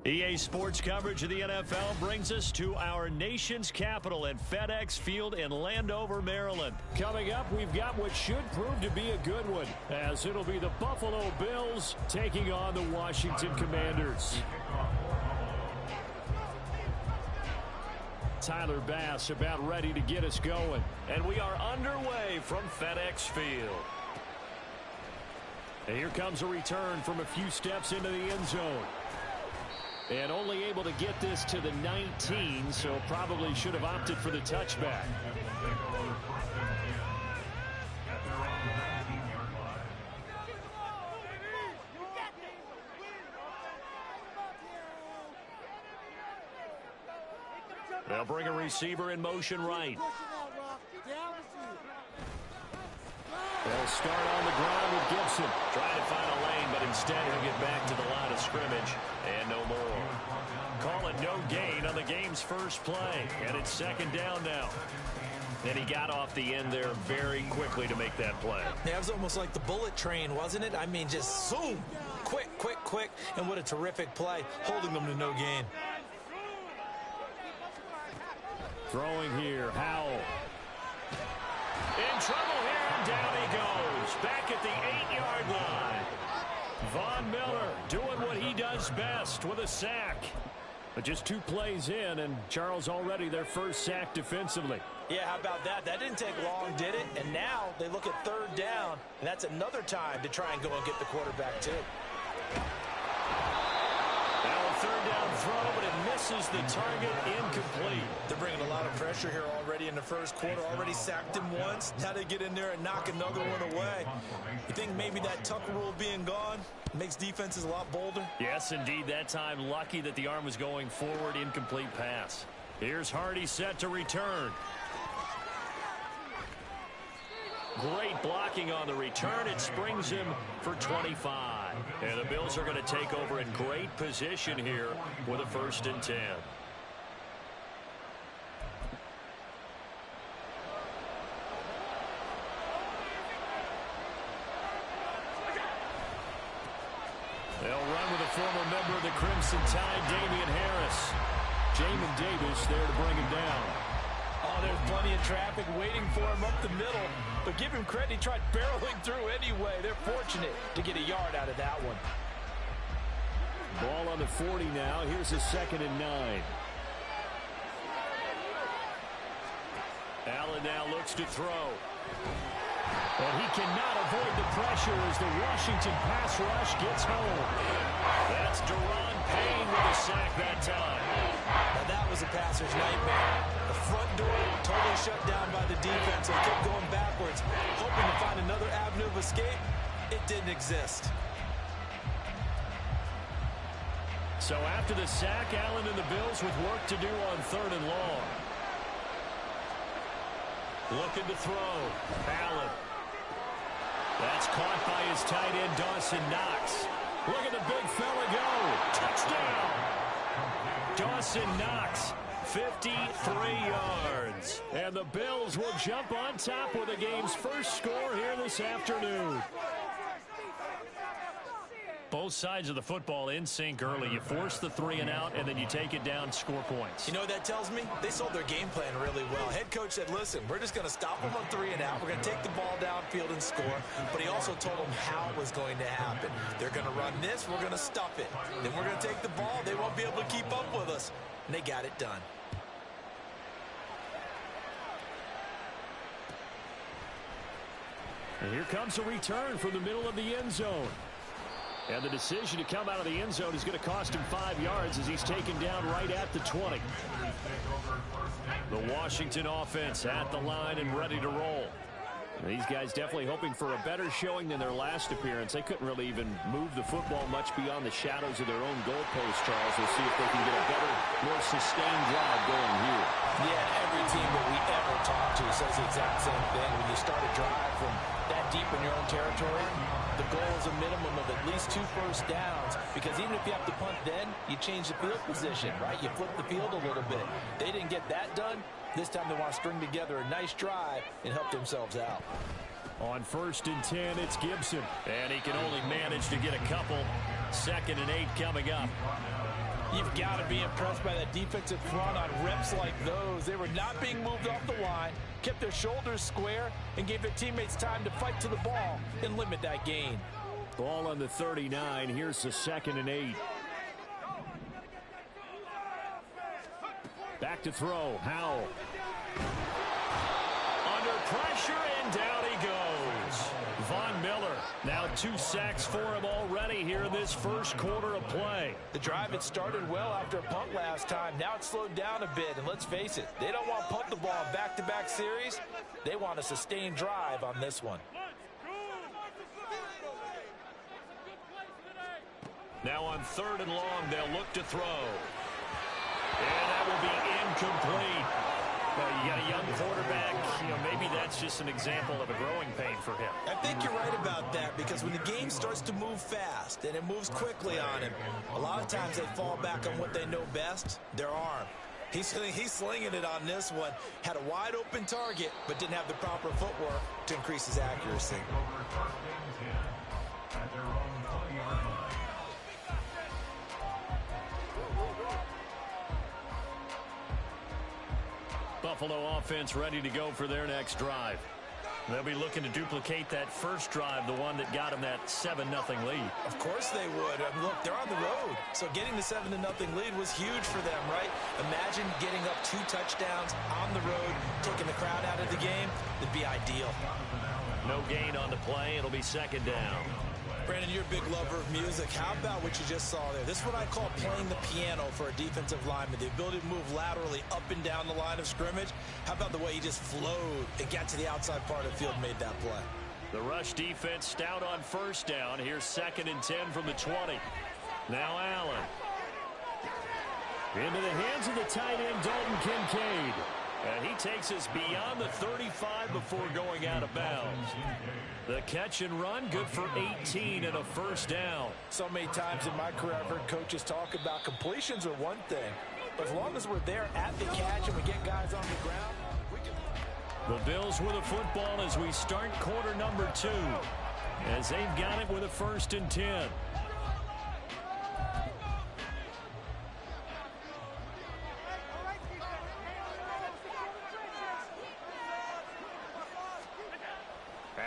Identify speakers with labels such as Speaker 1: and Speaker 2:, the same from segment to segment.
Speaker 1: EA Sports coverage of the NFL brings us to our nation's capital at FedEx Field in Landover, Maryland. Coming up, we've got what should prove to be a good one, as it'll be the Buffalo Bills taking on the Washington Commanders. Tyler Bass about ready to get us going, and we are underway from FedEx Field. And here comes a return from a few steps into the end zone. And only able to get this to the 19, so probably should have opted for the touchback. They'll bring a receiver in motion right. They'll start on the ground with Gibson. Trying to find a lane, but instead he'll get back to the line of scrimmage and no more. Call it no gain on the game's first play, and it's second down now. And he got off the end there very quickly to make that play.
Speaker 2: Yeah, it was almost like the bullet train, wasn't it? I mean, just zoom. Quick, quick, quick. And what a terrific play, holding them to no gain.
Speaker 1: Throwing here, Howell. In trouble here, and down he goes. Back at the 8-yard line. Von Miller doing what he does best with a sack. But just 2 plays in, and Charles already their first sack defensively.
Speaker 2: Yeah, how about that? That didn't take long, did it? And now they look at third down, and that's another time to try and go and get the quarterback, too.
Speaker 1: Now a third down throw, but it misses the target, incomplete.
Speaker 2: They're bringing a lot of pressure here already in the first quarter. Already sacked him once. Now they get in there and knock another one away. You think maybe that Tucker rule being gone makes defenses a lot bolder?
Speaker 1: Yes, indeed. That time lucky that the arm was going forward. Incomplete pass. Here's Hardy set to return. Great blocking on the return. It springs him for 25. And the Bills are going to take over in great position here with a 1st and 10. They'll run with a former member of the Crimson Tide, Damian Harris. Jamin Davis there to bring him down.
Speaker 2: Oh, there's plenty of traffic waiting for him up the middle. But give him credit, he tried barreling through anyway. They're fortunate to get a yard out of that one.
Speaker 1: Ball on the 40 now. Here's a 2nd and 9. Allen now looks to throw. But he cannot avoid the pressure as the Washington pass rush gets home. That's Deron Payne with a sack that time.
Speaker 2: Now that was a passer's nightmare. The front door totally shut down by the defense. They kept going backwards, hoping to find another avenue of escape. It didn't exist.
Speaker 1: So after the sack, Allen and the Bills with work to do on 3rd and long. Looking to throw. Allen. That's caught by his tight end, Dawson Knox. Look at the big fella go. Touchdown. Dawson Knox, 53 yards. And the Bills will jump on top with the game's first score here this afternoon. Both sides of the football in sync early. You force the 3 and out, and then you take it down, score points.
Speaker 2: You know what that tells me? They sold their game plan really well. Head coach said, listen, we're just going to stop them on 3 and out. We're going to take the ball downfield and score. But he also told them how it was going to happen. They're going to run this. We're going to stuff it. Then we're going to take the ball. They won't be able to keep up with us. And they got it done.
Speaker 1: And here comes a return from the middle of the end zone. And the decision to come out of the end zone is going to cost him 5 yards as he's taken down right at the 20. The Washington offense at the line and ready to roll. These guys definitely hoping for a better showing than their last appearance. They couldn't really even move the football much beyond the shadows of their own goalpost, Charles. We'll see if they can get a better, more sustained drive going here.
Speaker 2: Yeah, every team that we ever talk to says the exact same thing. When you start a drive from that deep in your own territory, the goal is a minimum of at least 2 first downs, because even if you have to punt then, you change the field position, right? You flip the field a little bit. They didn't get that done. This time they want to string together a nice drive and help themselves out.
Speaker 1: On 1st and 10, it's Gibson. And he can only manage to get a couple. 2nd and 8 coming up.
Speaker 2: You've got to be impressed by that defensive front on reps like those. They were not being moved off the line, kept their shoulders square, and gave their teammates time to fight to the ball and limit that gain.
Speaker 1: Ball on the 39. Here's the 2nd and 8. Back to throw. Howell. Under pressure, and down he goes. Von Miller. Now 2 sacks for him already here in this first quarter of play.
Speaker 2: The drive had started well after a punt last time. Now it's slowed down a bit, and let's face it, they don't want to punt the ball in back-to-back series. They want a sustained drive on this one.
Speaker 1: Now on 3rd and long, they'll look to throw. And that will be incomplete. Well, you got a young quarterback. Maybe that's just an example of a growing pain for him.
Speaker 2: I think you're right about that, because when the game starts to move fast and it moves quickly on him, a lot of times they fall back on what they know best, their arm. He's slinging it on this one. Had a wide open target, but didn't have the proper footwork to increase his accuracy.
Speaker 1: Buffalo offense ready to go for their next drive. They'll be looking to duplicate that first drive, the one that got them that 7-0 lead.
Speaker 2: Of course they would. Look, they're on the road, so getting the 7-0 lead was huge for them, right? Imagine getting up 2 touchdowns on the road, taking the crowd out of the game. It'd be ideal.
Speaker 1: No gain on the play. It'll be 2nd down.
Speaker 2: Brandon, you're a big lover of music. How about what you just saw there? This is what I call playing the piano for a defensive lineman. The ability to move laterally up and down the line of scrimmage. How about the way he just flowed and got to the outside part of the field and made that play?
Speaker 1: The rush defense stout on 1st down. Here's 2nd and 10 from the 20. Now Allen. Into the hands of the tight end, Dalton Kincaid. And he takes us beyond the 35 before going out of bounds. The catch and run, good for 18 and a 1st down.
Speaker 2: So many times in my career, I've heard coaches talk about completions are one thing. But as long as we're there at the catch and we get guys on the ground, we can...
Speaker 1: The Bills with a football as we start quarter number 2. As they've got it with a 1st and 10.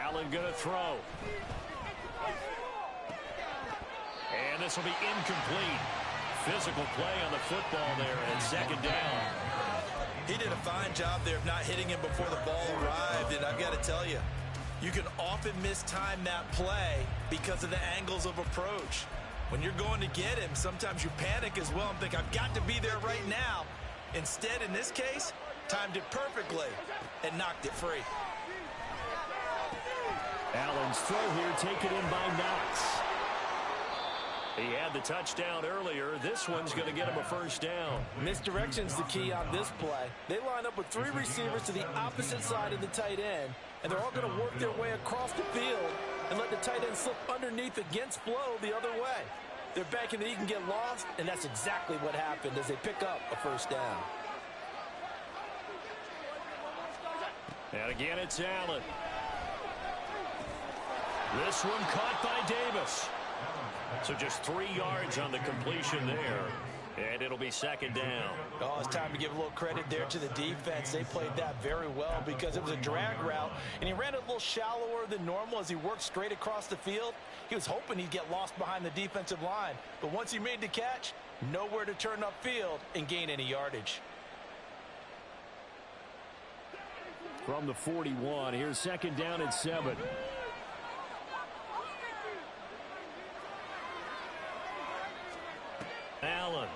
Speaker 1: Allen going to throw. And this will be incomplete. Physical play on the football there at 2nd down.
Speaker 2: He did a fine job there of not hitting him before the ball arrived, and I've got to tell you, you can often mistime that play because of the angles of approach. When you're going to get him, sometimes you panic as well and think, I've got to be there right now. Instead, in this case, timed it perfectly and knocked it free.
Speaker 1: Allen's throw here taken in by Knox. He had the touchdown earlier. This one's going to get him a 1st down.
Speaker 2: Misdirection's the key on this play. They line up with 3 receivers to the opposite side of the tight end, and they're all going to work their way across the field and let the tight end slip underneath against flow the other way. They're banking that he can get lost, and that's exactly what happened as they pick up a 1st down.
Speaker 1: And again, it's Allen. This one caught by Davis. So just 3 yards on the completion there. And it'll be 2nd down.
Speaker 2: Oh, it's time to give a little credit there to the defense. They played that very well because it was a drag route, and he ran it a little shallower than normal as he worked straight across the field. He was hoping he'd get lost behind the defensive line. But once he made the catch, nowhere to turn upfield and gain any yardage.
Speaker 1: From the 41, here's 2nd down and 7. Allen.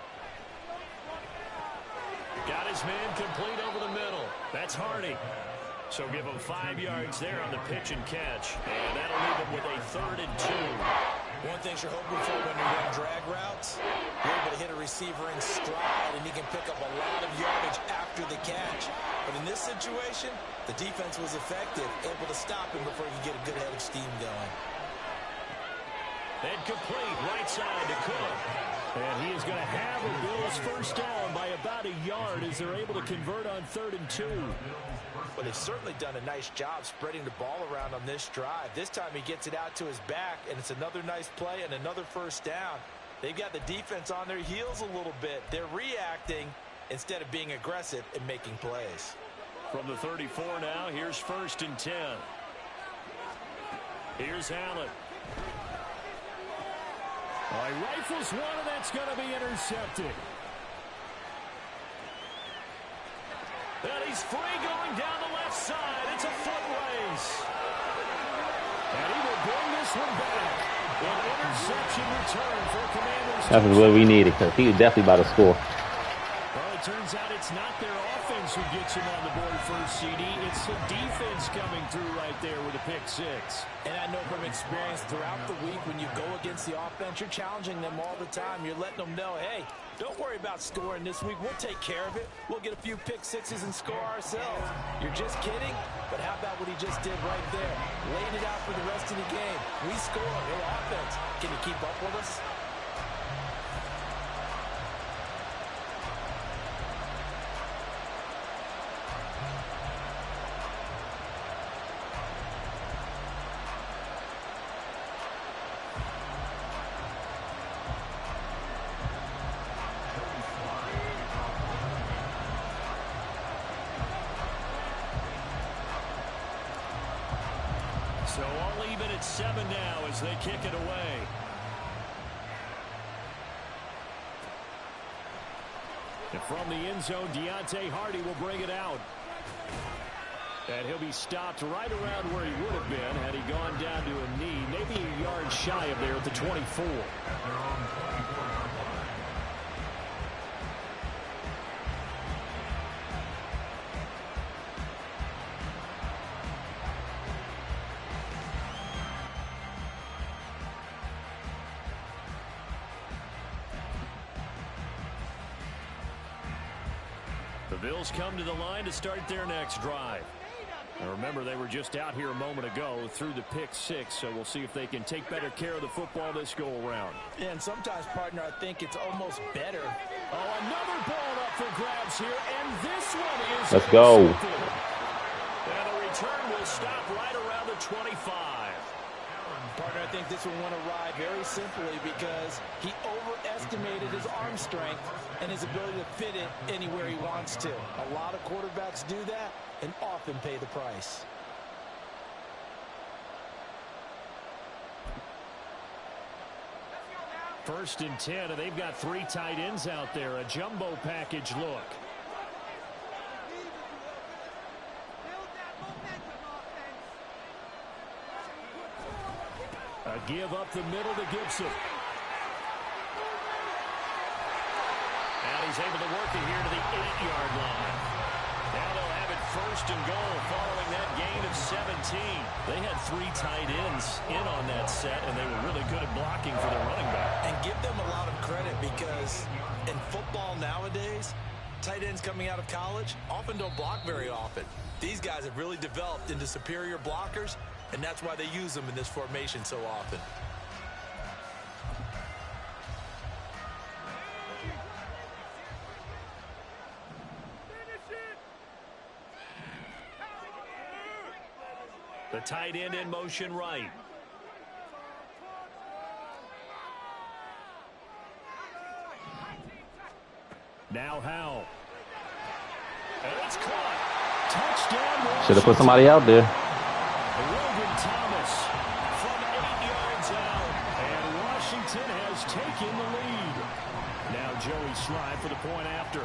Speaker 1: Got his man complete over the middle. That's Hardy. So give him 5 yards there on the pitch and catch. And that'll leave him with a 3rd and 2.
Speaker 2: One thing you're hoping for when you run drag routes, you're able to hit a receiver in stride, and he can pick up a lot of yardage after the catch. But in this situation, the defense was effective, able to stop him before he could get a good head of steam going.
Speaker 1: And complete right side to Cook. And he is going to have a Bills first down by about a yard as they're able to convert on 3rd and 2.
Speaker 2: Well, they've certainly done a nice job spreading the ball around on this drive. This time he gets it out to his back, and it's another nice play and another first down. They've got the defense on their heels a little bit. They're reacting instead of being aggressive and making plays.
Speaker 1: From the 34 now, here's 1st and 10. Here's Allen. He rifles one, and that's going to be intercepted. And he's free going down the left side. It's a foot race. And he will bring this one back. An interception return for Commanders.
Speaker 3: That's what we needed because he was definitely about to score.
Speaker 1: Well, it turns out it's not their offense who gets him on the board first, CD. It's the defense coming through right there with a pick 6.
Speaker 2: And I know from experience throughout the week when you go against the offense, you're challenging them all the time. You're letting them know, hey, don't worry about scoring this week. We'll take care of it. We'll get a few pick 6s and score ourselves. You're just kidding? But how about what he just did right there? Laying it out for the rest of the game. We score. Hey, offense, can you keep up with us?
Speaker 1: So all even at 7 now as they kick it away. And from the end zone, Deontay Hardy will bring it out. And he'll be stopped right around where he would have been had he gone down to a knee, maybe a yard shy of there at the 24. The Bills come to the line to start their next drive. And remember, they were just out here a moment ago through the pick 6, so we'll see if they can take better care of the football this go-around.
Speaker 2: Yeah, and sometimes, partner, I think it's almost better.
Speaker 1: Oh, another ball up for grabs here, and this one is...
Speaker 3: Let's go.
Speaker 1: And the return will stop right around the 25.
Speaker 2: Partner, I think this one went awry very simply because he overestimated his arm strength and his ability to fit it anywhere he wants to. A lot of quarterbacks do that and often pay the price.
Speaker 1: First and 10, and they've got 3 tight ends out there. A jumbo package look. A give up the middle to Gibson. And he's able to work it here to the 8-yard line. Now they'll have it first and goal following that gain of 17. They had 3 tight ends in on that set, and they were really good at blocking for their running back.
Speaker 2: And give them a lot of credit because in football nowadays, tight ends coming out of college often don't block very often. These guys have really developed into superior blockers, and that's why they use them in this formation so often.
Speaker 1: The tight end in motion right. Now Howell. And it's caught. Touchdown.
Speaker 3: Should have put somebody out there.
Speaker 1: Logan Thomas from 8 yards out. And Washington has taken the lead. Now Joey Slide for the point after.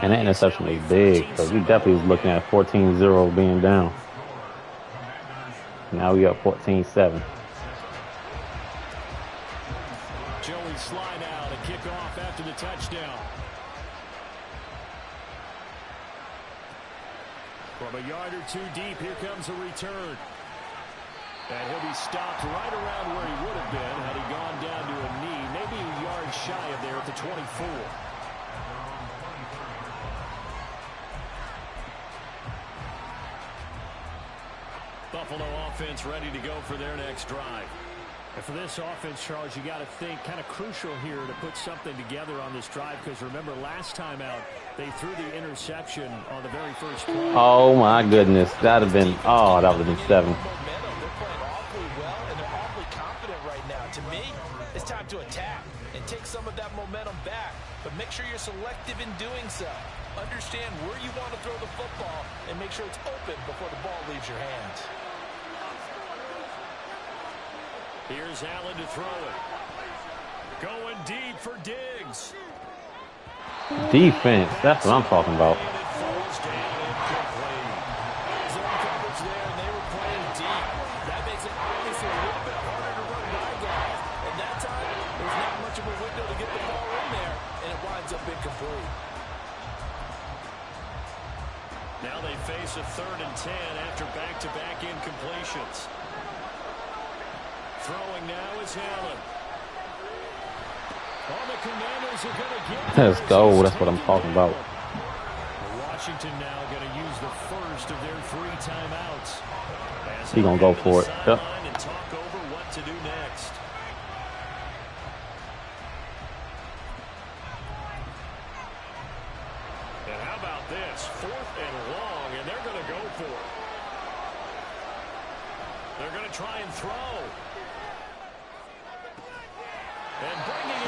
Speaker 3: And that interception was big because we definitely was looking at 14-0 being down. Now we got 14-7.
Speaker 1: Joey Slide out, a kickoff after the touchdown. From a yard or 2 deep, here comes a return. And he'll be stopped right around where he would have been had he gone down to a knee, maybe a yard shy of there at the 24. Buffalo offense ready to go for their next drive.
Speaker 4: And for this offense, Charles, you got to think kind of crucial here to put something together on this drive, because remember last time out they threw the interception on the very first play.
Speaker 3: Oh my goodness, that would have been 7.
Speaker 2: They're playing awfully well and they're awfully confident right now. To me, it's time to attack and take some of that momentum back, but make sure you're selective in doing so. Understand where you want to throw the football and make sure it's open before the ball leaves your hands.
Speaker 1: Here's Allen to throw it. Going deep for Diggs.
Speaker 3: Defense, that's what I'm talking about.
Speaker 1: And it falls down incomplete.
Speaker 2: Zone coverage there, and they were playing deep. That makes it obviously a little bit harder to run by guys. And that time, there's not much of a window to get the ball in there, and it winds up incomplete.
Speaker 1: Now they face a 3rd and 10 after back-to-back incompletions. Throwing now is Allen. All the Commanders are going to get.
Speaker 3: Let's go. That's what I'm talking about.
Speaker 1: Washington now going to use the first of their 3 timeouts.
Speaker 3: He gonna go for it. Yep.
Speaker 1: And talk over what to do next. And how about this? 4th and long, and they're going to go for it. They're going to try and throw.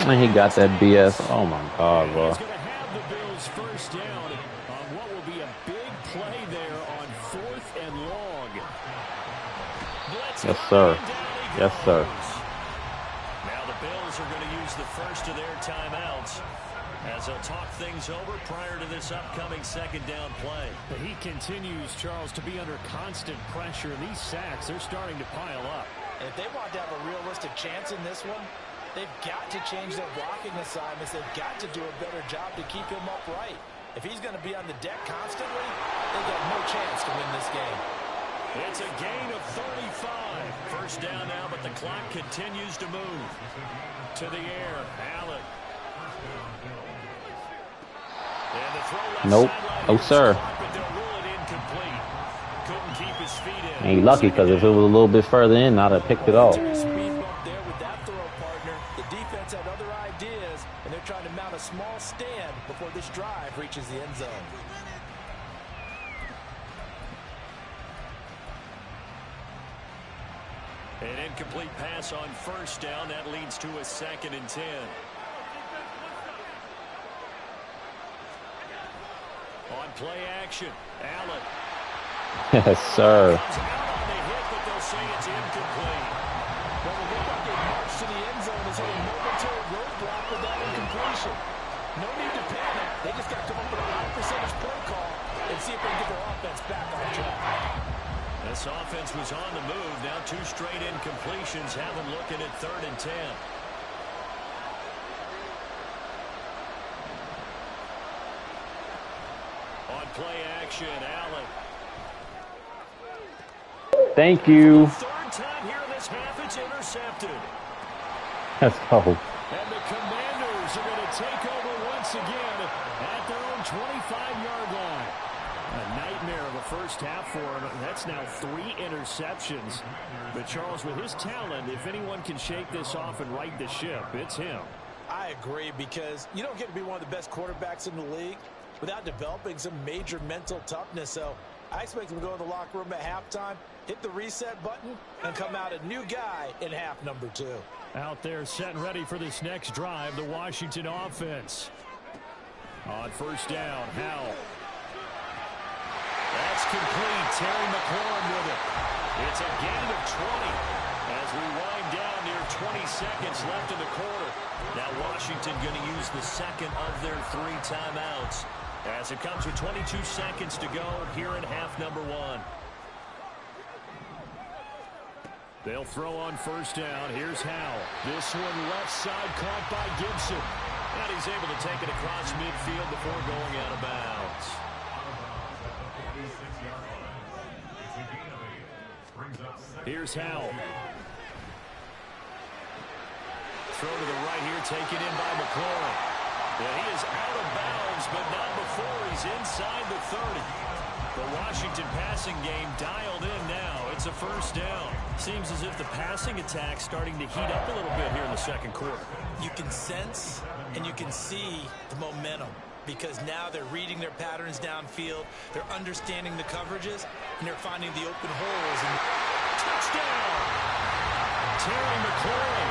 Speaker 3: And he got that BS. Oh my God, bro.
Speaker 1: He's going to have the Bills first down on what will be a big play there on 4th and long.
Speaker 3: Yes, sir. Yes, sir.
Speaker 1: Now the Bills are going to use the first of their timeouts as they'll talk things over prior to this upcoming 2nd down play.
Speaker 4: But he continues, Charles, to be under constant pressure. And these sacks, they're starting to pile up.
Speaker 2: And if they want to have a realistic chance in this one, they've got to change their blocking assignments. They've got to do a better job to keep him upright. If he's going to be on the deck constantly, they've got no chance to win this game.
Speaker 1: It's a gain of 35. First down now, but the clock continues to move. To the air, Allen. And the throw left
Speaker 3: Nope.
Speaker 1: sideline.
Speaker 3: Oh, sir.
Speaker 1: But they'll rule it incomplete. Couldn't keep his feet in.
Speaker 3: Ain't lucky, because if it was a little bit further in, I'd have picked it off.
Speaker 2: Speed bump there with that throw partner. The defense had other ideas, and they're trying to mount a small stand before this drive reaches the end zone.
Speaker 1: An incomplete pass on first down. That leads to a 2nd and 10. On play action, Allen.
Speaker 3: Yes, sir.
Speaker 1: Comes out on the hit, but they'll say it's incomplete.
Speaker 2: Well, it looked like they marched to the end zone as a momentary roadblock with that incompletion. No need to panic. They just got to come up with a high percentage play call and see if they can get their offense back on track.
Speaker 1: This offense was on the move. Now 2 straight incompletions have them looking at 3rd and 10. On play action, Allen.
Speaker 3: Thank you.
Speaker 1: 3rd time here in this half, it's intercepted.
Speaker 3: Let's go.
Speaker 1: And the Commanders are going to take over once again at their own 25-yard line. A nightmare of a first half for him. That's now 3 interceptions. But Charles, with his talent, if anyone can shake this off and right the ship, it's him.
Speaker 2: I agree, because you don't get to be one of the best quarterbacks in the league without developing some major mental toughness. So I expect him to go in the locker room at halftime, hit the reset button, and come out a new guy in half number 2.
Speaker 4: Out there set and ready for this next drive, the Washington offense. On first down, Howell.
Speaker 1: That's complete. Terry McLaurin with it. It's a gain of 20 as we wind down near 20 seconds left in the quarter. Now Washington going to use the 2nd of their 3 timeouts as it comes with 22 seconds to go here in half number 1.
Speaker 4: They'll throw on first down. Here's Howell. This one left side caught by Gibson.
Speaker 1: And he's able to take it across midfield before going out of bounds.
Speaker 4: Here's Howell.
Speaker 1: Throw to the right here, taken in by McLaurin. Yeah, he is out of bounds, but not before he's inside the 30.
Speaker 4: The Washington passing game dialed in now. It's a first down. Seems as if the passing attack's starting to heat up a little bit here in the second quarter.
Speaker 2: You can sense and you can see the momentum because now they're reading their patterns downfield. They're understanding the coverages, and they're finding the open holes. And
Speaker 4: touchdown! Terry McLaurin.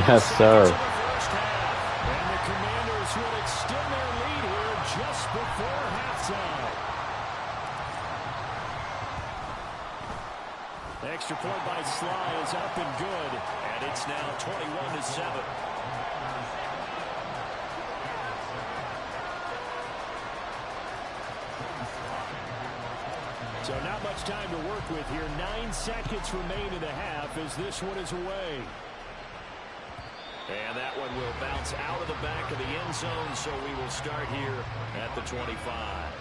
Speaker 3: Yes, sir.
Speaker 4: And the Commanders will extend their lead here just before halftime. The extra point by Sly is up and good, and it's now 21-7. So not much time to work with here. 9 seconds remain in the half as this one is away. And that one will bounce out of the back of the end zone, so we will start here at the 25.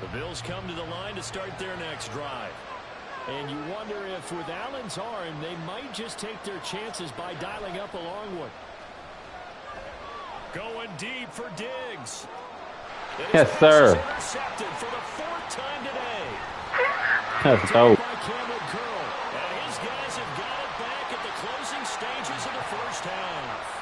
Speaker 4: The Bills come to the line to start their next drive. And you wonder if with Allen's arm, they might just take their chances by dialing up a long one. Going deep for Diggs.
Speaker 3: Yes, sir.
Speaker 4: Intercepted for the 4th time today.
Speaker 3: Let's go.
Speaker 4: By Cameron Curl. And his guys have got it back at the closing stages of the first half.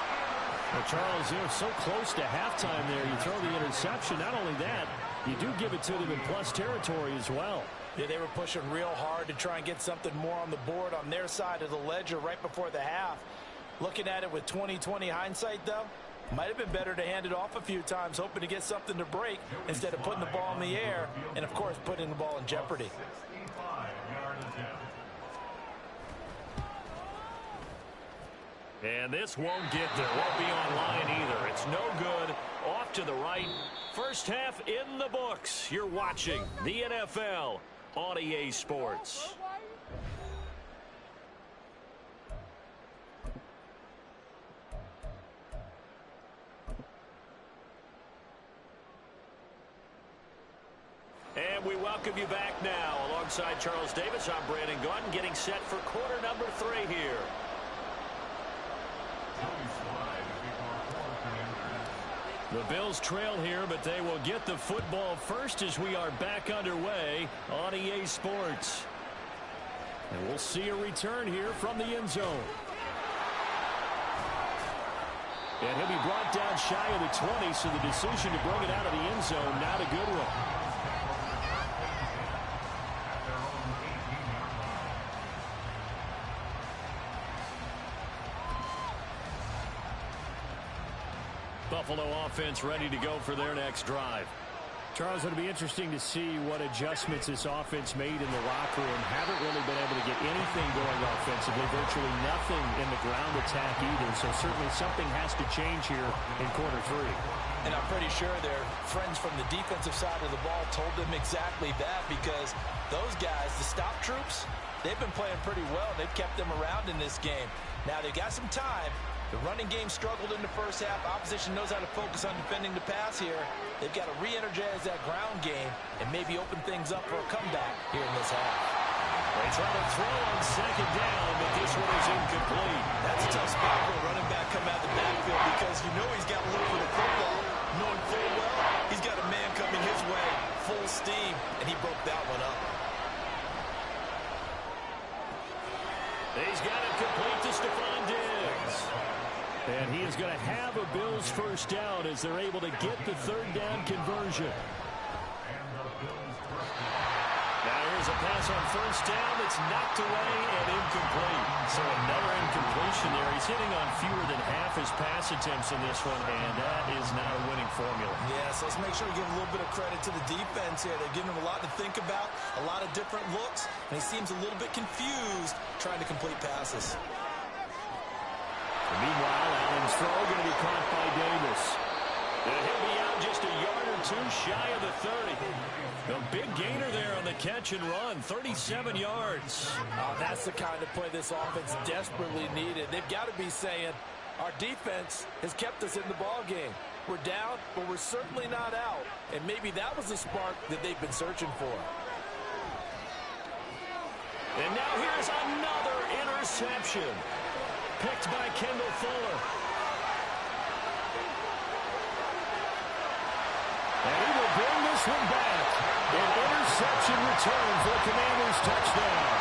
Speaker 4: Well, Charles, they're so close to halftime there. You throw the interception. Not only that, you do give it to them in plus territory as well.
Speaker 2: Yeah, they were pushing real hard to try and get something more on the board on their side of the ledger right before the half. Looking at it with 20/20 hindsight, though, might have been better to hand it off a few times, hoping to get something to break instead of putting the ball in the air and, of course, putting the ball in jeopardy.
Speaker 4: And this won't get there. Won't be online either. It's no good. Off to the right. First half in the books. You're watching the NFL on EA Sports. And we welcome you back now. Alongside Charles Davis, I'm Brandon Gaudin, getting set for quarter number 3 here. The Bills trail here, but they will get the football first as we are back underway on EA Sports. And we'll see a return here from the end zone. And he'll be brought down shy of the 20, so the decision to bring it out of the end zone, not a good one. Buffalo offense ready to go for their next drive. Charles, it'll be interesting to see what adjustments this offense made in the locker room. Haven't really been able to get anything going offensively. Virtually nothing in the ground attack either. So certainly something has to change here in quarter 3.
Speaker 2: And I'm pretty sure their friends from the defensive side of the ball told them exactly that, because those guys, the stop troops, they've been playing pretty well. They've kept them around in this game. Now they've got some time. The running game struggled in the first half. Opposition knows how to focus on defending the pass here. They've got to re-energize that ground game and maybe open things up for a comeback here in this half.
Speaker 4: They try to throw on second down, but this one is incomplete.
Speaker 2: That's a tough spot for a running back coming out of the backfield, because you know he's got to look for the football, knowing full well he's got a man coming his way, full steam, and he broke that one up.
Speaker 4: He's got it complete to Stephon Diggs. And he is going to have a Bills first down as they're able to get the third down conversion. Now here's a pass on first down that's knocked away and incomplete. So another incompletion there. He's hitting on fewer than half his pass attempts in this one, and that is not a winning formula.
Speaker 2: Yeah, so let's make sure we give a little bit of credit to the defense here. They're giving him a lot to think about, a lot of different looks, and he seems a little bit confused trying to complete passes.
Speaker 4: Meanwhile, Allen's throw going to be caught by Davis. And he'll be out just a yard or two shy of the 30. A big gainer there on the catch and run, 37 yards.
Speaker 2: Oh, that's the kind of play this offense desperately needed. They've got to be saying, our defense has kept us in the ball game. We're down, but we're certainly not out. And maybe that was the spark that they've been searching for.
Speaker 1: And now here's another interception. Picked by Kendall Fuller. And he will bring this one back. An interception return for the Commanders' touchdown.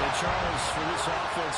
Speaker 1: And Charles, for this offense.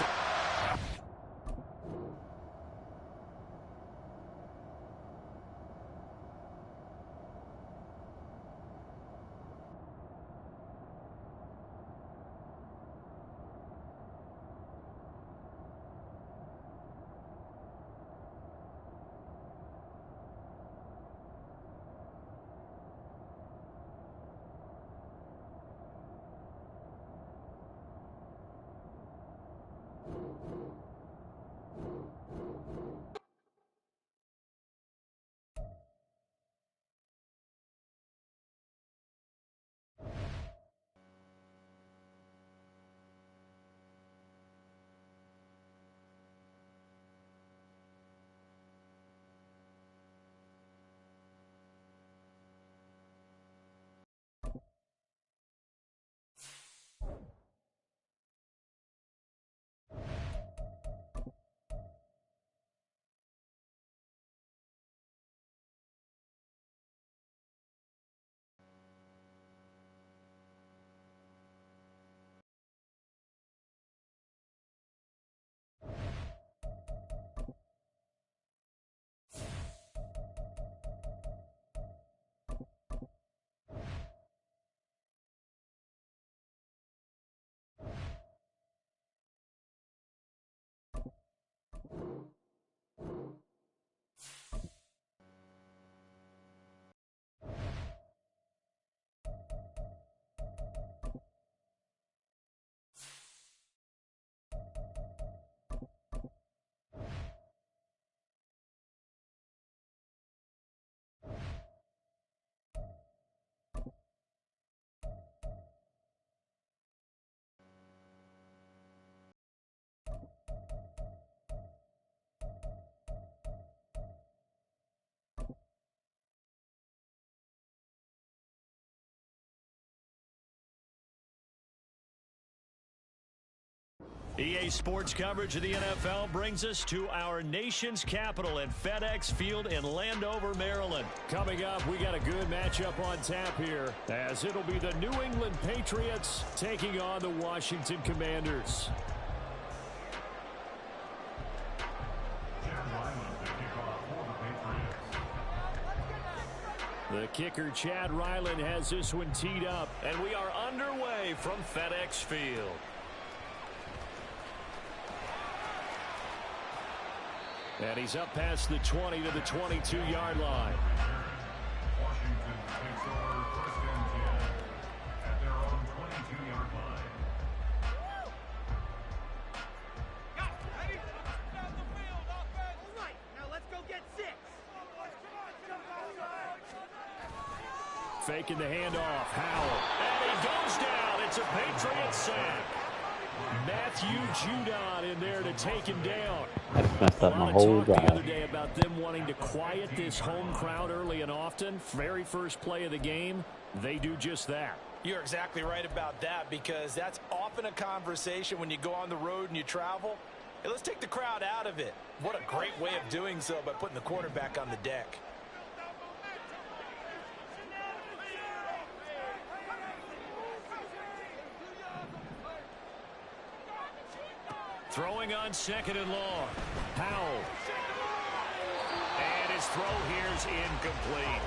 Speaker 1: EA Sports coverage of the NFL brings us to our nation's capital at FedEx Field in Landover, Maryland. Coming up, we got a good matchup on tap here, as it'll be the New England Patriots taking on the Washington Commanders. The kicker, Chad Ryland, has this one teed up, and we are underway from FedEx Field. And he's up past the 20 to the 22-yard line.
Speaker 5: Washington takes over first and 10 at their own 22-yard line.
Speaker 6: Ready? Down the field, offense. All right, now let's go get 6.
Speaker 1: Faking the handoff. Howell. And he goes down. It's a Patriot sack. Matthew Judon in there to take him down.
Speaker 3: That's messed up my whole
Speaker 1: The other
Speaker 3: drive.
Speaker 1: day about them wanting to quiet this home crowd early and often. Very first play of the game, they do just that.
Speaker 2: You're exactly right about that, because that's often a conversation when you go on the road and you travel. Hey, let's take the crowd out of it. What a great way of doing so by putting the quarterback on the deck.
Speaker 1: Throwing on second and long. Howell. And his throw here's incomplete.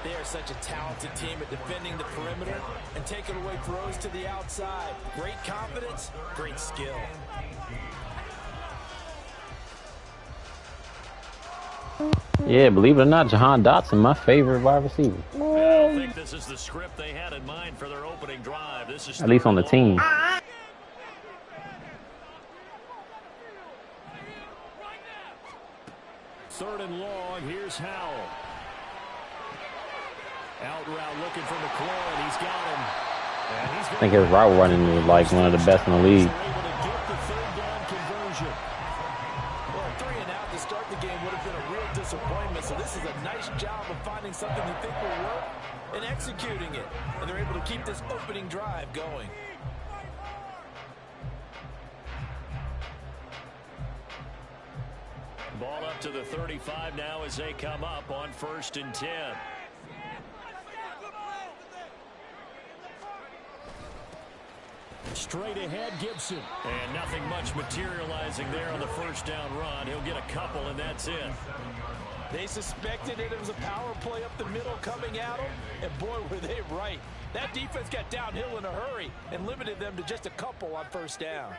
Speaker 2: They are such a talented team at defending the perimeter and taking away throws to the outside. Great confidence, great skill.
Speaker 3: Yeah, believe it or not, Jahan Dotson, my favorite wide receiver.
Speaker 1: I don't think this is the script they had in mind for their opening drive. This is
Speaker 3: At least on the team.
Speaker 1: Third and long. Here's Howell. Out route looking for McLaurin. He's got him. And he's
Speaker 3: I think his route running is like one of the best in the league.
Speaker 1: able to get the third down conversion.
Speaker 2: Well, 3 and out to start the game would have been a real disappointment. So this is a nice job of finding something you think will work and executing it. And they're able to keep this opening drive going.
Speaker 4: Ball up to the 35 now as they come up on 1st and 10. Straight ahead, Gibson. And nothing much materializing there on the 1st down run. He'll get a couple, and that's it.
Speaker 2: They suspected it was a power play up the middle coming at them, and boy, were they right. That defense got downhill in a hurry and limited them to just a couple on 1st down.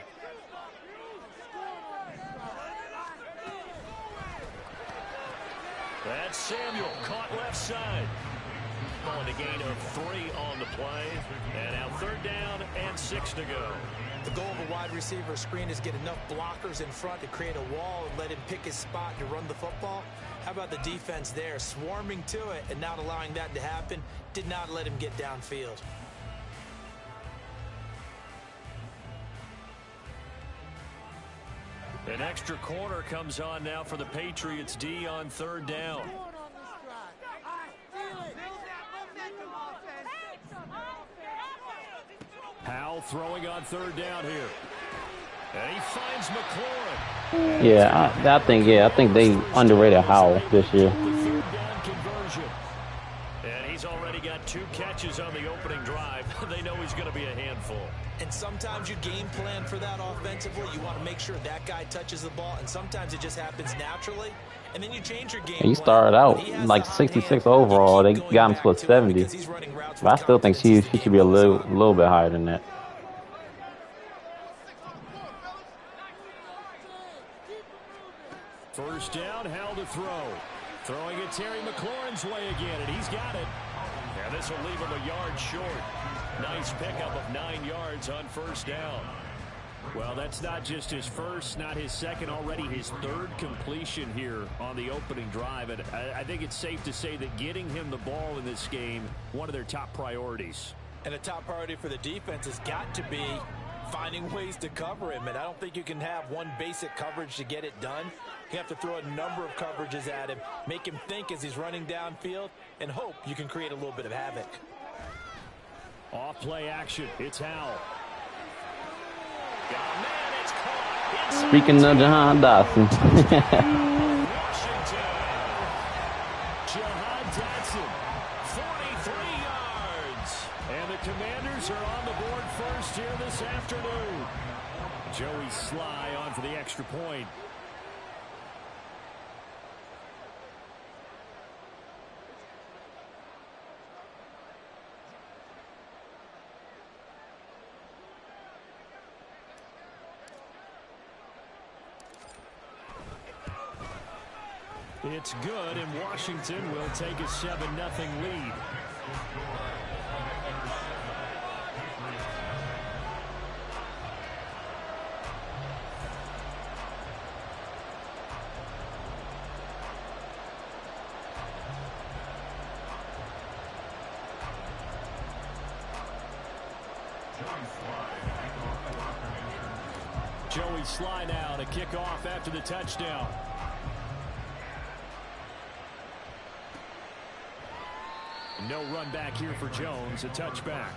Speaker 4: That's Samuel, caught left side. On a gain of 3 on the play. And now 3rd down and 6 to go.
Speaker 2: The goal of a wide receiver screen is get enough blockers in front to create a wall and let him pick his spot to run the football. How about the defense there, swarming to it and not allowing that to happen? Did not let him get downfield.
Speaker 4: An extra corner comes on now for the Patriots D on 3rd down. Powell throwing on 3rd down here. And he finds McLaurin.
Speaker 3: Yeah, I think they underrated Howell this year.
Speaker 4: The 3rd down conversion. And he's already got 2 catches on the opening drive. They know he's going to be a handful.
Speaker 2: And sometimes you game plan for that offensively. You want to make sure that guy touches the ball, and sometimes it just happens naturally. And then you change your game.
Speaker 3: He started out like 66 overall. They got him to a 70. But I still think he should be a little bit higher than that.
Speaker 4: First down, held to throw. Throwing it Terry McLaurin's way again, and he's got it. And this will leave him a yard short. Nice pickup of 9 yards on 1st down. Well, that's not just his first, not his second, already his 3rd completion here on the opening drive. And I think it's safe to say that getting him the ball in this game, one of their top priorities.
Speaker 2: And a top priority for the defense has got to be finding ways to cover him. And I don't think you can have one basic coverage to get it done. You have to throw a number of coverages at him, make him think as he's running downfield, and hope you can create a little bit of havoc.
Speaker 4: Off play action. It's Howell. Oh, man, it's caught.
Speaker 3: Speaking of Jahan Dotson.
Speaker 4: Washington. Jahan Dotson, 43 yards. And the Commanders are on the board first here this afternoon. Joey Sly on for the extra point. It's good, and Washington will take a 7-0 lead. Joey Sly now to kick off after the touchdown. No run back here for Jones, a touchback.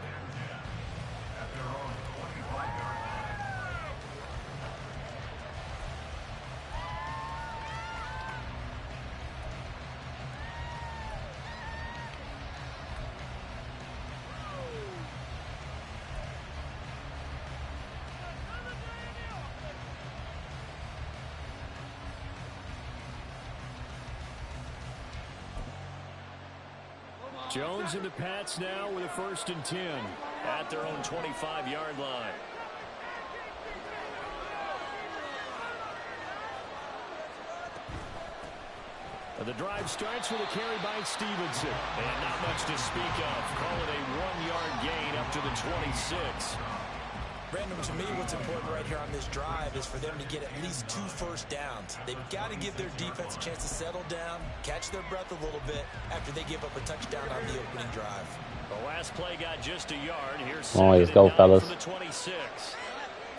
Speaker 4: Jones and the Pats now with a 1st and 10 at their own 25-yard line. The drive starts with a carry by Stevenson. And not much to speak of. Call it a 1-yard gain up to the 26.
Speaker 2: Brandon, to me, what's important right here on this drive is for them to get at least 2 first downs. They've got to give their defense a chance to settle down, catch their breath a little bit after they give up a touchdown on the opening drive.
Speaker 4: The last play got just a yard. Here's
Speaker 3: Oh, let's go, fellas.
Speaker 4: the 26.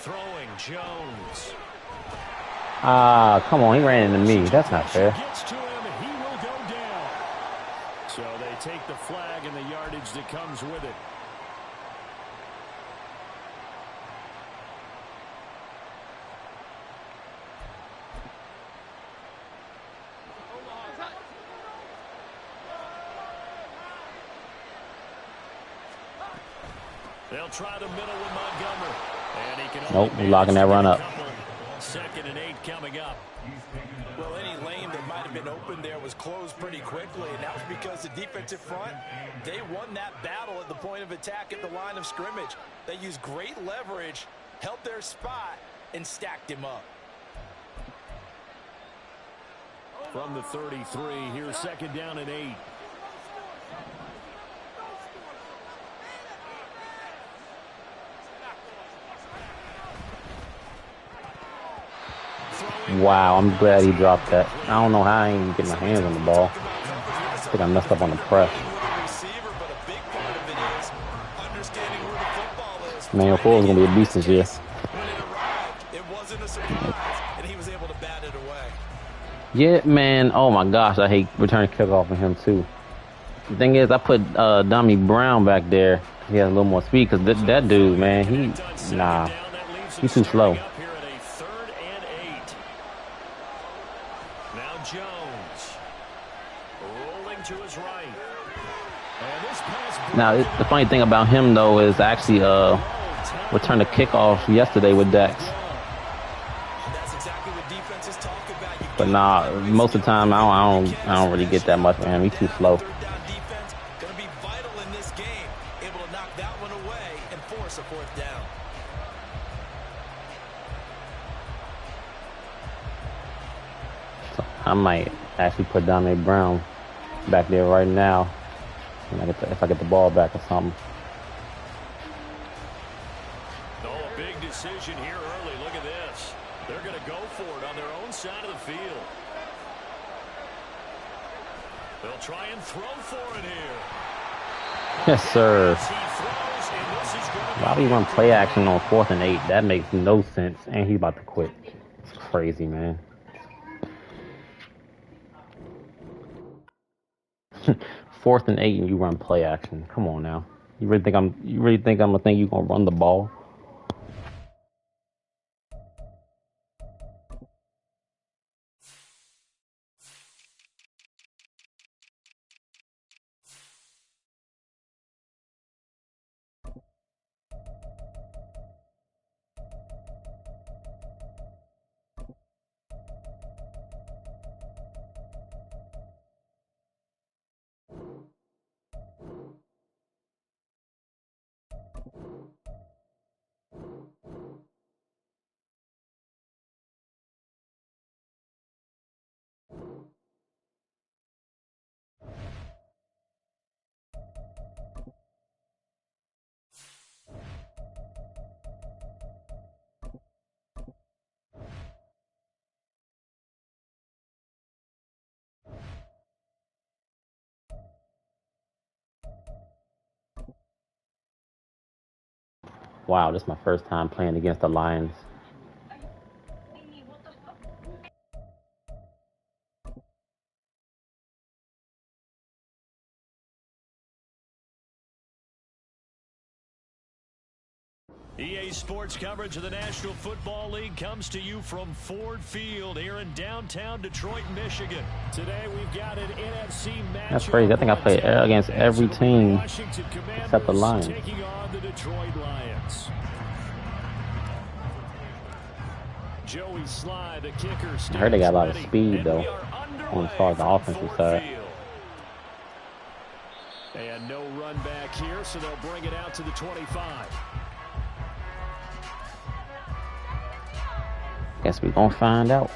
Speaker 4: Throwing Jones.
Speaker 3: Come on, he ran into me. That's not fair.
Speaker 4: Gets to him, and he will go down. So they take the flag and the yardage that comes with it. They'll try the middle with Montgomery. And he can
Speaker 3: Nope, we're locking that run up.
Speaker 4: 2nd and 8 coming up.
Speaker 2: Well, any lane that might have been open there was closed pretty quickly, and that was because the defensive front, they won that battle at the point of attack at the line of scrimmage. They used great leverage, held their spot, and stacked him up.
Speaker 4: From the 33, here's 2nd down and 8.
Speaker 3: Wow, I'm glad he dropped that. I don't know how I ain't getting my hands on the ball. I think I messed up on the press. Man, Full's gonna be a beast this year.
Speaker 2: It wasn't a surprise, and he was able to bat it away.
Speaker 3: Yeah, man. Oh my gosh, I hate returning kickoff on him too. The thing is, I put Dummy Brown back there. He has a little more speed because that dude, man, he's too slow. Now, the funny thing about him, though, is actually returned a kickoff yesterday with Dex. But nah, most of the time, I don't really get that much from him. He's too slow.
Speaker 2: Going to be vital in this game, able to knock that one away and force a 4th down.
Speaker 3: So I might actually put Dame Brown back there right now. If I get the ball back or something.
Speaker 4: Oh, a big decision here early. Look at this. They're going to go for it on their own side of the field. They'll try and throw for it here.
Speaker 3: Yes, sir. Why do you run play action on 4th and 8? That makes no sense. And he's about to quit. It's crazy, man. 4th and 8 and you run play action. Come on now. You really think I'm gonna think you're gonna run the ball? Wow, this is my first time playing against the Lions.
Speaker 4: EA Sports coverage of the National Football League comes to you from Ford Field here in downtown Detroit, Michigan. Today we've got an NFC matchup.
Speaker 3: That's crazy. I think I played against every team except the Lions.
Speaker 4: Taking on the Detroit Lions. Joey Sly, the kicker.
Speaker 3: I heard they got a lot of speed though on as far as the offensive side.
Speaker 4: And no run back here, so they'll bring it out to the 25.
Speaker 3: Guess we're gonna find out.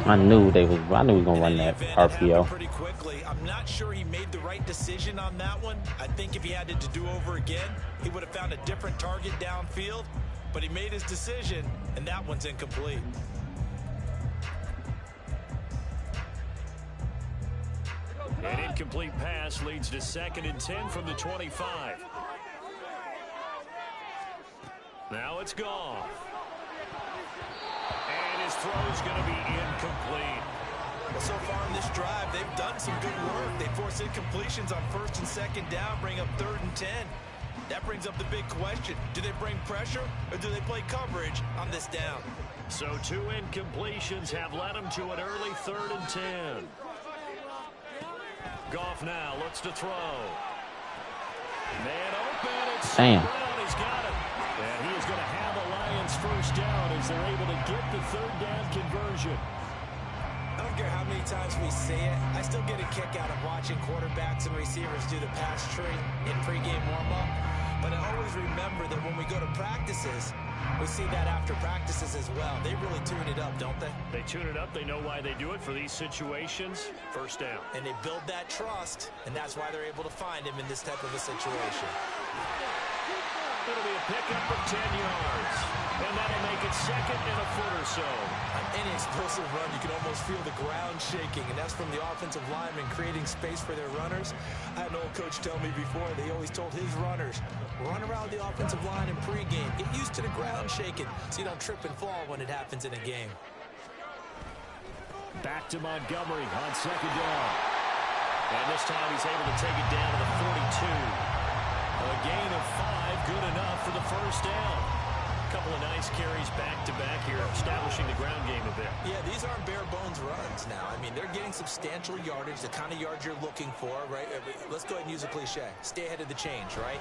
Speaker 3: I knew we was gonna run that RPO.
Speaker 2: Pretty quickly. I'm not sure he made the right decision on that one. I think if he had it to do over again, he would have found a different target downfield. But he made his decision, and that one's incomplete.
Speaker 4: An incomplete pass leads to 2nd and 10 from the 25. Now it's gone. And his throw's going to be incomplete.
Speaker 2: Well, so far in this drive, they've done some good work. They force incompletions on 1st and 2nd down, bring up 3rd and 10. That brings up the big question. Do they bring pressure or do they play coverage on this down?
Speaker 4: So 2 incompletions have led him to an early 3rd and 10. Goff now looks to throw. Man open. It's
Speaker 3: Damn.
Speaker 4: He's got it. And he is going to have a Lions first down as they're able to get the 3rd down conversion.
Speaker 2: I don't care how many times we say it, I still get a kick out of watching quarterbacks and receivers do the pass tree in pregame warm-up. But I always remember that when we go to practices, we see that after practices as well. They really tune it up, don't they?
Speaker 4: They tune it up. They know why they do it for these situations. First down.
Speaker 2: And they build that trust, and that's why they're able to find him in this type of a situation.
Speaker 4: It'll be a pickup of 10 yards. And that'll make it 2nd and a foot or so.
Speaker 2: On any explosive run, you can almost feel the ground shaking, and that's from the offensive linemen creating space for their runners. I had an old coach tell me before, they always told his runners, run around the offensive line in pregame. Get used to the ground shaking so you don't trip and fall when it happens in a game.
Speaker 4: Back to Montgomery on 2nd down. And this time he's able to take it down to the 42. A gain of 5, good enough for the first down. A couple of nice carries back-to-back here, establishing the ground game a bit.
Speaker 2: Yeah, these aren't bare-bones runs now. I mean, they're getting substantial yardage, the kind of yards you're looking for, right? Let's go ahead and use a cliche. Stay ahead of the change, right?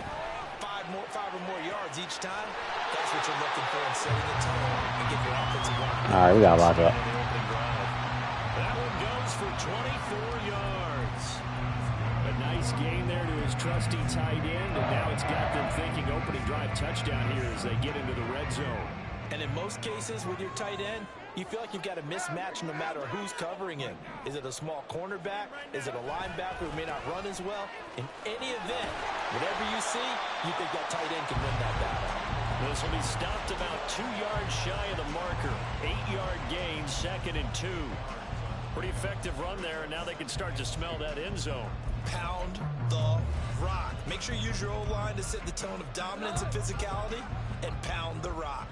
Speaker 2: 5 or more yards each time. That's what you're looking for in setting the tone and get your offensive line.
Speaker 3: All right, we got to lock up.
Speaker 4: That one goes for 24 yards. A nice gain there to his trusty tight end, and now it's got them thinking opening drive touchdown here as they get into the red zone.
Speaker 2: And in most cases with your tight end, you feel like you've got a mismatch no matter who's covering him. Is it a small cornerback? Is it a linebacker who may not run as well? In any event, whatever you see, you think that tight end can win that battle.
Speaker 4: This will be stopped about 2 yards shy of the marker. 8-yard gain, 2nd and 2. Pretty effective run there, and now they can start to smell that end zone.
Speaker 2: Pound the rock. Make sure you use your O-line to set the tone of dominance and physicality, and pound the rock.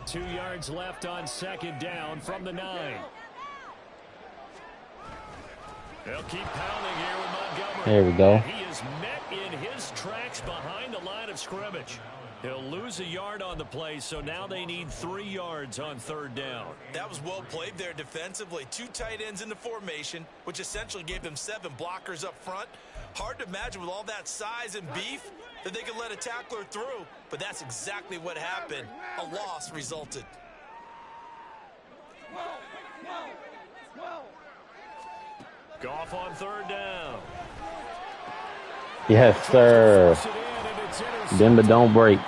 Speaker 4: 2 yards left on 2nd down from the 9. They'll keep pounding here with Montgomery.
Speaker 3: There we go.
Speaker 4: He is met in his tracks behind the line of scrimmage. He'll lose a yard on the play, so now they need 3 yards on 3rd down.
Speaker 2: That was well played there defensively. 2 tight ends in the formation, which essentially gave them 7 blockers up front. Hard to imagine with all that size and beef that they could let a tackler through, but that's exactly what happened. A loss resulted.
Speaker 4: Goff on 3rd down.
Speaker 3: Yes, sir. Denver don't break.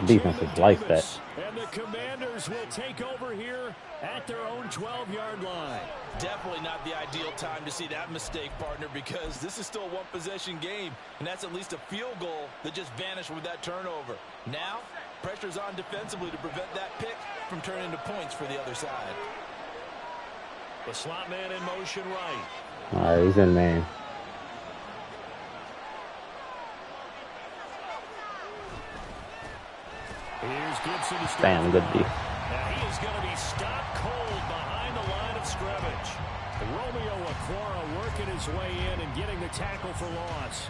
Speaker 3: Defense is like that.
Speaker 4: And the Commanders will take over here at their own 12-yard line.
Speaker 2: Definitely not the ideal time to see that mistake, partner, because this is still a one-possession game, and that's at least a field goal that just vanished with that turnover. Now, pressure's on defensively to prevent that pick from turning into points for the other side.
Speaker 4: The slot man in motion right.
Speaker 3: All right, he's in, man.
Speaker 4: Here's Gibson to start.
Speaker 3: Damn, good D.
Speaker 4: Now he is going to be stopped cold behind the line of scrimmage. Romeo Aquara working his way in and getting the tackle for loss.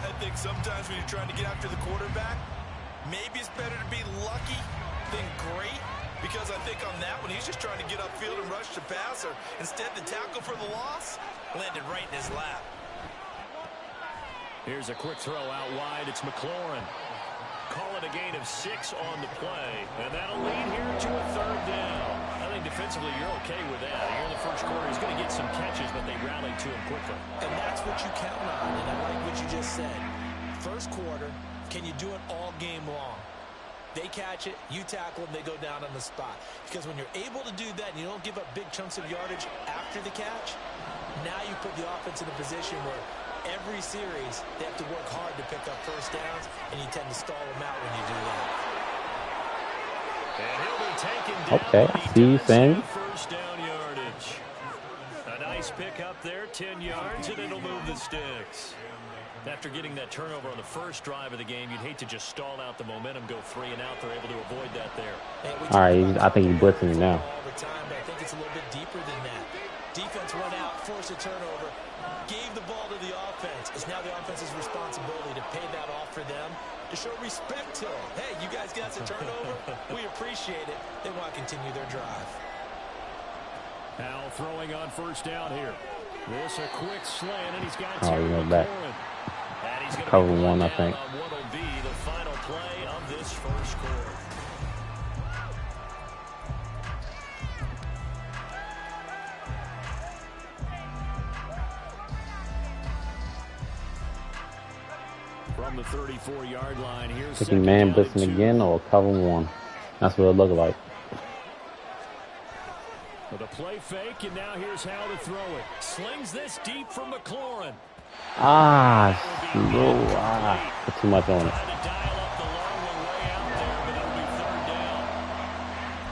Speaker 2: I think sometimes when you're trying to get after the quarterback, maybe it's better to be lucky than great, because I think on that one, he's just trying to get upfield and rush the passer. Instead, the tackle for the loss landed right in his lap.
Speaker 4: Here's a quick throw out wide. It's McLaurin. Call it a gain of 6 on the play, and that'll lead here to a 3rd down. I think defensively you're okay with that. Here in the first quarter, he's going to get some catches, but they rallied to him quickly.
Speaker 2: And that's what you count on, and I like what you just said. First quarter, can you do it all game long? They catch it, you tackle them, they go down on the spot. Because when you're able to do that and you don't give up big chunks of yardage after the catch, now you put the offense in a position where every series, they have to work hard to pick up first downs, and you tend to stall them out when you do that.
Speaker 4: And he'll be taken down.
Speaker 3: Okay, I see you saying.
Speaker 4: First down yardage. A nice pick up there, 10 yards, and it'll move the sticks. After getting that turnover on the first drive of the game, you'd hate to just stall out the momentum, go 3 and out. They're able to avoid that there.
Speaker 3: All right, I think he's blitzing you now.
Speaker 2: All the time, but I think it's a little bit deeper than that. Defense went out, forced a turnover, gave the ball to the offense. It's now the offense's responsibility to pay that off for them, to show respect to them. Hey, you guys got a turnover? We appreciate it. They want to continue their drive.
Speaker 4: Howell throwing on first down here. This a quick slant, and he's got
Speaker 3: He went back. Cover one, I think.
Speaker 1: On what will be the final play of this first quarter.
Speaker 4: From the 34-yard line, here's
Speaker 3: Taking man blitzing again or cover one. That's what it looked like.
Speaker 4: With a play fake, and now here's how to throw it. Slings this deep from McLaurin.
Speaker 3: Put too much on it.
Speaker 1: Trying to dial up the long one way out there, but it'll be third down.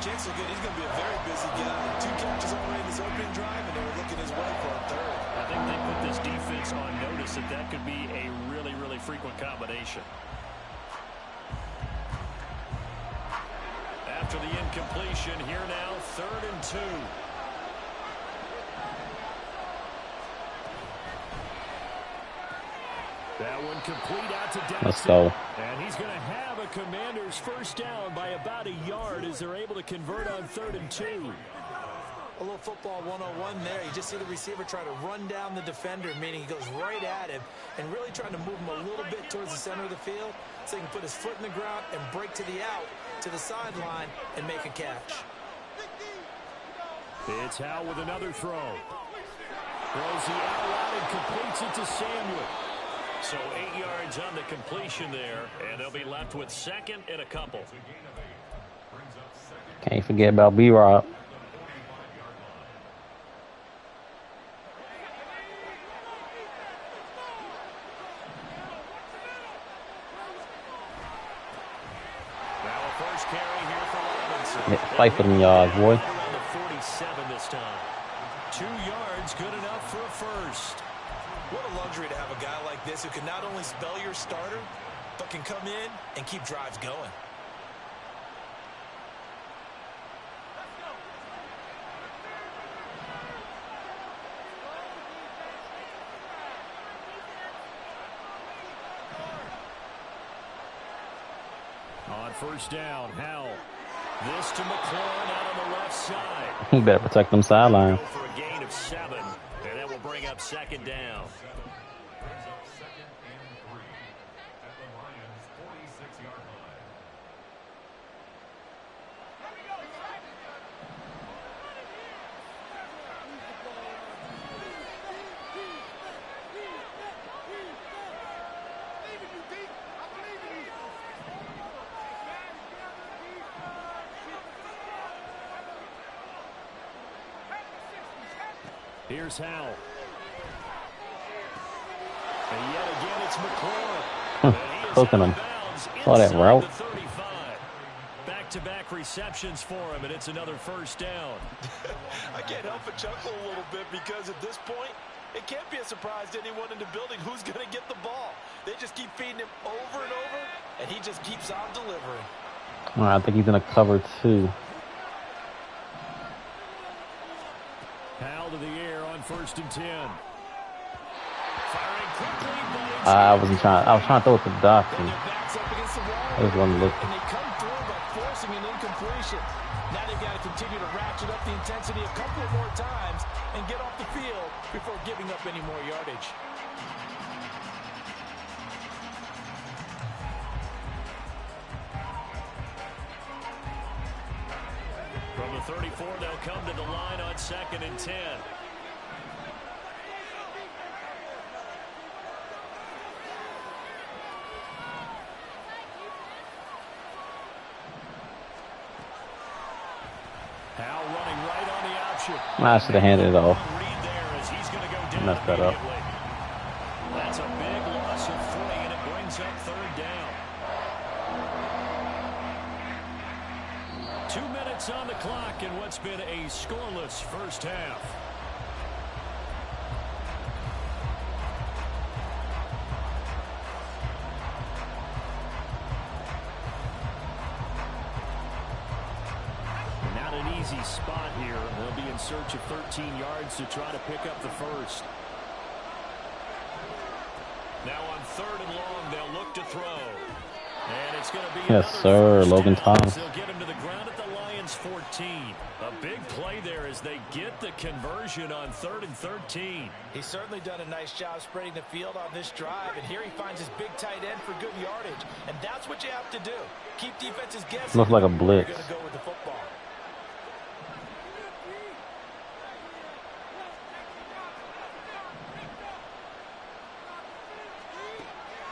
Speaker 2: Chance is good. He's going to be a very busy guy. 2 catches already in this opening drive, and they were looking his way for a third.
Speaker 4: I think they put this defense on notice that that could be a really, really frequent combination. After the incompletion, here now, 3rd and 2. That one complete out to Dennison.
Speaker 3: Let's go.
Speaker 4: And he's going to have a Commander's first down by about a yard as they're able to convert on 3rd and 2.
Speaker 2: A little football 101 there. You just see the receiver try to run down the defender, meaning he goes right at him and really trying to move him a little bit towards the center of the field so he can put his foot in the ground and break to the out, to the sideline, and make a catch.
Speaker 4: It's Howell with another throw. Throws the out route and completes it to Samuel.
Speaker 1: So 8 yards on the completion there, and they'll be left with 2nd and a couple.
Speaker 3: Can't forget about B-Rob.
Speaker 1: First carry here for Robinson.
Speaker 3: Fight for them yards, boy.
Speaker 1: Around the 47 this time. 2 yards, good enough for a first.
Speaker 2: What a luxury to have a guy like this who can not only spell your starter, but can come in and keep drives going.
Speaker 4: On first down, Howell. This to McLaurin out on the left side.
Speaker 3: He better protect them sidelines.
Speaker 1: Go for a gain of 7, and that will bring up 2nd down.
Speaker 5: Brings up 2nd and 3 at the Lions' 46-yard line.
Speaker 4: Here's Howell. And yet again, it's McLaurin.
Speaker 3: Cooking them. Saw that route.
Speaker 1: Back-to-back receptions for him, and it's another first down.
Speaker 2: I can't help but chuckle a little bit because at this point, it can't be a surprise to anyone in the building who's going to get the ball. They just keep feeding him over and over, and he just keeps on delivering.
Speaker 3: All right, I think he's in a cover 2.
Speaker 4: Howell to the air on 1st and 10. Firing quickly,
Speaker 3: I was trying to throw it to Dawson.
Speaker 2: Backs up against the wall,
Speaker 3: I was going to look.
Speaker 2: and they come through by forcing an incompletion. Now they've got to continue to ratchet up the intensity a couple of more times and get off the field before giving up any more yardage.
Speaker 1: From the 34, they'll come to the line on 2nd and 10.
Speaker 4: Howell running right on the option.
Speaker 3: I should have handed it off.
Speaker 1: Read there as he's going to go down
Speaker 3: Messed that up.
Speaker 1: immediately. That's a big loss of 3, and it brings up 3rd down. 2 minutes on the clock in what's been a scoreless first half. Not an easy spot here. They'll be in search of 13 yards to try to pick up the first.
Speaker 4: Now on 3rd and long, they'll look to throw. And it's going to be
Speaker 3: Yes,
Speaker 4: another
Speaker 3: sir.
Speaker 4: first
Speaker 3: Logan
Speaker 4: down.
Speaker 3: Thomas.
Speaker 4: They'll get him to the ground at the Lions' 14. A big play there as they get the conversion on 3rd and 13.
Speaker 2: He's certainly done a nice job spreading the field on this drive, and here he finds his big tight end for good yardage. And that's what you have to do. Keep defenses guessing.
Speaker 3: Looks like a blitz.
Speaker 2: You're going to go with the football.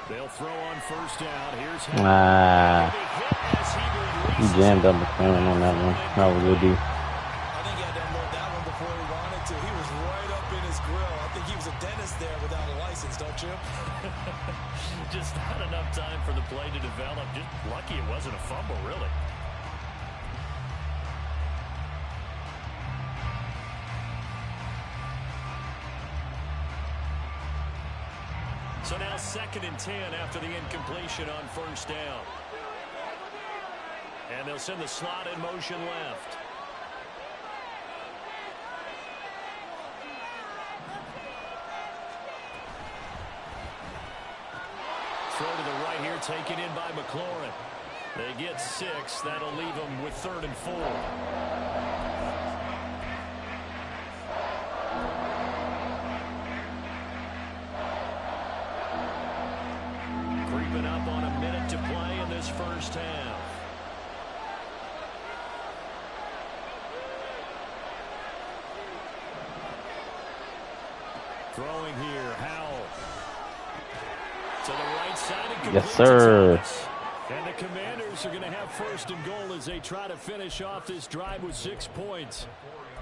Speaker 4: They'll throw on 1st down. Here's
Speaker 3: He jammed up the corner on that one. That was good, dude.
Speaker 2: I think he had to unload that one before he wanted to. He was right up in his grill. I think he was a dentist there without a license, don't you?
Speaker 4: Just not enough time for the play to develop. Just lucky it wasn't a fumble, really. So now 2nd and 10 after the incompletion on 1st down. And they'll send the slot in motion left. Throw to the right here, taken in by McLaurin. They get 6. That'll leave them with 3rd and 4. Creeping up on a minute to play in this 1st half. Throwing here, Howell. To the right side. And
Speaker 3: yes, sir.
Speaker 4: And the Commanders are going to have 1st and goal as they try to finish off this drive with 6 points.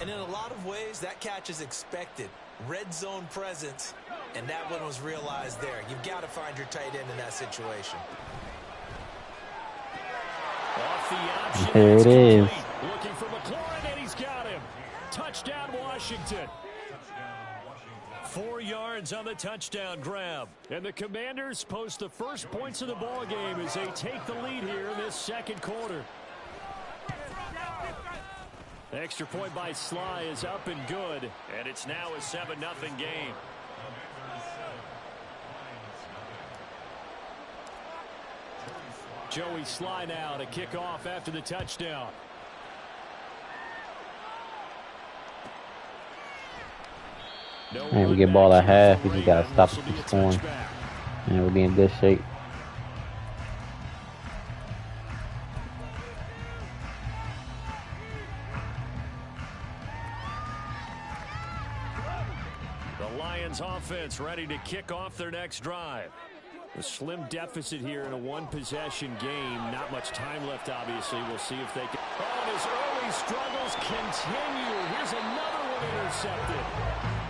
Speaker 2: And in a lot of ways, that catch is expected. Red zone presence, and that one was realized there. You've got to find your tight end in that situation.
Speaker 4: Off the option.
Speaker 3: There it is.
Speaker 4: Looking for McLaurin, and he's got him. Touchdown, Washington. 4 yards on the touchdown grab. And the Commanders post the first points of the ball game as they take the lead here in this 2nd quarter. The extra point by Sly is up and good, and it's now a 7-0 game. Joey Sly now to kick off after the touchdown.
Speaker 3: Man, we get ball at half. We just got to stop it from scoring. And we'll be in good shape.
Speaker 4: The Lions offense ready to kick off their next drive. A slim deficit here in a 1-possession game. Not much time left, obviously. We'll see if they can. Oh, and his early struggles continue. Here's another one intercepted.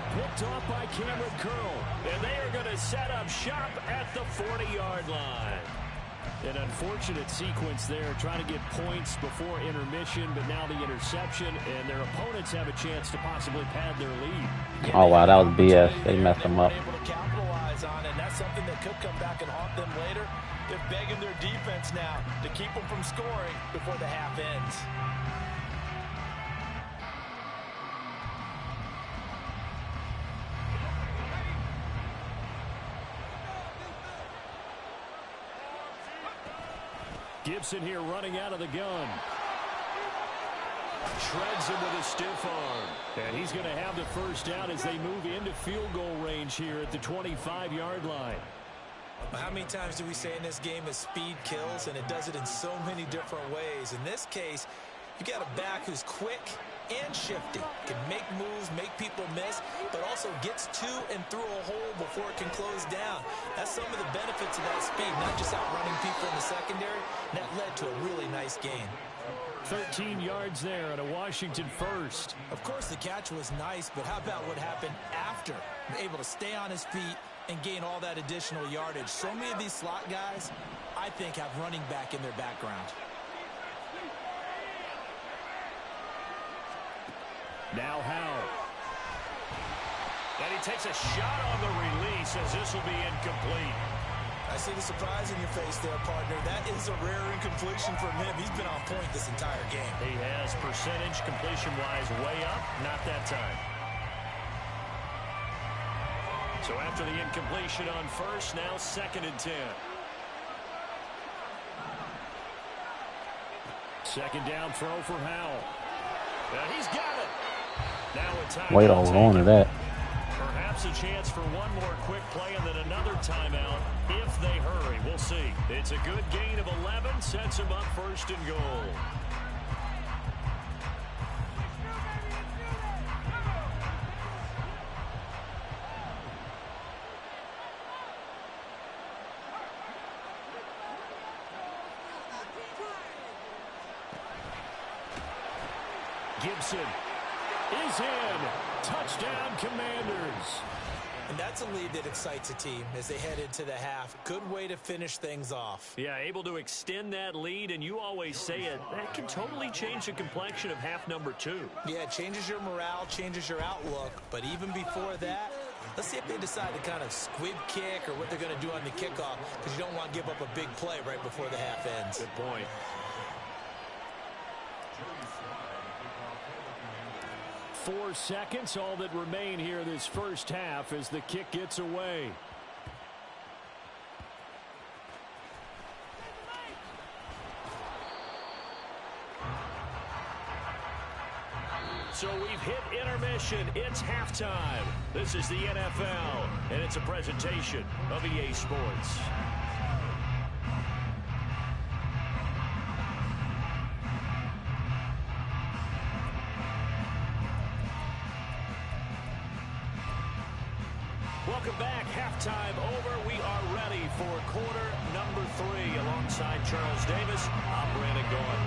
Speaker 4: Picked off by Cameron Curl. And they are going to set up shop at the 40-yard line. An unfortunate sequence there, trying to get points before intermission, but now the interception, and their opponents have a chance to possibly pad their lead.
Speaker 3: Oh, wow, that was BS. They messed them up.
Speaker 2: Able to capitalize on it, and that's something that could come back and haunt them later. They're begging their defense now to keep them from scoring before the half ends.
Speaker 4: Gibson here running out of the gun. Shreds him with a stiff arm. And he's going to have the first down as they move into field goal range here at the 25-yard line.
Speaker 2: How many times do we say in this game that speed kills, and it does it in so many different ways? In this case, you got a back who's quick and shifty, can make moves, make people miss, but also gets to and through a hole before it can close down. That's some of the benefits of that speed, not just outrunning people in the secondary. And that led to a really nice gain.
Speaker 4: 13 yards there on a Washington first.
Speaker 2: Of course, the catch was nice, but how about what happened after? Able to stay on his feet and gain all that additional yardage. So many of these slot guys, I think, have running back in their background.
Speaker 4: Now Howell. And he takes a shot on the release as this will be incomplete.
Speaker 2: I see the surprise in your face there, partner. That is a rare incompletion from him. He's been on point this entire game.
Speaker 4: He has percentage completion-wise way up. Not that time. So after the incompletion on first, now 2nd and 10. 2nd down throw for Howell. He's got it. Now a timeout.
Speaker 3: Wait, hold on to that.
Speaker 4: Perhaps a chance for one more quick play and then another timeout if they hurry. We'll see. It's a good gain of 11. Sets them up 1st and goal. Gibson is in. Touchdown, Commanders.
Speaker 2: And that's a lead that excites a team as they head into the half. Good way to finish things off.
Speaker 4: Yeah, able to extend that lead, and you always say it, that can totally change the complexion of half number 2.
Speaker 2: Yeah, it changes your morale, changes your outlook. But even before that, let's see if they decide to kind of squib kick or what they're going to do on the kickoff, because you don't want to give up a big play right before the half ends.
Speaker 4: Good point. 4 seconds, all that remain here this first half as the kick gets away. So we've hit intermission. It's halftime. This is the NFL, and it's a presentation of EA Sports. Welcome back. Halftime over. We are ready for quarter number 3. Alongside Charles Davis, I'm Brandon Gordon.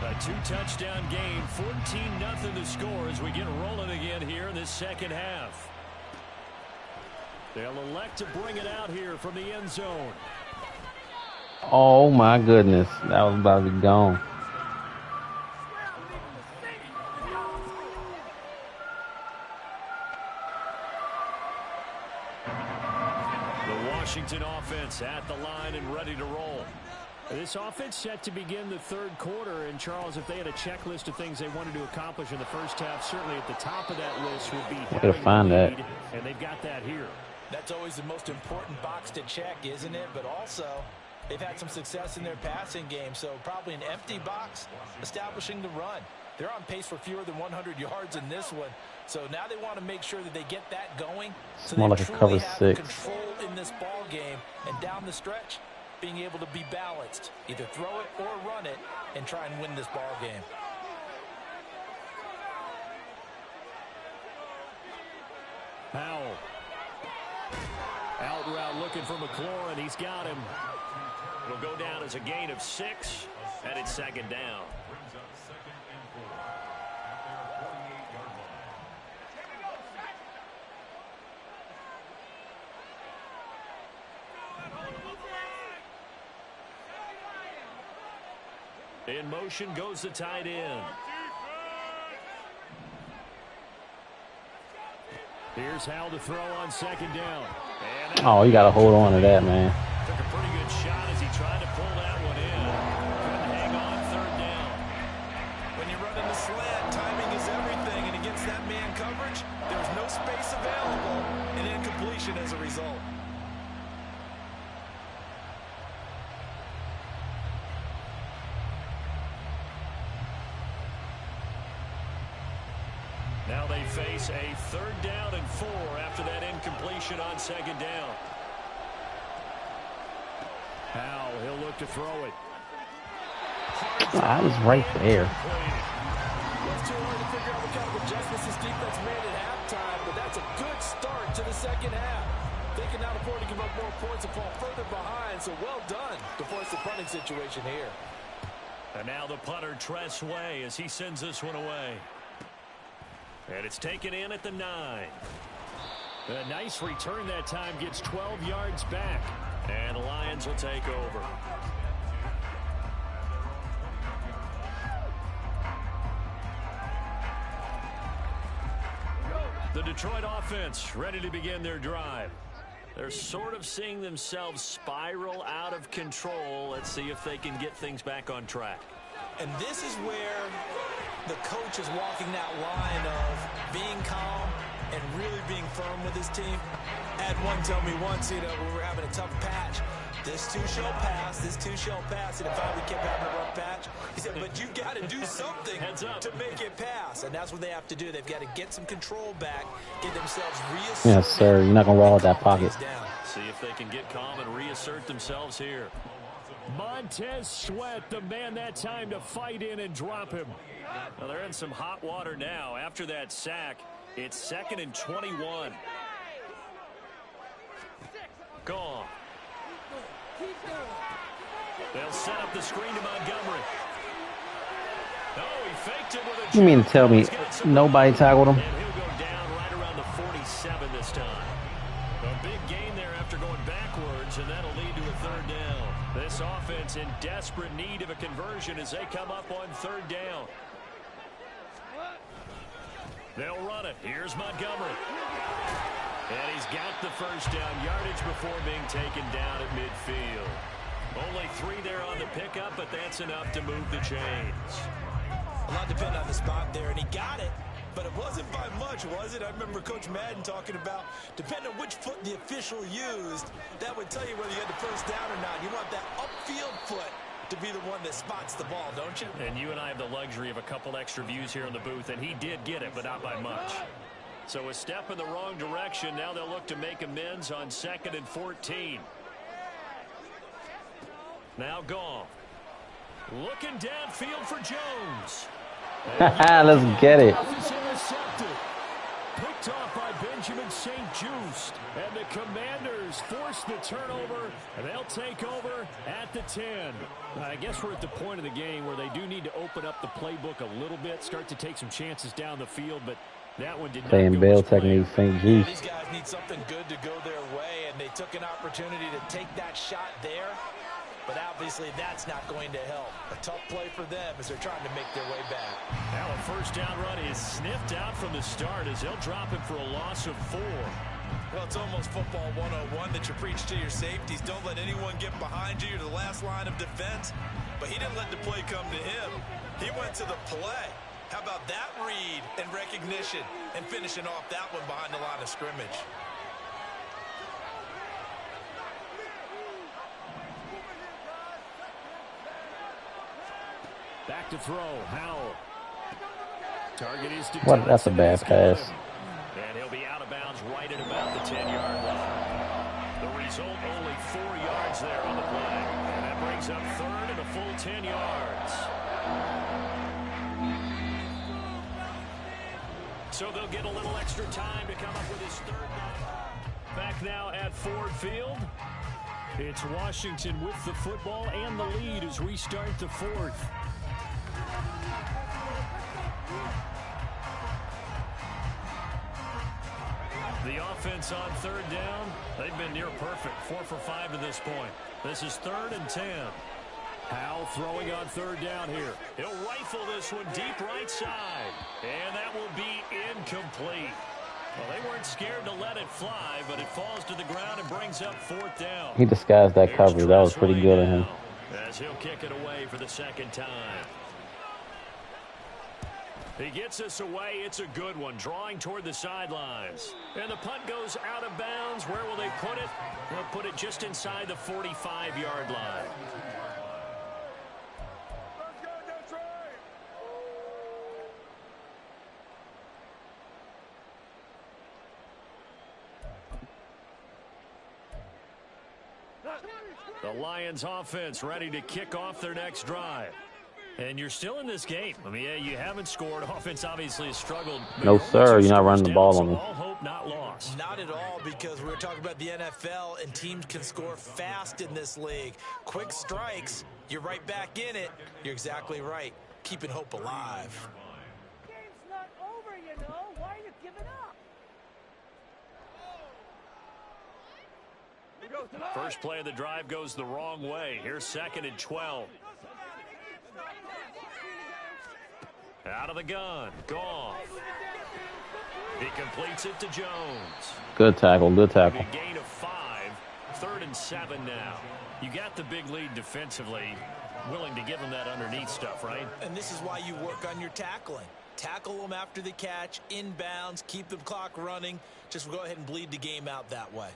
Speaker 4: A 2-touchdown game, 14-0 to score as we get rolling again here in this second half. They'll elect to bring it out here from the end zone.
Speaker 3: Oh my goodness, that was about to be gone.
Speaker 4: Washington offense at the line and ready to roll. This offense set to begin the 3rd quarter. And, Charles, if they had a checklist of things they wanted to accomplish in the first half, certainly at the top of that list would be having
Speaker 3: find
Speaker 4: the lead,
Speaker 3: that.
Speaker 4: and they've got that here.
Speaker 2: That's always the most important box to check, isn't it? But also, they've had some success in their passing game, so probably an empty box establishing the run. They're on pace for fewer than 100 yards in this one. So now they want to make sure that they get that going. So
Speaker 3: more
Speaker 2: they
Speaker 3: like a
Speaker 2: truly
Speaker 3: cover
Speaker 2: have
Speaker 3: 6.
Speaker 2: control in this ball game. And down the stretch, being able to be balanced. Either throw it or run it and try and win this ball game.
Speaker 4: Howell. Out route looking for McLaurin. He's got him. It'll go down as a gain of 6, and it's 2nd down.
Speaker 5: Brings up 2nd and 4 at their 48-yard line.
Speaker 4: In motion goes the tight end. Here's Howell to throw on 2nd down. And
Speaker 3: Oh, you got to hold on to that, man.
Speaker 4: took a pretty good shot as he tried to pull that one in. Couldn't hang on 3rd down.
Speaker 2: When you run in the slant, timing is everything. And against that man coverage, there's no space available. And incompletion as a result.
Speaker 4: Now they face a 3rd down and 4 after that incompletion on 2nd down. Howell, he'll look to throw it.
Speaker 3: I was right there.
Speaker 2: It's too hard to figure out what kind of adjustments this defense made at halftime, but that's a good start to the second half. They cannot afford to give up more points and fall further behind, so well done to force the punting situation here.
Speaker 4: And now the punter Tress Way as he sends this one away. And it's taken in at the 9. A nice return that time, gets 12 yards back. And the Lions will take over. The Detroit offense ready to begin their drive. They're sort of seeing themselves spiral out of control. Let's see if they can get things back on track.
Speaker 2: And this is where the coach is walking that line of being calm, and really being firm with his team. I had one tell me once, you know, we were having a tough patch. This too shall pass, this too shall pass. And if I kept having a rough patch, he said, but you got to do something to make it pass. And that's what they have to do. They've got to get some control back, get themselves reasserted.
Speaker 3: Yes, sir. You're not going to wall that pocket.
Speaker 4: See if they can get calm and reassert themselves here. Montez Sweat, the man that time to fight in and drop him. Well, they're in some hot water now. After that sack, it's 2nd and 21. Gone. They'll set up the screen to Montgomery. Oh, he faked it with a...
Speaker 3: You mean to tell me nobody tackled him?
Speaker 4: And he'll go down right around the 47 this time. A big gain there after going backwards, and that'll lead to a 3rd down. This offense in desperate need of a conversion as they come up on 3rd down. They'll run it. Here's Montgomery. And he's got the 1st down yardage before being taken down at midfield. Only 3 there on the pickup, but that's enough to move the chains.
Speaker 2: A lot depended on the spot there, and he got it. But it wasn't by much, was it? I remember Coach Madden talking about, depending on which foot the official used, that would tell you whether you had the 1st down or not. You want that upfield foot to be the one that spots the ball, don't you?
Speaker 4: And you and I have the luxury of a couple extra views here in the booth, and he did get it, but not by much. So a step in the wrong direction. Now they'll look to make amends on 2nd and 14. Now Goff. Looking downfield for Jones.
Speaker 3: Let's get it.
Speaker 4: Picked off by Benjamin St. Just. And the Commanders force the turnover, and they'll take over at the 10. I guess we're at the point of the game where they do need to open up the playbook a little bit, start to take some chances down the field, but that one did not
Speaker 3: Playing bail technique, St. Just.
Speaker 2: These guys need something good to go their way, and they took an opportunity to take that shot there. But obviously that's not going to help. A tough play for them as they're trying to make their way back.
Speaker 4: Now a 1st down run is sniffed out from the start as they'll drop him for a loss of 4.
Speaker 2: Well, it's almost football 101 that you preach to your safeties. Don't let anyone get behind you. You're the last line of defense. But he didn't let the play come to him. He went to the play. How about that read and recognition and finishing off that one behind the line of scrimmage?
Speaker 4: Back to throw, Howell. Target is to
Speaker 3: What? That's a bad pass.
Speaker 4: And he'll be out of bounds right at about the 10-yard line. The result, only 4 yards there on the play. And that brings up 3rd and a full 10 yards. So they'll get a little extra time to come up with his 3rd down. Back now at Ford Field. It's Washington with the football and the lead as we start the 4th. The offense on 3rd down, they've been near perfect. 4 for 5 to this point. This is 3rd and 10. Howell throwing on 3rd down here. He'll rifle this one deep right side. And that will be incomplete. Well, they weren't scared to let it fly, but it falls to the ground and brings up 4th down.
Speaker 3: He disguised that coverage. That was pretty good of him.
Speaker 4: As he'll kick it away for the 2nd time. He gets us away. It's a good one. Drawing toward the sidelines. And the punt goes out of bounds. Where will they put it? They'll put it just inside the 45-yard line. The Lions offense ready to kick off their next drive. And you're still in this game. I mean, yeah, you haven't scored. Offense obviously has struggled.
Speaker 3: No, sir. You're not running the ball on me.
Speaker 4: All hope not lost.
Speaker 2: Not at all, because we're talking about the NFL, and teams can score fast in this league. Quick strikes, you're right back in it. You're exactly right. Keeping hope alive.
Speaker 6: Game's not over, you know. Why are you giving up?
Speaker 4: First play of the drive goes the wrong way. Here's 2nd and 12. Out of the gun. Goff. He completes it to Jones.
Speaker 3: Good tackle. Good tackle.
Speaker 4: A gain of 5. 3rd and 7 now. You got the big lead defensively. Willing to give him that underneath stuff, right?
Speaker 2: And this is why you work on your tackling. Tackle them after the catch, inbounds, keep the clock running. Just go ahead and bleed the game out that way.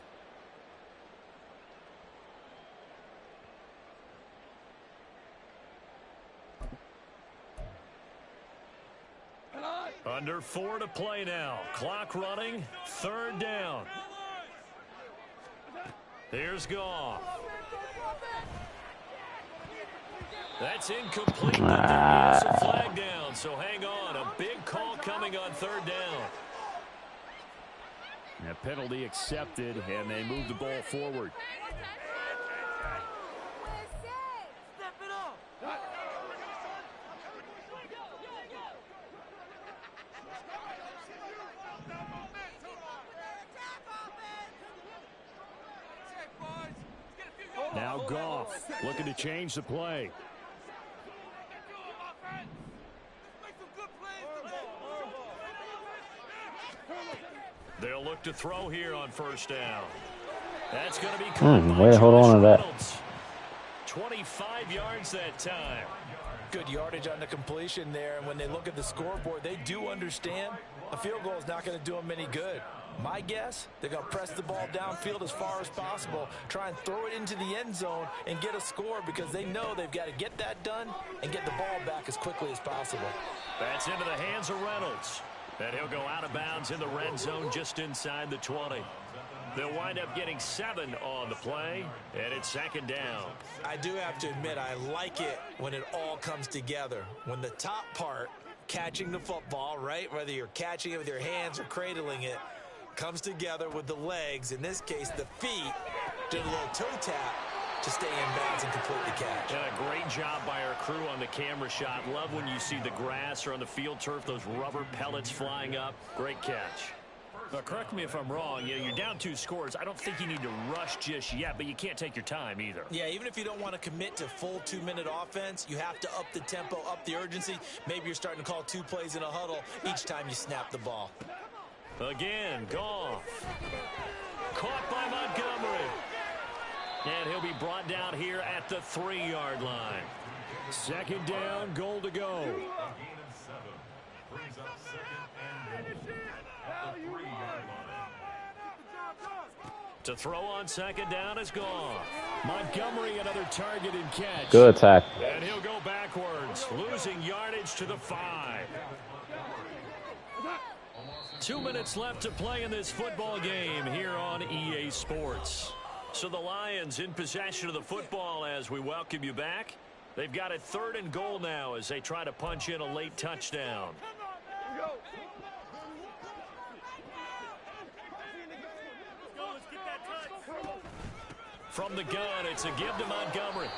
Speaker 4: Under 4 to play now. Clock running. 3rd down. Here's Goff. That's incomplete. But there is a flag down, so hang on. A big call coming on 3rd down. A penalty accepted, and they move the ball forward. Now Goff looking to change the play. They'll look to throw here on 1st down. That's going to be
Speaker 3: wait, hold on to that.
Speaker 4: 25 yards that time.
Speaker 2: Good yardage on the completion there, and when they look at the scoreboard, they do understand a field goal is not going to do them any good. My guess, they're going to press the ball downfield as far as possible, try and throw it into the end zone and get a score because they know they've got to get that done and get the ball back as quickly as possible.
Speaker 4: That's into the hands of Reynolds. And he'll go out of bounds in the red zone just inside the 20. They'll wind up getting 7 on the play, and it's 2nd down.
Speaker 2: I do have to admit, I like it when it all comes together. When the top part, catching the football, right, whether you're catching it with your hands or cradling it, comes together with the legs, in this case the feet, did a little toe tap to stay in bounds and complete the catch.
Speaker 4: And a great job by our crew on the camera shot. Love when you see the grass or on the field turf, those rubber pellets flying up. Great catch. Now, correct me if I'm wrong. You're down 2 scores. I don't think you need to rush just yet, but you can't take your time either.
Speaker 2: Yeah, even if you don't want to commit to full 2-minute offense, you have to up the tempo, up the urgency. Maybe you're starting to call 2 plays in a huddle each time you snap the ball.
Speaker 4: Again, Goff. Caught by Montgomery. And he'll be brought down here at the 3-yard line. 2nd down, goal to go.
Speaker 5: A gain of 7. Brings up 2nd and goal at the 3-yard line.
Speaker 4: To throw on 2nd down is Goff. Montgomery, another target and catch.
Speaker 3: Good tackle.
Speaker 4: And he'll go backwards, losing yardage to the 5. 2 minutes left to play in this football game here on EA Sports. So the Lions in possession of the football as we welcome you back. They've got it 3rd and goal now as they try to punch in a late touchdown. From the gun, it's a give to Montgomery.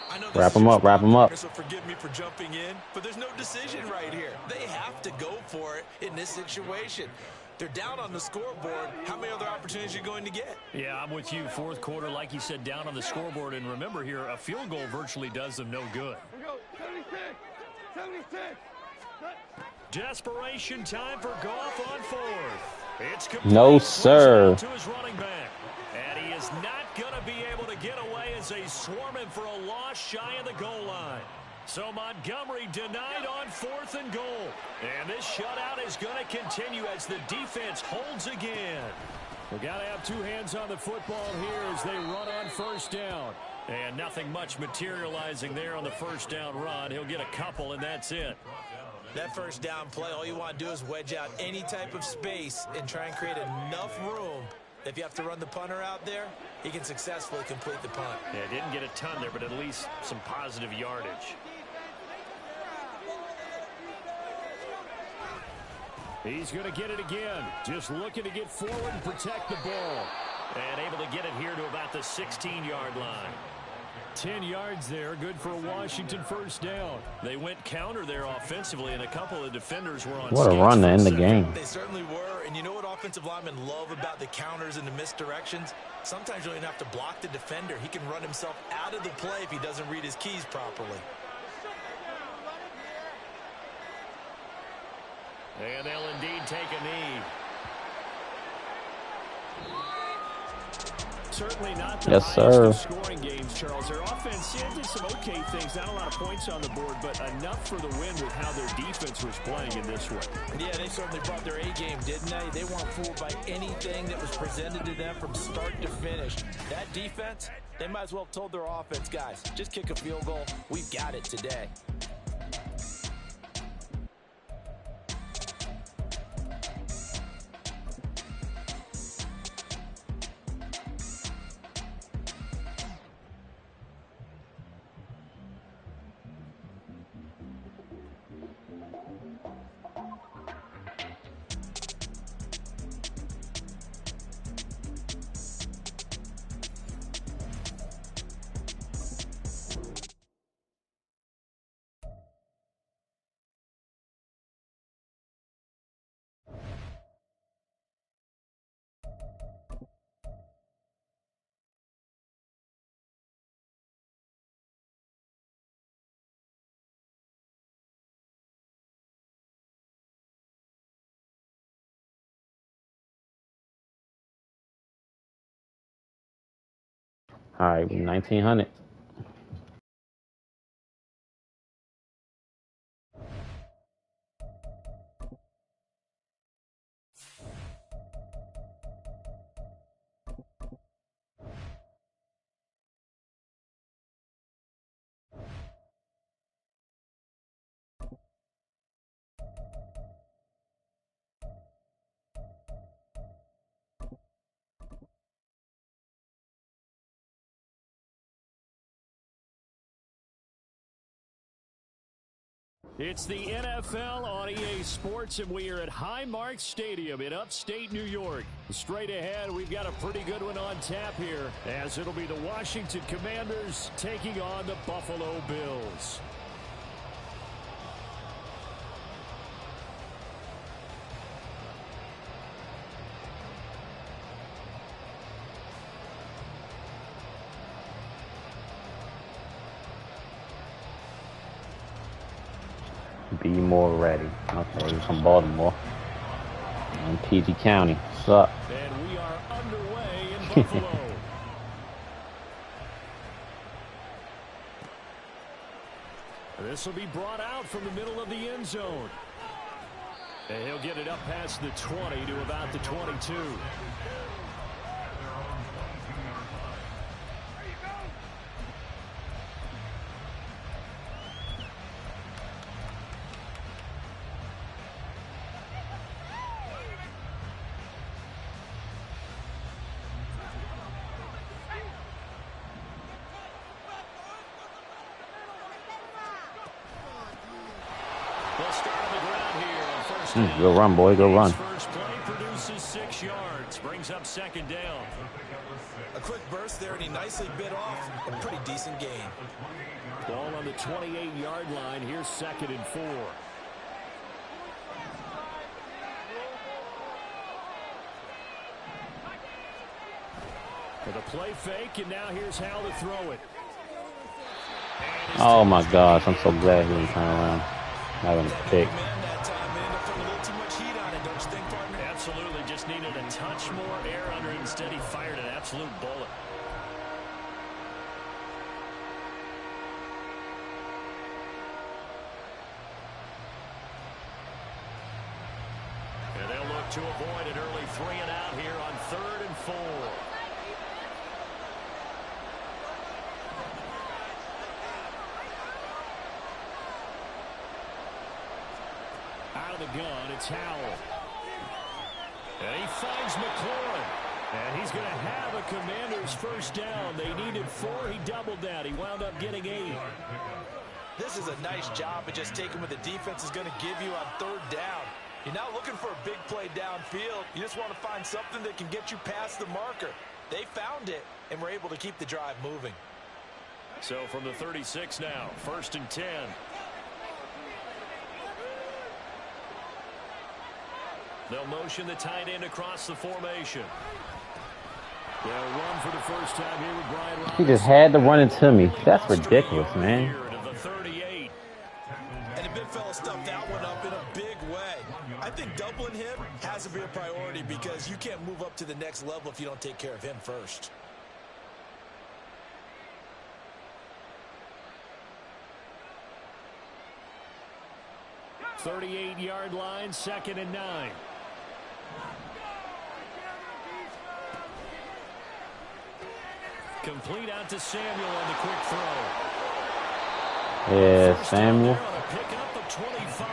Speaker 2: I know
Speaker 3: Wrap him up, wrap him up.
Speaker 2: So forgive me for jumping in, but there's no decision right here. They have to go for it in this situation. They're down on the scoreboard. How many other opportunities are you going to get?
Speaker 4: Yeah, I'm with you. 4th quarter, like you said, down on the scoreboard. And remember here, a field goal virtually does them no good.
Speaker 6: 76.
Speaker 4: Desperation time for Goff on 4th. It's complete.
Speaker 3: No, sir.
Speaker 4: To his running back. And he is not going to be able to get away as they swarm him for a loss shy of the goal line. So Montgomery denied on 4th and goal. And this shutout is going to continue as the defense holds again. We've got to have 2 hands on the football here as they run on 1st down. And nothing much materializing there on the 1st down run. He'll get a couple, and that's it.
Speaker 2: That 1st down play, all you want to do is wedge out any type of space and try and create enough room. If you have to run the punter out there, he can successfully complete the punt.
Speaker 4: Yeah, didn't get a ton there, but at least some positive yardage. He's going to get it again. Just looking to get forward and protect the ball. And able to get it here to about the 16-yard line. 10 yards there, good for a Washington 1st down. They went counter there offensively, and a couple of defenders were on.
Speaker 3: What a run to end the game.
Speaker 2: They certainly were, and you know what offensive linemen love about the counters and the misdirections? Sometimes you don't even have to block the defender. He can run himself out of the play if he doesn't read his keys properly.
Speaker 4: And they'll indeed take a knee. certainly not the
Speaker 3: Yes,
Speaker 4: highest
Speaker 3: sir.
Speaker 4: of scoring games, Charles. Their offense did some okay things, not a lot of points on the board, but enough for the win with how their defense was playing in this one.
Speaker 2: Yeah, they certainly brought their A-game, didn't they? They weren't fooled by anything that was presented to them from start to finish. That defense, they might as well have told their offense, guys, just kick a field goal. We've got it today.
Speaker 3: All right, 1900.
Speaker 4: It's the NFL on EA Sports, and we are at Highmark Stadium in upstate New York. Straight ahead, we've got a pretty good one on tap here, as it'll be the Washington Commanders taking on the Buffalo Bills.
Speaker 3: Be more ready. Okay, he's from Baltimore. In PG County. What's up?
Speaker 4: And we are underway in Buffalo. This will be brought out from the middle of the end zone. And he'll get it up past the 20 to about the 22.
Speaker 3: Go run, boy. Go run.
Speaker 4: First play produces 6 yards. Brings up second down.
Speaker 2: A quick burst there, and he nicely bit off a pretty decent gain.
Speaker 4: Ball on the 28-yard line. Here's 2nd and 4. For the play fake, and now here's how to throw it.
Speaker 3: Oh, my gosh. I'm so glad he didn't turn around. Having a pick.
Speaker 4: Absolutely, just needed a touch more air under him. Instead, he fired an absolute bullet. And they'll look to avoid an early 3 and out here on 3rd and 4. Out of the gun, it's Howell. And he finds McLaurin. And he's going to have a Commanders first down. They needed 4. He doubled that. He wound up getting 8.
Speaker 2: This is a nice job of just taking what the defense is going to give you on 3rd down. You're not looking for a big play downfield. You just want to find something that can get you past the marker. They found it and were able to keep the drive moving.
Speaker 4: So from the 36 now, 1st and 10. They'll motion the tight end across the formation. They'll run for the first time here with Brian Robinson.
Speaker 3: He just had to run into me. That's ridiculous, man.
Speaker 4: The 38.
Speaker 2: And the big fella stuffed that one up in a big way. I think doubling him has to be a priority because you can't move up to the next level if you don't take care of him first.
Speaker 4: 38-yard line, 2nd and 9. Complete out to Samuel on the quick throw.
Speaker 3: Yeah, Samuel.
Speaker 4: On a pickup of 25.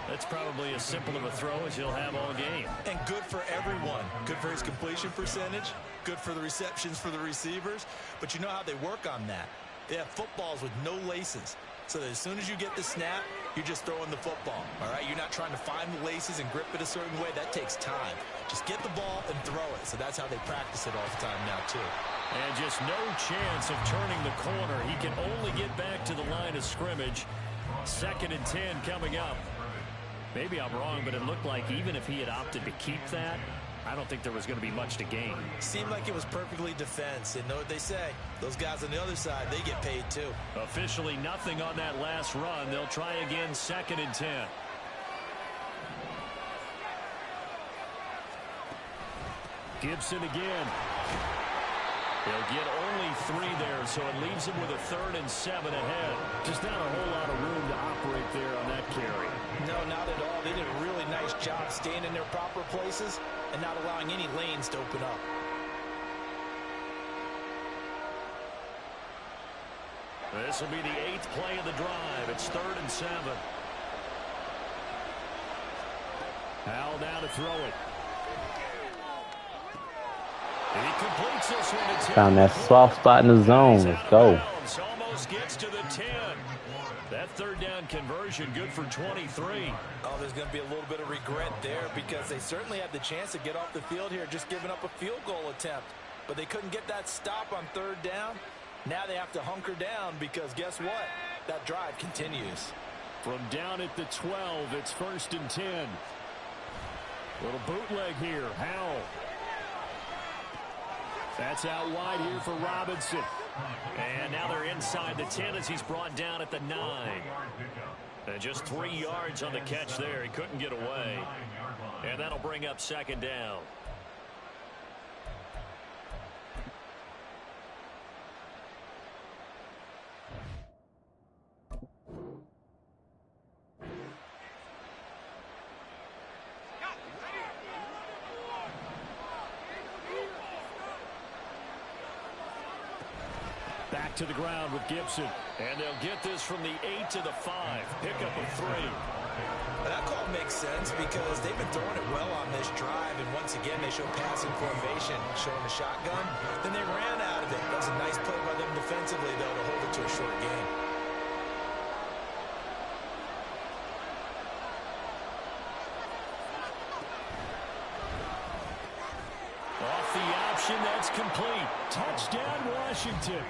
Speaker 4: That's probably as simple of a throw as he'll have all game.
Speaker 2: And good for everyone. Good for his completion percentage. Good for the receptions for the receivers. But you know how they work on that. They have footballs with no laces. So that as soon as you get the snap, you're just throwing the football. All right? You're not trying to find the laces and grip it a certain way. That takes time. Just get the ball and throw it. So that's how they practice it all the time now, too.
Speaker 4: And just no chance of turning the corner. He can only get back to the line of scrimmage. 2nd and 10 coming up. Maybe I'm wrong, but it looked like even if he had opted to keep that, I don't think there was going to be much to gain.
Speaker 2: Seemed like it was perfectly defense. And know what they say? Those guys on the other side, they get paid too.
Speaker 4: Officially nothing on that last run. They'll try again, 2nd and 10. Gibson again. They'll get only 3 there, so it leaves him with a 3rd and 7 ahead. Just not a whole lot of room to operate there on that carry.
Speaker 2: No, not at all. They did a really nice job staying in their proper places and not allowing any lanes to open up.
Speaker 4: This will be the 8th play of the drive. It's 3rd and 7. Howell down to throw it. He completes this one to 10.
Speaker 3: Found that soft spot in the zone. Let's go.
Speaker 4: Almost gets to the 10. That 3rd down conversion good for 23.
Speaker 2: Oh, there's going to be a little bit of regret there because they certainly had the chance to get off the field here, just giving up a field goal attempt. But they couldn't get that stop on 3rd down. Now they have to hunker down because guess what? That drive continues.
Speaker 4: From down at the 12, it's 1st and 10. Little bootleg here. Howell. That's out wide here for Robinson. And now they're inside the 10 as he's brought down at the 9. And just 3 yards on the catch there. He couldn't get away. And that'll bring up 2nd down. Back to the ground with Gibson. And they'll get this from the 8 to the 5. Pickup of 3.
Speaker 2: That call makes sense because they've been throwing it well on this drive. And once again, they show passing formation, showing the shotgun. Then they ran out of it. That was a nice play by them defensively, though, to hold it to a short game.
Speaker 4: Off the option, that's complete. Touchdown, Washington.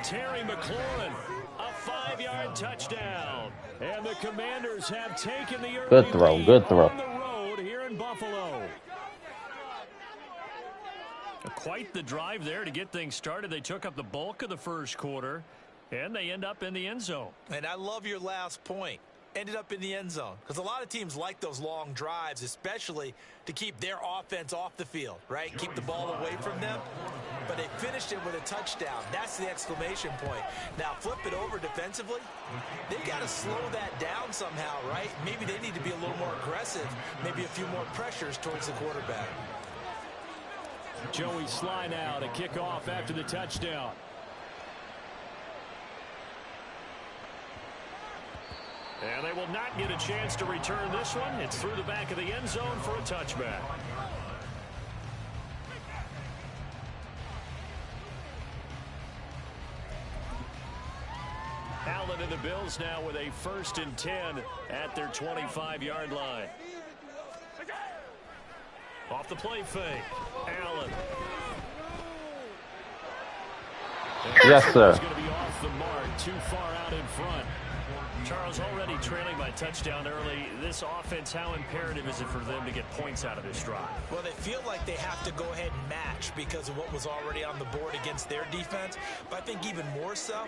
Speaker 4: Terry McLaurin, a 5-yard touchdown. And the Commanders have taken the early
Speaker 3: Good throw,
Speaker 4: lead
Speaker 3: good throw.
Speaker 4: on the road here in Buffalo. Quite the drive there to get things started. They took up the bulk of the first quarter, and they end up in the end zone.
Speaker 2: And I love your last point. Ended up in the end zone because a lot of teams like those long drives, especially to keep their offense off the field, right? Keep the ball away from them. But they finished it with a touchdown. That's the exclamation point. Now flip it over defensively. They've got to slow that down somehow, right? Maybe they need to be a little more aggressive. Maybe a few more pressures towards the quarterback.
Speaker 4: Joey Sly now to kick off after the touchdown. And they will not get a chance to return this one. It's through the back of the end zone for a touchback. Allen and the Bills now with a 1st and 10 at their 25-yard line. Off the play fake. Allen.
Speaker 3: Yes, sir.
Speaker 4: It's going to be off the mark, too far out in front. Charles, already trailing by touchdown early. This offense, how imperative is it for them to get points out of this drive?
Speaker 2: Well, they feel like they have to go ahead and match because of what was already on the board against their defense. But I think even more so,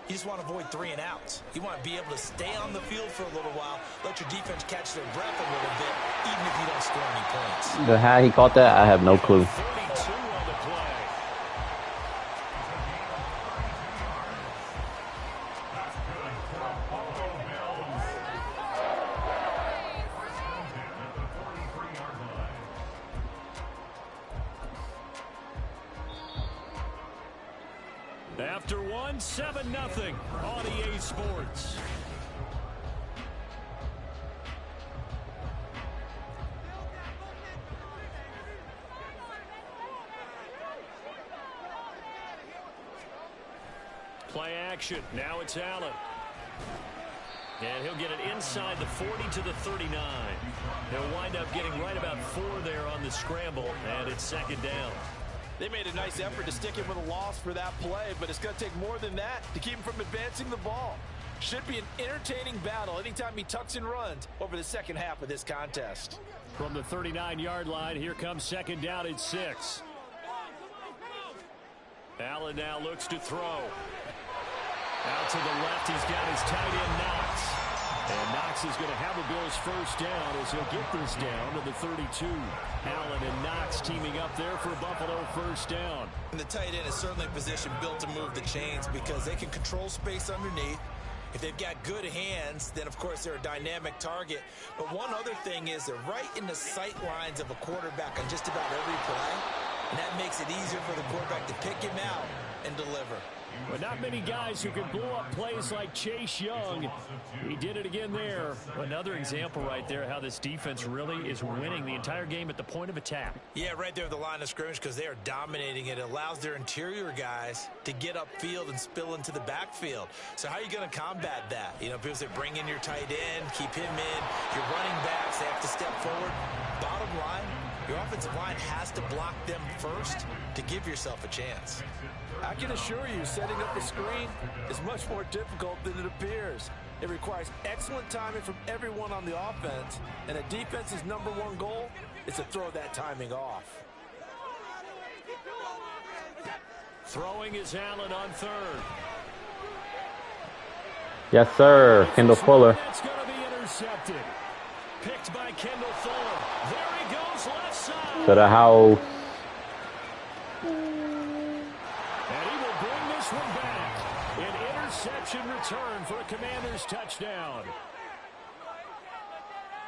Speaker 2: you just want to avoid 3 and outs. You want to be able to stay on the field for a little while, let your defense catch their breath a little bit, even if you don't score any points.
Speaker 3: But how he caught that, I have no clue.
Speaker 4: 32 on the play. After one, 7-0 on EA Sports. Play action. Now it's Allen. And he'll get it inside the 40 to the 39. He'll wind up getting right about 4 there on the scramble, and it's second down.
Speaker 2: They made a nice effort to stick him with a loss for that play, but it's going to take more than that to keep him from advancing the ball. Should be an entertaining battle anytime he tucks and runs over the second half of this contest.
Speaker 4: From the 39-yard line, here comes second down at 6. Allen now looks to throw. Out to the left, he's got his tight end, Knox. And Knox is going to have a Bills first down as he'll get this down to the 32. Allen and Knox teaming up there for Buffalo first down.
Speaker 2: And the tight end is certainly a position built to move the chains because they can control space underneath. If they've got good hands, then, of course, they're a dynamic target. But one other thing is they're right in the sight lines of a quarterback on just about every play. And that makes it easier for the quarterback to pick him out and deliver.
Speaker 4: But not many guys who can blow up plays like Chase Young. He did it again there. Another example right there how this defense really is winning the entire game at the point of attack.
Speaker 2: Yeah, right there at the line of scrimmage because they are dominating it. It allows their interior guys to get upfield and spill into the backfield. So how are you going to combat that? You know, people say bring in your tight end, keep him in. Your running backs, they have to step forward. Bottom line, your offensive line has to block them first to give yourself a chance. I can assure you, setting up a screen is much more difficult than it appears. It requires excellent timing from everyone on the offense, and a defense's #1 goal is to throw that timing off.
Speaker 4: Throwing is Allen on third.
Speaker 3: Yes, sir. Kendall Fuller.
Speaker 4: That's going to be intercepted. Picked by Kendall Fuller. There he goes, left side.
Speaker 3: To the house.
Speaker 4: One back. An interception return for a Commanders touchdown.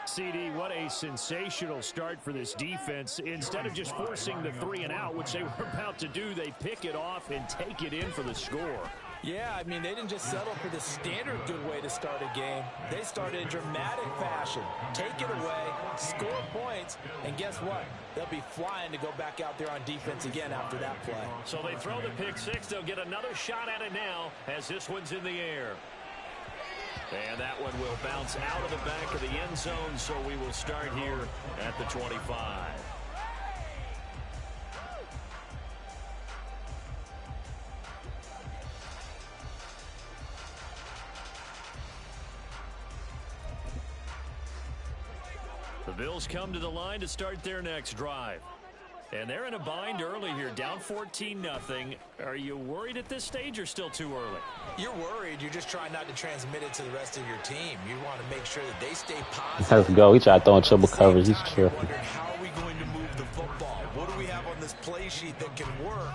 Speaker 4: CD, what a sensational start for this defense. Instead of just forcing the 3 and out, which they were about to do, they pick it off and take it in for the score.
Speaker 2: Yeah, I mean, they didn't just settle for the standard good way to start a game. They started in dramatic fashion. Take it away, score points, and guess what? They'll be flying to go back out there on defense again after that play.
Speaker 4: So they throw the pick 6. They'll get another shot at it now as this one's in the air. And that one will bounce out of the back of the end zone, so we will start here at the 25. The Bills come to the line to start their next drive. And they're in a bind early here, down 14-0. Are you worried at this stage or still too early?
Speaker 2: You're worried. You're just trying not to transmit it to the rest of your team. You want to make sure that they stay positive.
Speaker 3: Let's go. He tried throwing triple coverage. He's tripping.
Speaker 2: How are we going to move the football? What do we have on this play sheet that can work?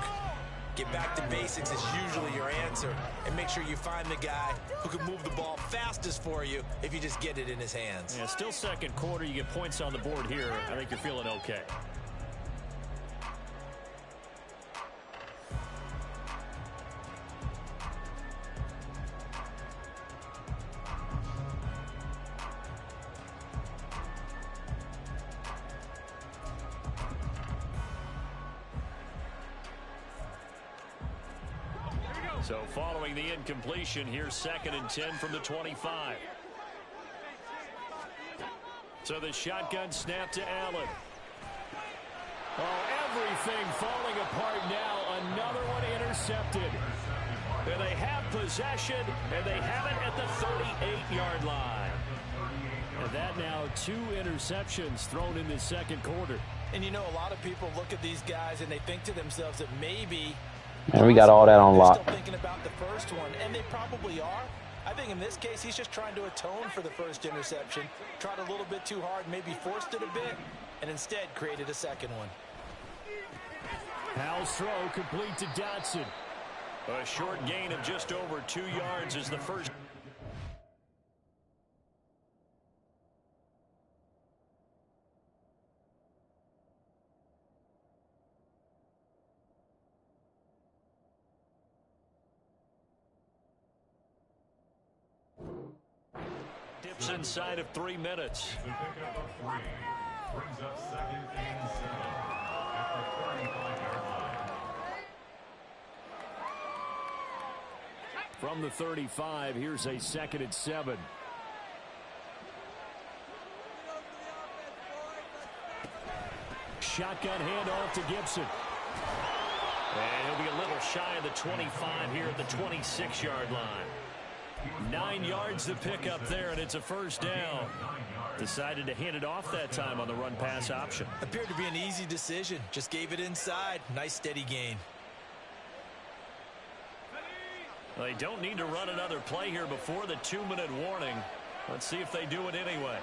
Speaker 2: Get back to basics is usually your answer. And make sure you find the guy who can move the ball fastest for you if you just get it in his hands.
Speaker 4: Yeah, still second quarter. You get points on the board here. I think you're feeling okay. So following the incompletion, here's 2nd and 10 from the 25. So the shotgun snap to Allen. Oh, everything falling apart now. Another one intercepted. And they have possession, and they have it at the 38-yard line. And that now 2 interceptions thrown in the second quarter.
Speaker 2: And you know, a lot of people look at these guys and they think to themselves that maybe
Speaker 3: And we got all that on
Speaker 2: they're
Speaker 3: lock.
Speaker 2: still thinking about the first one, and they probably are. I think in this case, he's just trying to atone for the first interception. Tried a little bit too hard, maybe forced it a bit, and instead created a second one.
Speaker 4: Howell's throw complete to Dotson. A short gain of just over 2 yards is the first. stops inside of 3 minutes.
Speaker 5: The pickup of 3 brings up 2nd and 7 at the 35-yard line.
Speaker 4: From the 35, here's a 2nd and 7. Shotgun handoff to Gibson. And he'll be a little shy of the 25 here at the 26-yard line. 9 yards to pick up there, and it's a first down. Decided to hand it off that time on the run-pass option.
Speaker 2: Appeared to be an easy decision. Just gave it inside. Nice steady gain.
Speaker 4: They don't need to run another play here before the 2-minute warning. Let's see if they do it anyway.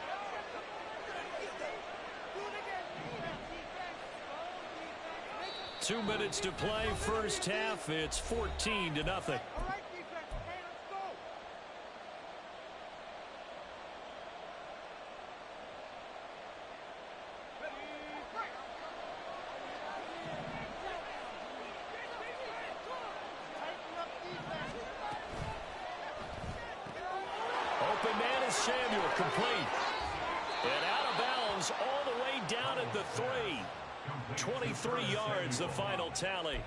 Speaker 4: Two minutes to play, first half. It's 14-0. Open man is Samuel, complete. And out of bounds all the way down at the 3. 23 yards, the final tally.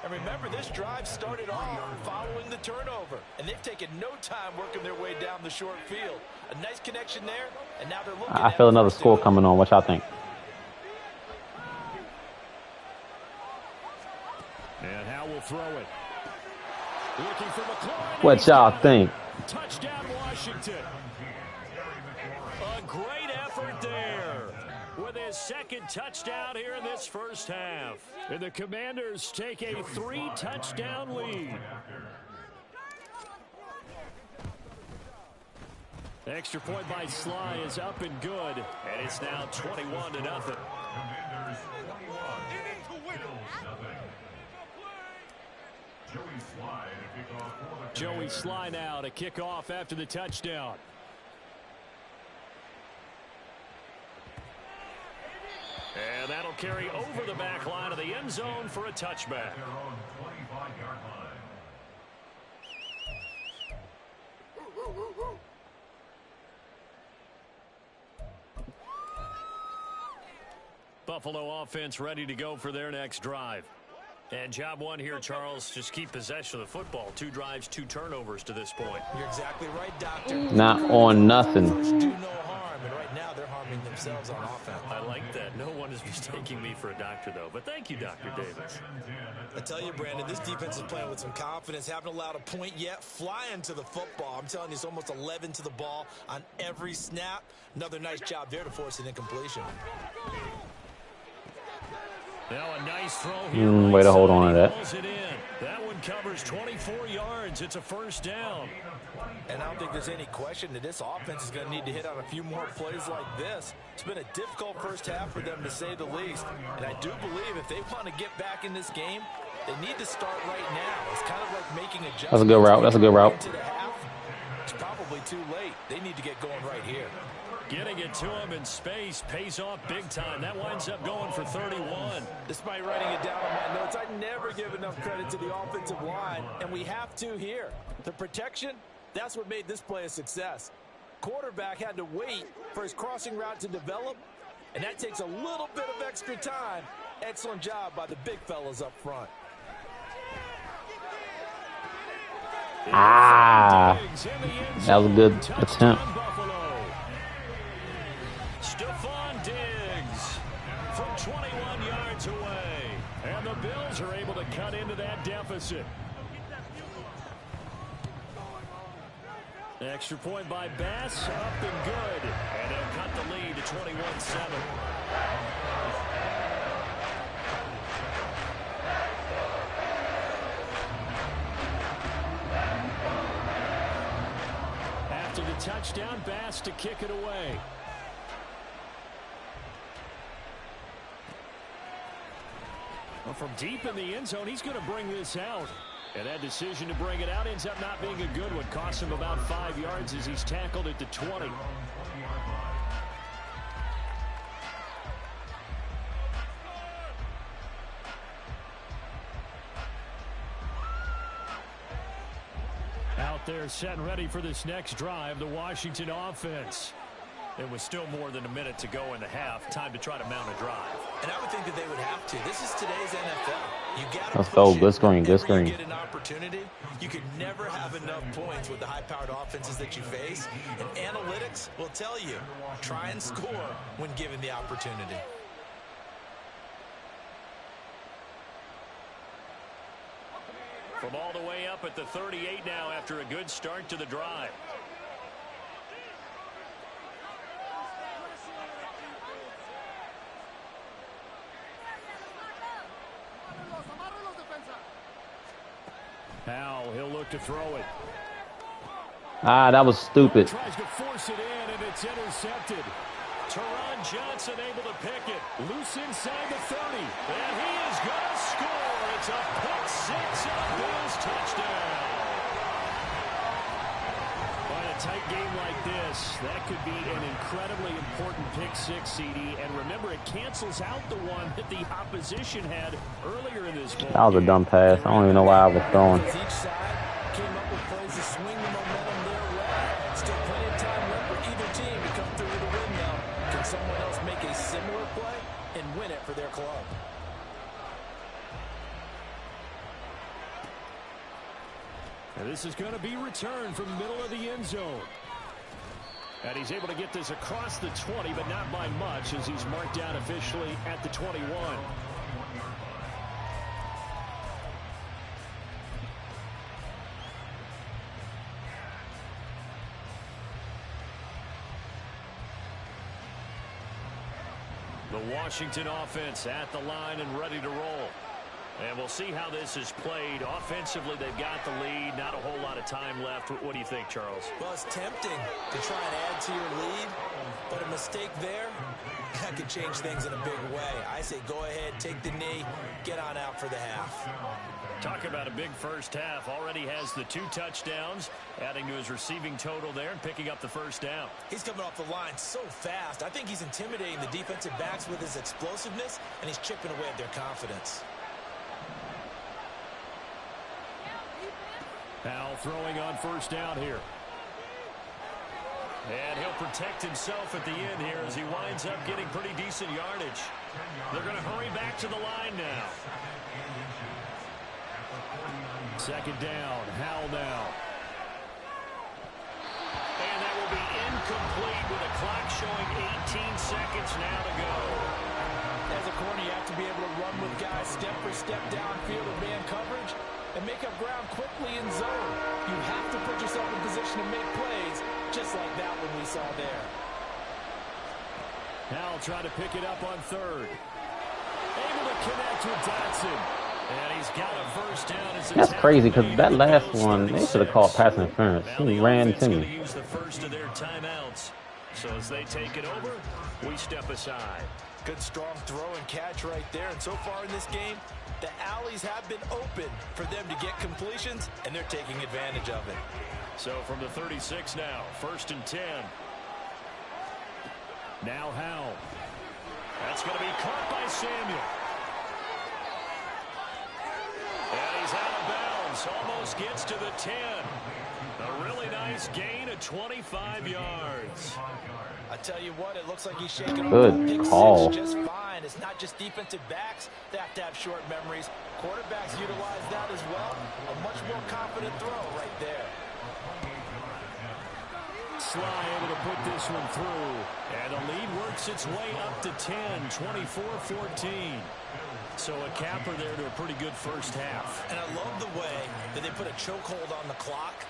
Speaker 2: And remember, this drive started off following the turnover. And they've taken no time working their way down the short field. A nice connection there, and now they're looking
Speaker 3: I feel another score coming on. What y'all think?
Speaker 4: And Howe will throw it. Looking for McLaurin.
Speaker 3: What y'all think?
Speaker 4: Touchdown, Washington. A great effort there with his second touchdown here in this first half. And the Commanders take a 3-touchdown lead. Extra point by Sly is up and good. And it's now 21-0.
Speaker 5: Commanders 21, Bills nothing.
Speaker 4: Joey Sly now to kick off after the touchdown. And that'll carry over the back line of the end zone for a touchback.
Speaker 5: Their own 25-yard line.
Speaker 4: Buffalo offense ready to go for their next drive. And job one here, Charles, just keep possession of the football. 2 drives, 2 turnovers to this point.
Speaker 2: You're exactly right, Doctor.
Speaker 3: Not on nothing.
Speaker 2: Do no harm, and right now they're harming themselves on offense.
Speaker 4: I like that. No one is mistaking me for a doctor, though. But thank you, Dr. Davis.
Speaker 2: I tell you, Brandon, this defense is playing with some confidence. Haven't allowed a point yet. Flying to the football. I'm telling you, it's almost 11 to the ball on every snap. Another nice job there to force an incompletion.
Speaker 4: Now a nice throw here.
Speaker 3: Way to hold on to that.
Speaker 4: That one covers 24 yards. It's a first down.
Speaker 2: And I don't think there's any question that this offense is going to need to hit on a few more plays like this. It's been a difficult first half for them, to say the least. And I do believe if they want to get back in this game, they need to start right now. It's kind of like making adjustments.
Speaker 3: That's a good route. That's a good route.
Speaker 2: Into the half. It's probably too late. They need to get going right here.
Speaker 4: Getting it to him in space pays off big time. That winds up going for 31.
Speaker 2: Despite writing it down on my notes, I never give enough credit to the offensive line, and we have to here. The protection, that's what made this play a success. Quarterback had to wait for his crossing route to develop, and that takes a little bit of extra time. Excellent job by the big fellas up front.
Speaker 3: Ah, that was a good attempt.
Speaker 4: Stephon Diggs from 21 yards away. And the Bills are able to cut into that deficit. Extra point by Bass, up and good. And they'll cut the lead to 21-7. After the touchdown, Bass to kick it away. Well, from deep in the end zone, he's going to bring this out. And that decision to bring it out ends up not being a good one. Costs him about 5 yards as he's tackled at the 20. out there setting ready for this next drive, the Washington offense. It was still more than a minute to go in the half. Time to try to mount a drive.
Speaker 2: And I would think that they would have to. This is today's NFL. You got to
Speaker 3: Let's go.
Speaker 2: push
Speaker 3: Good
Speaker 2: it
Speaker 3: screen. Good
Speaker 2: whenever you
Speaker 3: screen.
Speaker 2: get an opportunity. You could never have enough points with the high-powered offenses that you face. And analytics will tell you, try and score when given the opportunity.
Speaker 4: From all the way up at the 38 now after a good start to the drive. Now he'll look to throw it.
Speaker 3: Ah, that was stupid.
Speaker 4: Tries to force it in, and it's intercepted. Teron Johnson able to pick it. Loose inside the 30. And he is going to score. It's a pick six on Bills touchdown. By a tight game like this, that could be an incredibly important pick six, CD. And remember, it cancels out the one that the opposition had earlier in this ball.
Speaker 3: That was a dumb pass. I don't even know why I was throwing.
Speaker 2: Each side came up with plays to swing the momentum their way. Still plenty of time left for either team to come through with a win now. Can someone else make a similar play and win it for their club?
Speaker 4: And this is going to be returned from the middle of the end zone. And he's able to get this across the 20, but not by much, as he's marked down officially at the 21. The Washington offense at the line and ready to roll. And we'll see how this is played. Offensively, they've got the lead. Not a whole lot of time left. What do you think, Charles?
Speaker 2: Well, it's tempting to try and add to your lead, but a mistake there, that could change things in a big way. I say go ahead, take the knee, get on out for the half.
Speaker 4: Talk about a big first half. Already has the 2 touchdowns, adding to his receiving total there and picking up the first down.
Speaker 2: He's coming off the line so fast. I think he's intimidating the defensive backs with his explosiveness, and he's chipping away at their confidence.
Speaker 4: Now throwing on first down here. And he'll protect himself at the end here as he winds up getting pretty decent yardage. They're going to hurry back to the line now. Second down, Howell now. And that will be incomplete with a clock showing 18 seconds now to go.
Speaker 2: As a corner, you have to be able to run with guys step for step downfield in man coverage and make up ground quickly in zone. You have to put yourself in position to make plays, just like that one we saw there.
Speaker 4: Howell trying to pick it up on third. Able to connect with Dotson. And he's got a first down.
Speaker 3: That's crazy, because that last one, they should have called pass interference. He ran to me.
Speaker 4: Use the first of their timeouts. So as they take it over, we step aside.
Speaker 2: Good strong throw and catch right there. And so far in this game, the alleys have been open for them to get completions, and they're taking advantage of it.
Speaker 4: So from the 36 now, 1st and 10. Now Howell. That's going to be caught by Samuel. And he's out of bounds. Almost gets to the 10. A really nice gain of 25 yards.
Speaker 2: I tell you what, it looks like he's shaking off
Speaker 3: Good
Speaker 2: that pick
Speaker 3: call.
Speaker 2: six just fine. It's not just defensive backs that have to have short memories. Quarterbacks utilize that as well. A much more confident throw right there.
Speaker 4: Sly able to put this one through. And the lead works its way up to 10, 24-14. So a capper there to a pretty good first half.
Speaker 2: And I love the way that they put a chokehold on the clock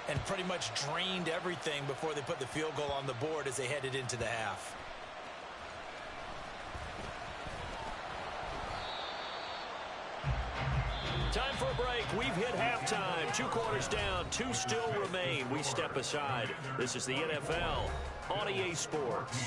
Speaker 2: and pretty much drained everything before they put the field goal on the board as they headed into the half.
Speaker 4: Time for a break. We've hit halftime. 2 quarters down. 2 still remain. We step aside. This is the NFL on EA Sports.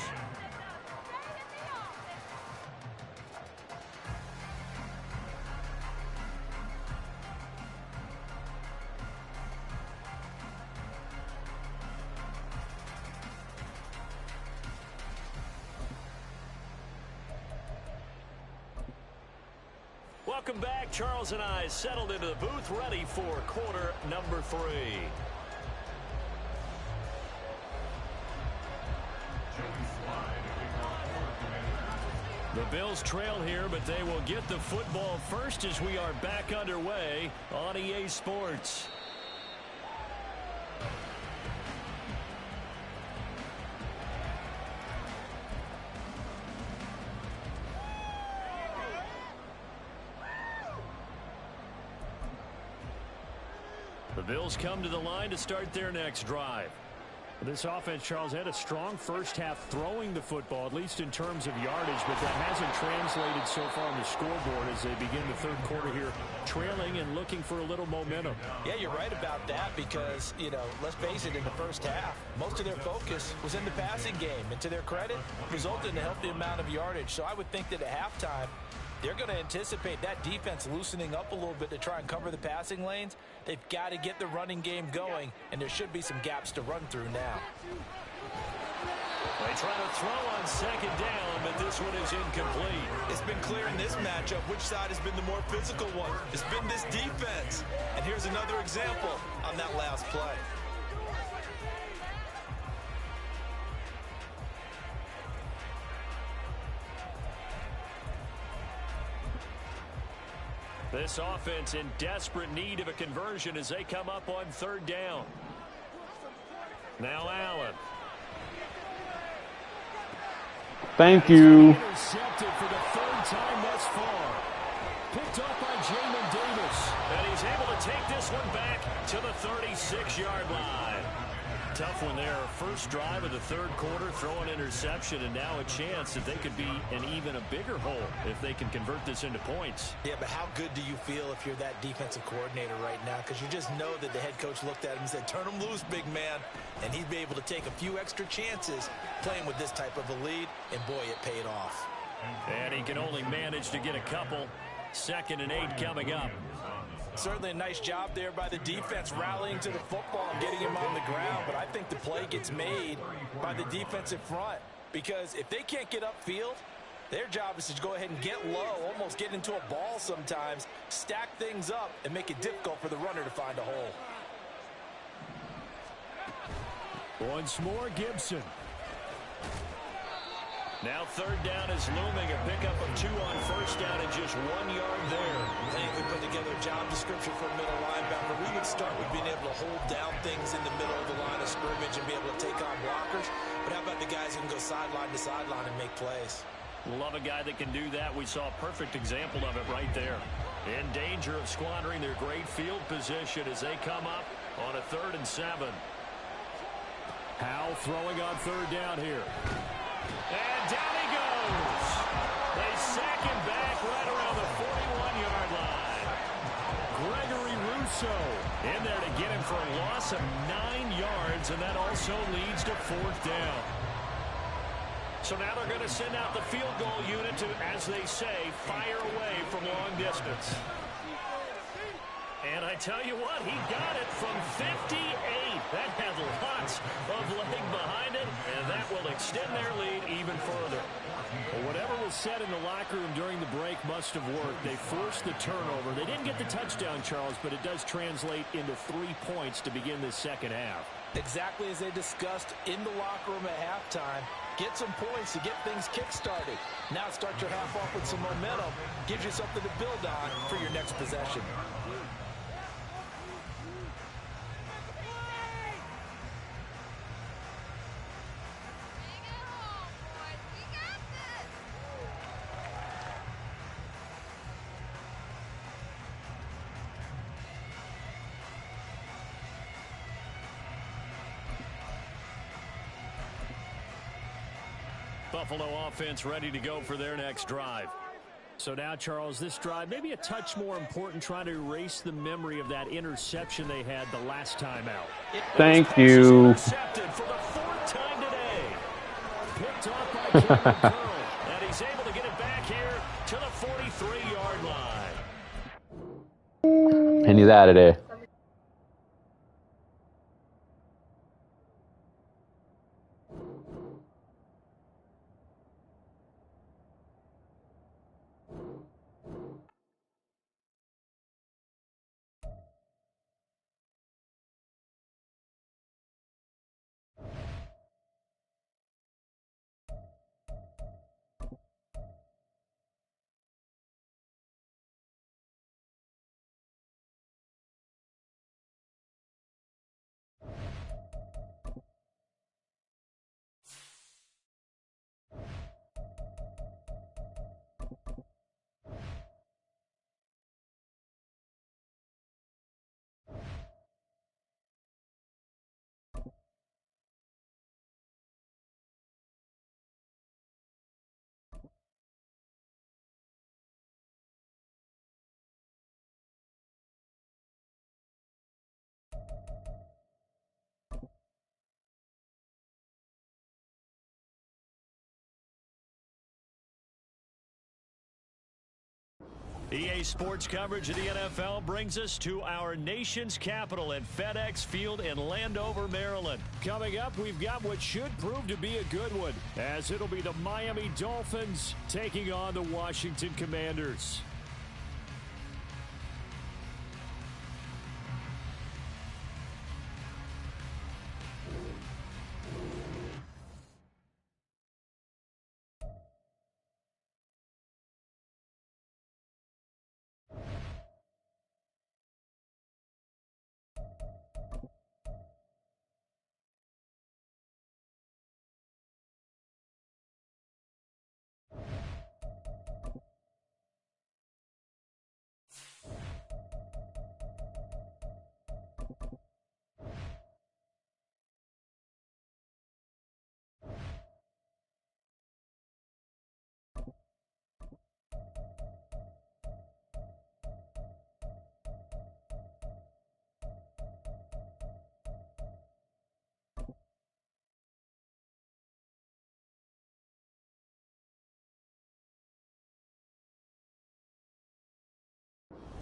Speaker 4: Welcome back. Charles and I settled into the booth, ready for quarter number 3. The Bills trail here, but they will get the football first as we are back underway on EA Sports. The Bills come to the line to start their next drive. This offense, Charles, had a strong first half throwing the football, at least in terms of yardage, but that hasn't translated so far on the scoreboard as they begin the third quarter here, trailing and looking for a little momentum.
Speaker 2: Yeah, you're right about that because, let's face it, in the first half, most of their focus was in the passing game. And to their credit, resulted in a healthy amount of yardage. So I would think that at halftime, they're going to anticipate that defense loosening up a little bit to try and cover the passing lanes. They've got to get the running game going, and there should be some gaps to run through now.
Speaker 4: They try to throw on second down, but this one is incomplete.
Speaker 2: It's been clear in this matchup which side has been the more physical one. It's been this defense. And here's another example on that last play.
Speaker 4: This offense in desperate need of a conversion as they come up on third down. Now Allen.
Speaker 3: Thank you.
Speaker 4: Intercepted for the third time thus far. Picked up by Jamin Davis. And he's able to take this one back to the 36-yard line. Tough one there. First drive of the third quarter, throw an interception, and now a chance that they could be in even a bigger hole if they can convert this into points.
Speaker 2: Yeah, but how good do you feel if you're that defensive coordinator right now? Because you just know that the head coach looked at him and said, turn him loose, big man. And he'd be able to take a few extra chances playing with this type of a lead, and boy, it paid off.
Speaker 4: And he can only manage to get a couple. 2nd and 8 coming up.
Speaker 2: Certainly a nice job there by the defense rallying to the football and getting him on the ground, but I think the play gets made by the defensive front because if they can't get upfield, their job is to go ahead and get low, almost get into a ball sometimes, stack things up, and make it difficult for the runner to find a hole.
Speaker 4: Once more, Gibson. Now third down is looming. A pickup of 2 on first down and just 1 yard there.
Speaker 2: I think we put together a job description for a middle linebacker. We would start with being able to hold down things in the middle of the line of scrimmage and be able to take on blockers. But how about the guys who can go sideline to sideline and make plays?
Speaker 4: Love a guy that can do that. We saw a perfect example of it right there. In danger of squandering their great field position as they come up on a 3rd and 7. Howell throwing on third down here. And down he goes. They sack him back right around the 41-yard line. Gregory Rousseau in there to get him for a loss of 9 yards, and that also leads to 4th down. So now they're going to send out the field goal unit to, as they say, fire away from long distance. And I tell you what, he got it from 58. That had lots of leg behind it, and that will extend their lead even further. Well, whatever was said in the locker room during the break must have worked. They forced the turnover. They didn't get the touchdown, Charles, but it does translate into 3 points to begin this second half.
Speaker 2: Exactly as they discussed in the locker room at halftime. Get some points to get things kick-started. Now start your half off with some momentum. Gives you something to build on for your next possession.
Speaker 4: Buffalo offense ready to go for their next drive. So now, Charles, this drive maybe a touch more important, trying to erase the memory of that interception they had the last time out.
Speaker 3: Thank you.
Speaker 4: Intercepted for the 4th time today. Picked off by Cameron Curl, and he's able to get it back here to the 43-yard line.
Speaker 3: And he's out of there.
Speaker 4: EA Sports coverage of the NFL brings us to our nation's capital at FedEx Field in Landover, Maryland. Coming up, we've got what should prove to be a good one, as it'll be the Miami Dolphins taking on the Washington Commanders.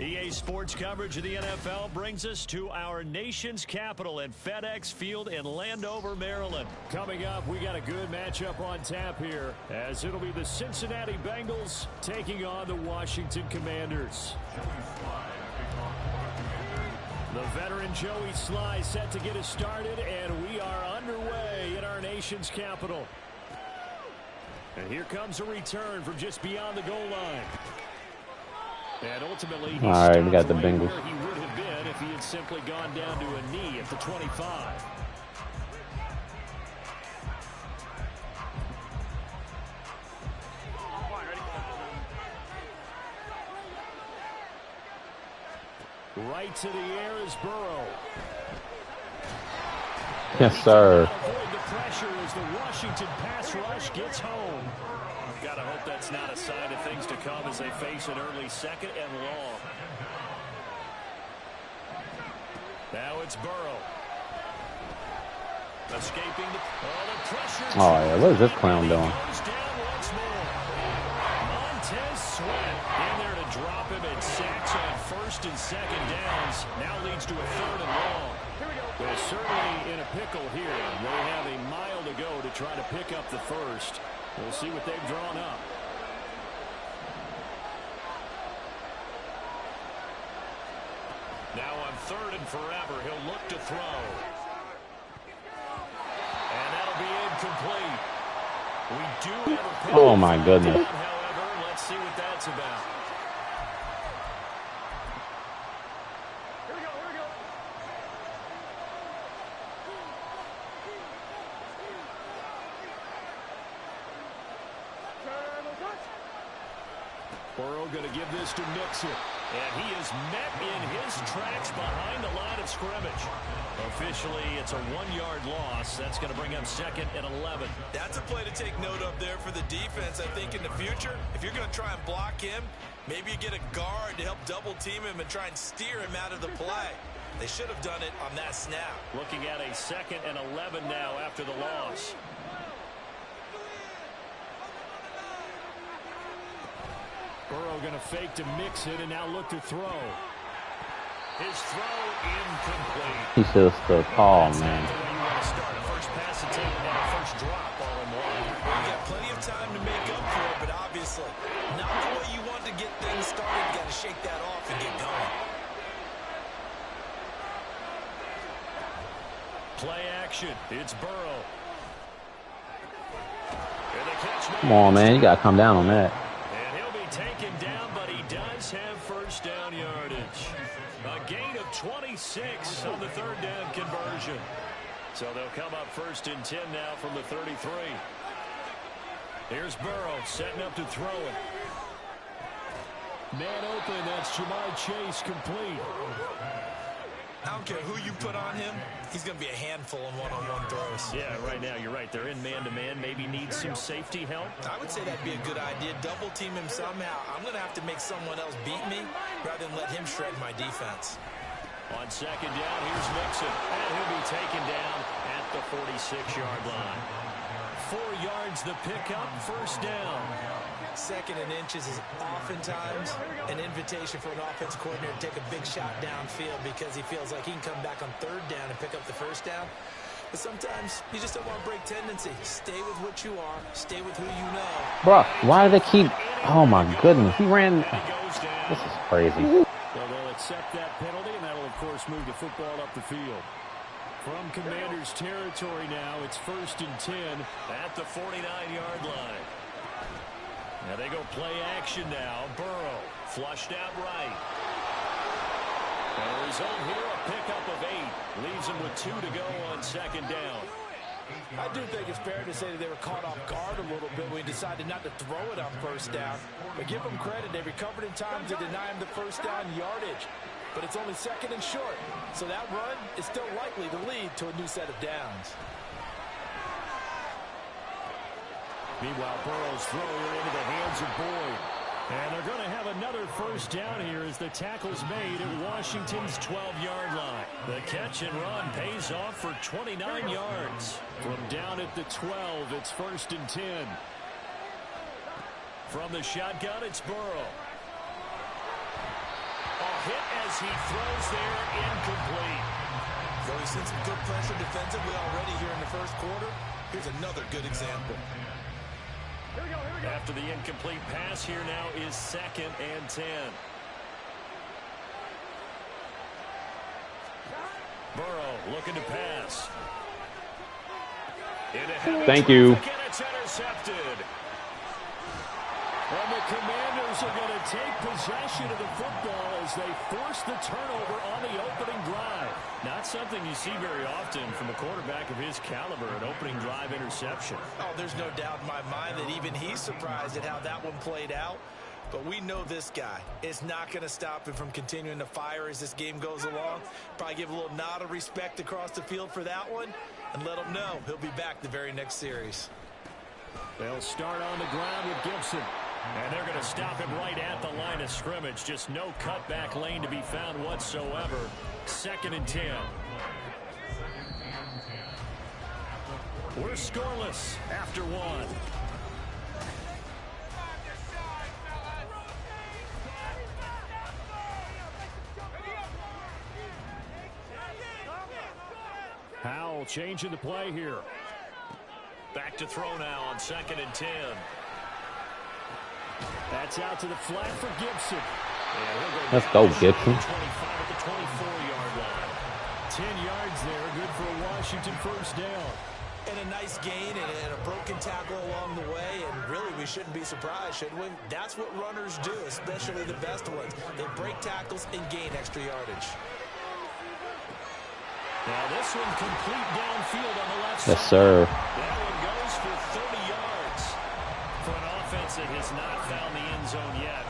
Speaker 4: EA Sports coverage of the NFL brings us to our nation's capital at FedEx Field in Landover, Maryland. Coming up, we got a good matchup on tap here, as it'll be the Cincinnati Bengals taking on the Washington Commanders. The veteran Joey Sly set to get us started, and we are underway in our nation's capital. And here comes a return from just beyond the goal line. And ultimately, he
Speaker 3: all right, we got the
Speaker 4: right
Speaker 3: Bengals.
Speaker 4: where he would have been if he had simply gone down to a knee at the 25. Right to the air is Burrow.
Speaker 3: Yes, sir.
Speaker 4: Avoid the pressure as the Washington pass rush gets home. Gotta hope that's not a sign of things to come as they face an early second and long. Now it's Burrow. Escaping the pressure.
Speaker 3: Oh, yeah, what is this clown doing?
Speaker 4: Goes down once more. Montez Sweat in there to drop him and sacks on first and second downs. Now leads to a third and long. They're certainly in a pickle here. They have a mile to go to try to pick up the first. We'll see what they've drawn up. Now on third and forever, he'll look to throw. And that'll be incomplete. We do have a penalty.
Speaker 3: Oh, my goodness.
Speaker 4: However, let's see what that's about. Burrow going to give this to Mixon. And he is met in his tracks behind the line of scrimmage. Officially, it's a 1-yard loss. That's going to bring up second and 11.
Speaker 2: That's a play to take note of there for the defense. I think in the future, if you're going to try and block him, maybe you get a guard to help double team him and try and steer him out of the play. They should have done it on that snap.
Speaker 4: Looking at a second and 11 now after the loss. Burrow going to fake to mix it and now look to throw. His throw incomplete.
Speaker 3: He should have stood tall, man.
Speaker 4: That's the way you want to start. A first pass attempt and a first drop all in one.
Speaker 2: Well, you got plenty of time to make up for it, but obviously not the way you want to get things started. You got to shake that off and get going.
Speaker 4: Play action. It's Burrow. And the catch
Speaker 3: Come on, man. You got to come down on that.
Speaker 4: And he'll be taken down, but he does have first down yardage. A gain of 26 on the third down conversion. So they'll come up first and 10 now from the 33. Here's Burrow setting up to throw it. Man open, that's Jamar Chase, complete.
Speaker 2: I don't care who you put on him, he's going to be a handful in one-on-one throws.
Speaker 4: Yeah, right now, you're right. They're in man-to-man. Maybe needs some safety help.
Speaker 2: I would say that'd be a good idea. Double team him somehow. I'm going to have to make someone else beat me rather than let him shred my defense.
Speaker 4: On second down, here's Mixon. And he'll be taken down at the 46-yard line. 4 yards the pickup, first down.
Speaker 2: Second and inches is oftentimes an invitation for an offense coordinator to take a big shot downfield because he feels like he can come back on third down and pick up the first down. But sometimes you just don't want to break tendency. Stay with what you are. Stay with who you know.
Speaker 3: Bro, why do they keep... Oh, my goodness. He ran... This is crazy.
Speaker 4: So they'll accept that penalty, and that'll, of course, move the football up the field. From Commanders' territory now, it's 1st and 10
Speaker 1: at the 49-yard line. Now they go play action now. Burrow flushed out right. And the result here, a pickup of 8. Leaves him with 2 to go on 2nd down.
Speaker 2: I do think it's fair to say that they were caught off guard a little bit when he decided not to throw it on 1st down. But give them credit. They recovered in time to deny him the 1st down yardage. But it's only 2nd and short. So that run is still likely to lead to a new set of downs.
Speaker 4: Meanwhile, Burrow's throw into the hands of Boyd. And they're going to have another 1st down here as the tackle's made at Washington's 12-yard line. The catch and run pays off for 29 yards. From down at the 12, it's 1st and 10. From the shotgun, it's Burrow.
Speaker 1: A hit as he throws there, incomplete.
Speaker 2: Though he's seen some good pressure defensively already here in the 1st quarter, here's another good example.
Speaker 1: After the incomplete pass, here now is 2nd and 10. Burrow looking to pass.
Speaker 3: Thank you.
Speaker 1: And it's intercepted.
Speaker 4: And the Commanders are going to take possession of the football as they force the turnover on the opening drive.
Speaker 1: Not something you see very often from a quarterback of his caliber, an opening drive interception.
Speaker 2: Oh, there's no doubt in my mind that even he's surprised at how that one played out. But we know this guy is not going to stop him from continuing to fire as this game goes along. Probably give a little nod of respect across the field for that one and let him know he'll be back the very next series.
Speaker 4: They'll start on the ground with Gibson.
Speaker 1: And they're going to stop him right at the line of scrimmage. Just no cutback lane to be found whatsoever. 2nd and 10. We're scoreless after 1.
Speaker 4: Howell changing the play here.
Speaker 1: Back to throw now on 2nd and 10.
Speaker 4: That's out to the flat for Gibson.
Speaker 3: Let's go, Gibson.
Speaker 1: 25 at the 24-yard line.
Speaker 4: 10 yards there, good for a Washington 1st down.
Speaker 2: And a nice gain and a broken tackle along the way. And really, we shouldn't be surprised, should we? That's what runners do, especially the best ones. They break tackles and gain extra yardage.
Speaker 1: Now this one complete downfield on the left side.
Speaker 3: Yes, sir.
Speaker 1: That one goes for 30 yards. For an offense that has not found the end zone yet,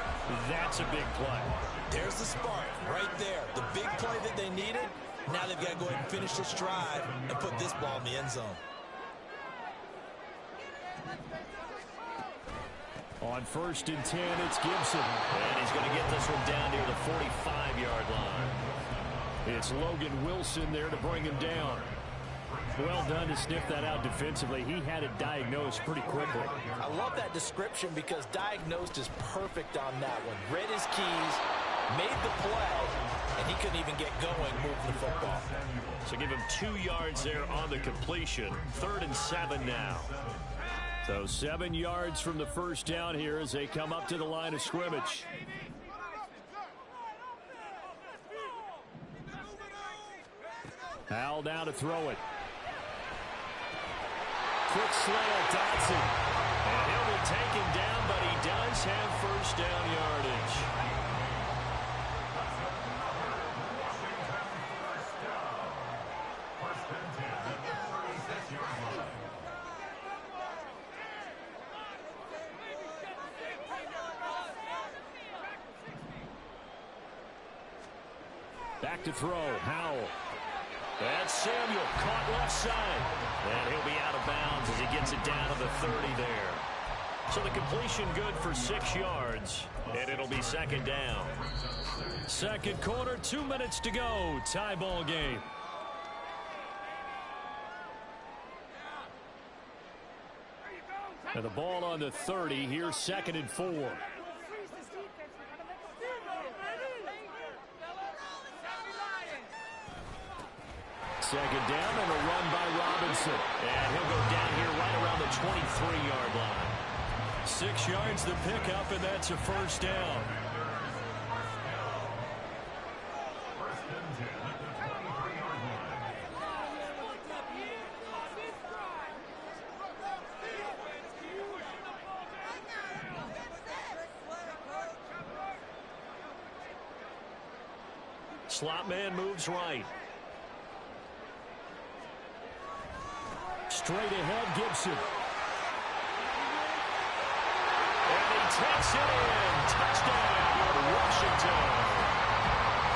Speaker 1: that's a big play.
Speaker 2: There's the spark right there. The big play that they needed. Now they've got to go ahead and finish this drive and put this ball in the end zone.
Speaker 4: On 1st and 10, it's Gibson.
Speaker 1: And he's going to get this one down near the 45-yard line.
Speaker 4: It's Logan Wilson there to bring him down. Well done to sniff that out defensively. He had it diagnosed pretty quickly.
Speaker 2: I love that description because diagnosed is perfect on that one. Read his keys, made the play, and he couldn't even get going moving the football.
Speaker 1: So give him 2 yards there on the completion. 3rd and 7 now.
Speaker 4: So 7 yards from the 1st down here as they come up to the line of scrimmage. Howell down to throw it. Quick slant, Dotson.
Speaker 1: And he'll be taken down, but he does have 1st down yardage.
Speaker 4: Back to throw, Howell.
Speaker 1: That's Samuel caught left side. And he'll be out of bounds as he gets it down to the 30 there. So the completion good for 6 yards. And it'll be 2nd down.
Speaker 4: 2nd quarter, 2 minutes to go. Tie ball game. And the ball on the 30. Here's 2nd and 4. Second down and a run by Robinson. And he'll go down here right around the 23-yard line. 6 yards the pickup, and that's a first down. Slot man moves right. Straight ahead, Gibson. And he takes it in. Touchdown, Washington.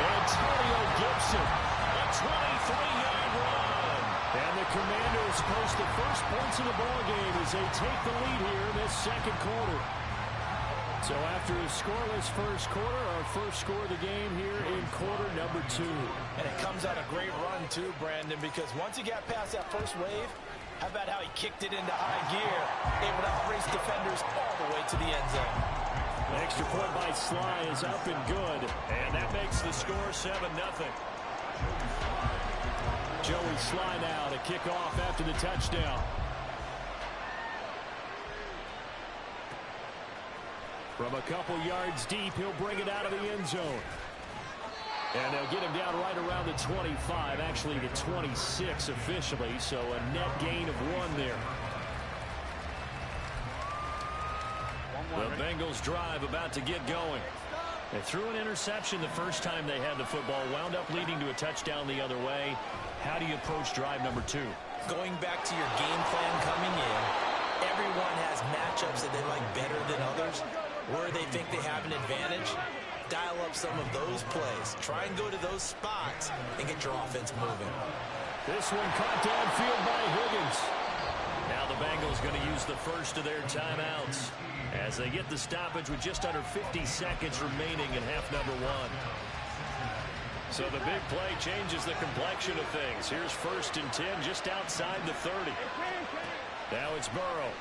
Speaker 4: Antonio Gibson, a 23-yard run. And the Commandos post the first points of the ballgame as they take the lead here in this second quarter. So after a scoreless first quarter, our first score of the game here in quarter number 2.
Speaker 2: And it comes out a great run too, Brandon, because once he got past that first wave, how about how he kicked it into high gear, able to outrace defenders all the way to the end zone.
Speaker 4: The extra point by Sly is up and good, and that makes the score 7-0. Joey Sly now to kick off after the touchdown. From a couple yards deep, he'll bring it out of the end zone. And they'll get him down right around the 25, actually the 26 officially, so a net gain of 1 there. The Bengals drive about to get going. They threw an interception the first time they had the football, wound up leading to a touchdown the other way. How do you approach drive number 2?
Speaker 2: Going back to your game plan coming in, everyone has matchups that they like better than others, where they think they have an advantage. Dial up some of those plays. Try and go to those spots and get your offense moving.
Speaker 4: This one caught downfield by Higgins. Now the Bengals going to use the first of their timeouts as they get the stoppage with just under 50 seconds remaining in half number 1. So the big play changes the complexion of things. Here's 1st and 10 just outside the 30. Now it's Burrow.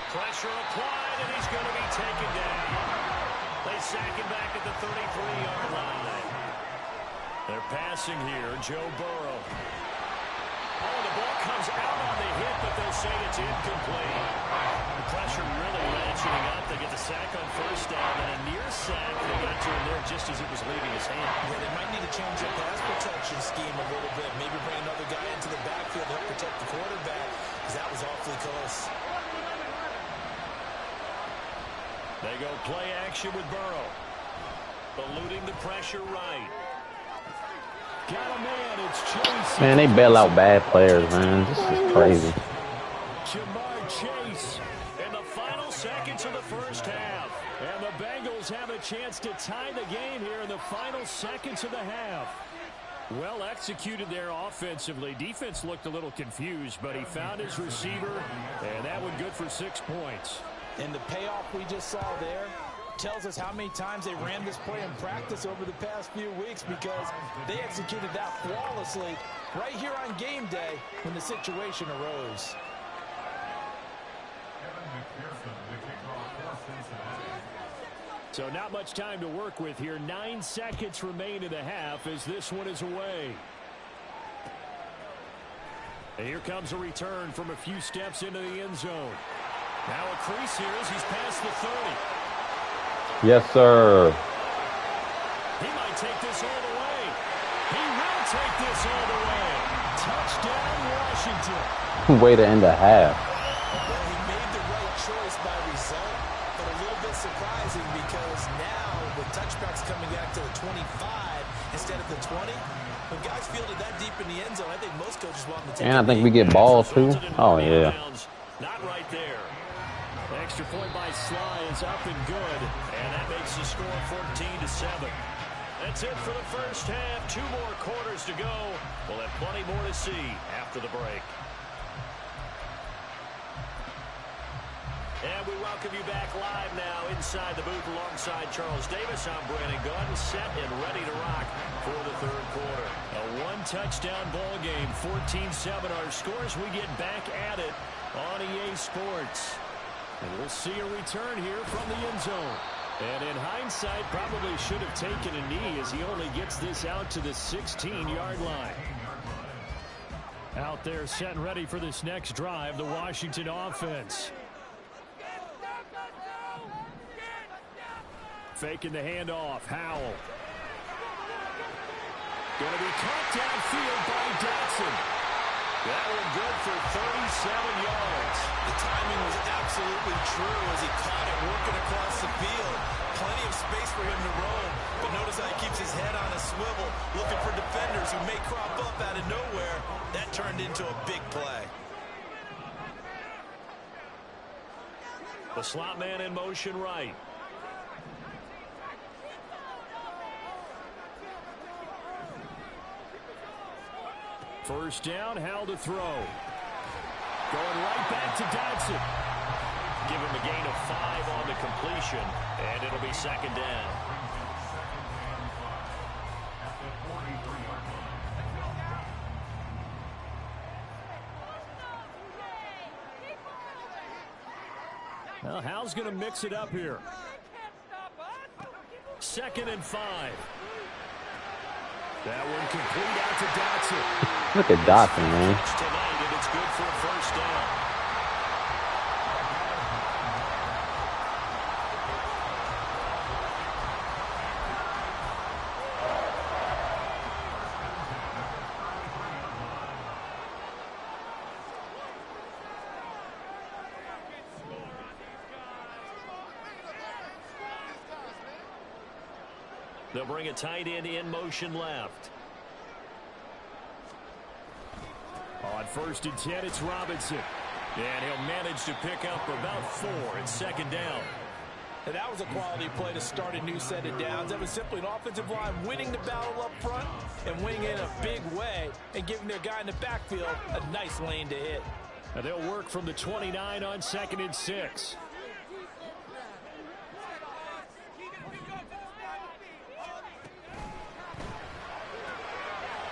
Speaker 4: Pressure applied, and he's going to be taken down. They sack him back at the 33-yard line. They're passing here, Joe Burrow. Oh, the ball comes out on the hit, but they'll say it's incomplete. The pressure really ratcheting up. They get the sack on 1st down, and a near sack. They got to him there just as it was leaving his hand.
Speaker 2: Yeah, they might need to change their pass protection scheme a little bit. Maybe bring another guy into the backfield to help protect the quarterback, because that was awfully close.
Speaker 4: They go play action with Burrow. Eluding the pressure right. Got a man, it's Chase.
Speaker 3: Man, they bail out bad players, man. This is crazy.
Speaker 4: Jamar Chase in the final seconds of the first half. And the Bengals have a chance to tie the game here in the final seconds of the half. Well executed there offensively. Defense looked a little confused, but he found his receiver, and that one good for 6 points.
Speaker 2: And the payoff we just saw there tells us how many times they ran this play in practice over the past few weeks, because they executed that flawlessly right here on game day when the situation arose.
Speaker 4: So not much time to work with here. 9 seconds remain in the half as this one is away. And here comes a return from a few steps into the end zone. Now a crease here as he's past the 30.
Speaker 3: Yes, sir.
Speaker 4: He might take this all the way. He will take this all the way. Touchdown, Washington.
Speaker 3: Way to end the half.
Speaker 2: Well, he made the right choice by result, but a little bit surprising because now with touchbacks coming back to the 25 instead of the 20, when guys fielded that deep in the end zone, I think most coaches want them to take
Speaker 3: And I think we get balls too. Oh, yeah.
Speaker 4: Not right there. The extra point by Sly is up and good, and that makes the score 14-7. That's it for the first half. 2 more quarters to go. We'll have plenty more to see after the break. And we welcome you back live now inside the booth alongside Charles Davis. I'm Brandon Gaudin, set and ready to rock for the third quarter. A one-touchdown ball game, 14-7 our scores. We get back at it on EA Sports. And we'll see a return here from the end zone. And in hindsight, probably should have taken a knee as he only gets this out to the 16-yard line. Out there set and ready for this next drive, the Washington offense. Faking the handoff, Howell. Going to be caught downfield by Dotson. That one good for 37 yards.
Speaker 2: The timing was absolutely true as he caught it working across the field. Plenty of space for him to roam, but notice how he keeps his head on a swivel, looking for defenders who may crop up out of nowhere. That turned into a big play.
Speaker 4: The slot man in motion right. First down, Howell to throw. Going right back to Dotson. Give him a gain of 5 on the completion, and it'll be second down. Well, Howell's going to mix it up here. 2nd and 5. That one complete out to Dotson.
Speaker 3: Look at Dotson, man.
Speaker 4: Tonight, and it's good for a first down. They'll bring a tight end in motion left. On 1st and 10, it's Robinson. And he'll manage to pick up about 4 at second down.
Speaker 2: And that was a quality play to start a new set of downs. That was simply an offensive line winning the battle up front and winning it in a big way and giving their guy in the backfield a nice lane to hit.
Speaker 4: And they'll work from the 29 on 2nd and 6.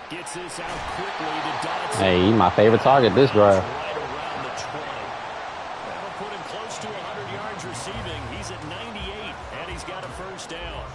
Speaker 4: Gets this out quickly to Dotson.
Speaker 3: Hey, my favorite target this drive.
Speaker 4: Right around the 20. That'll put him close to 100 yards receiving. He's at 98, and he's got a first down.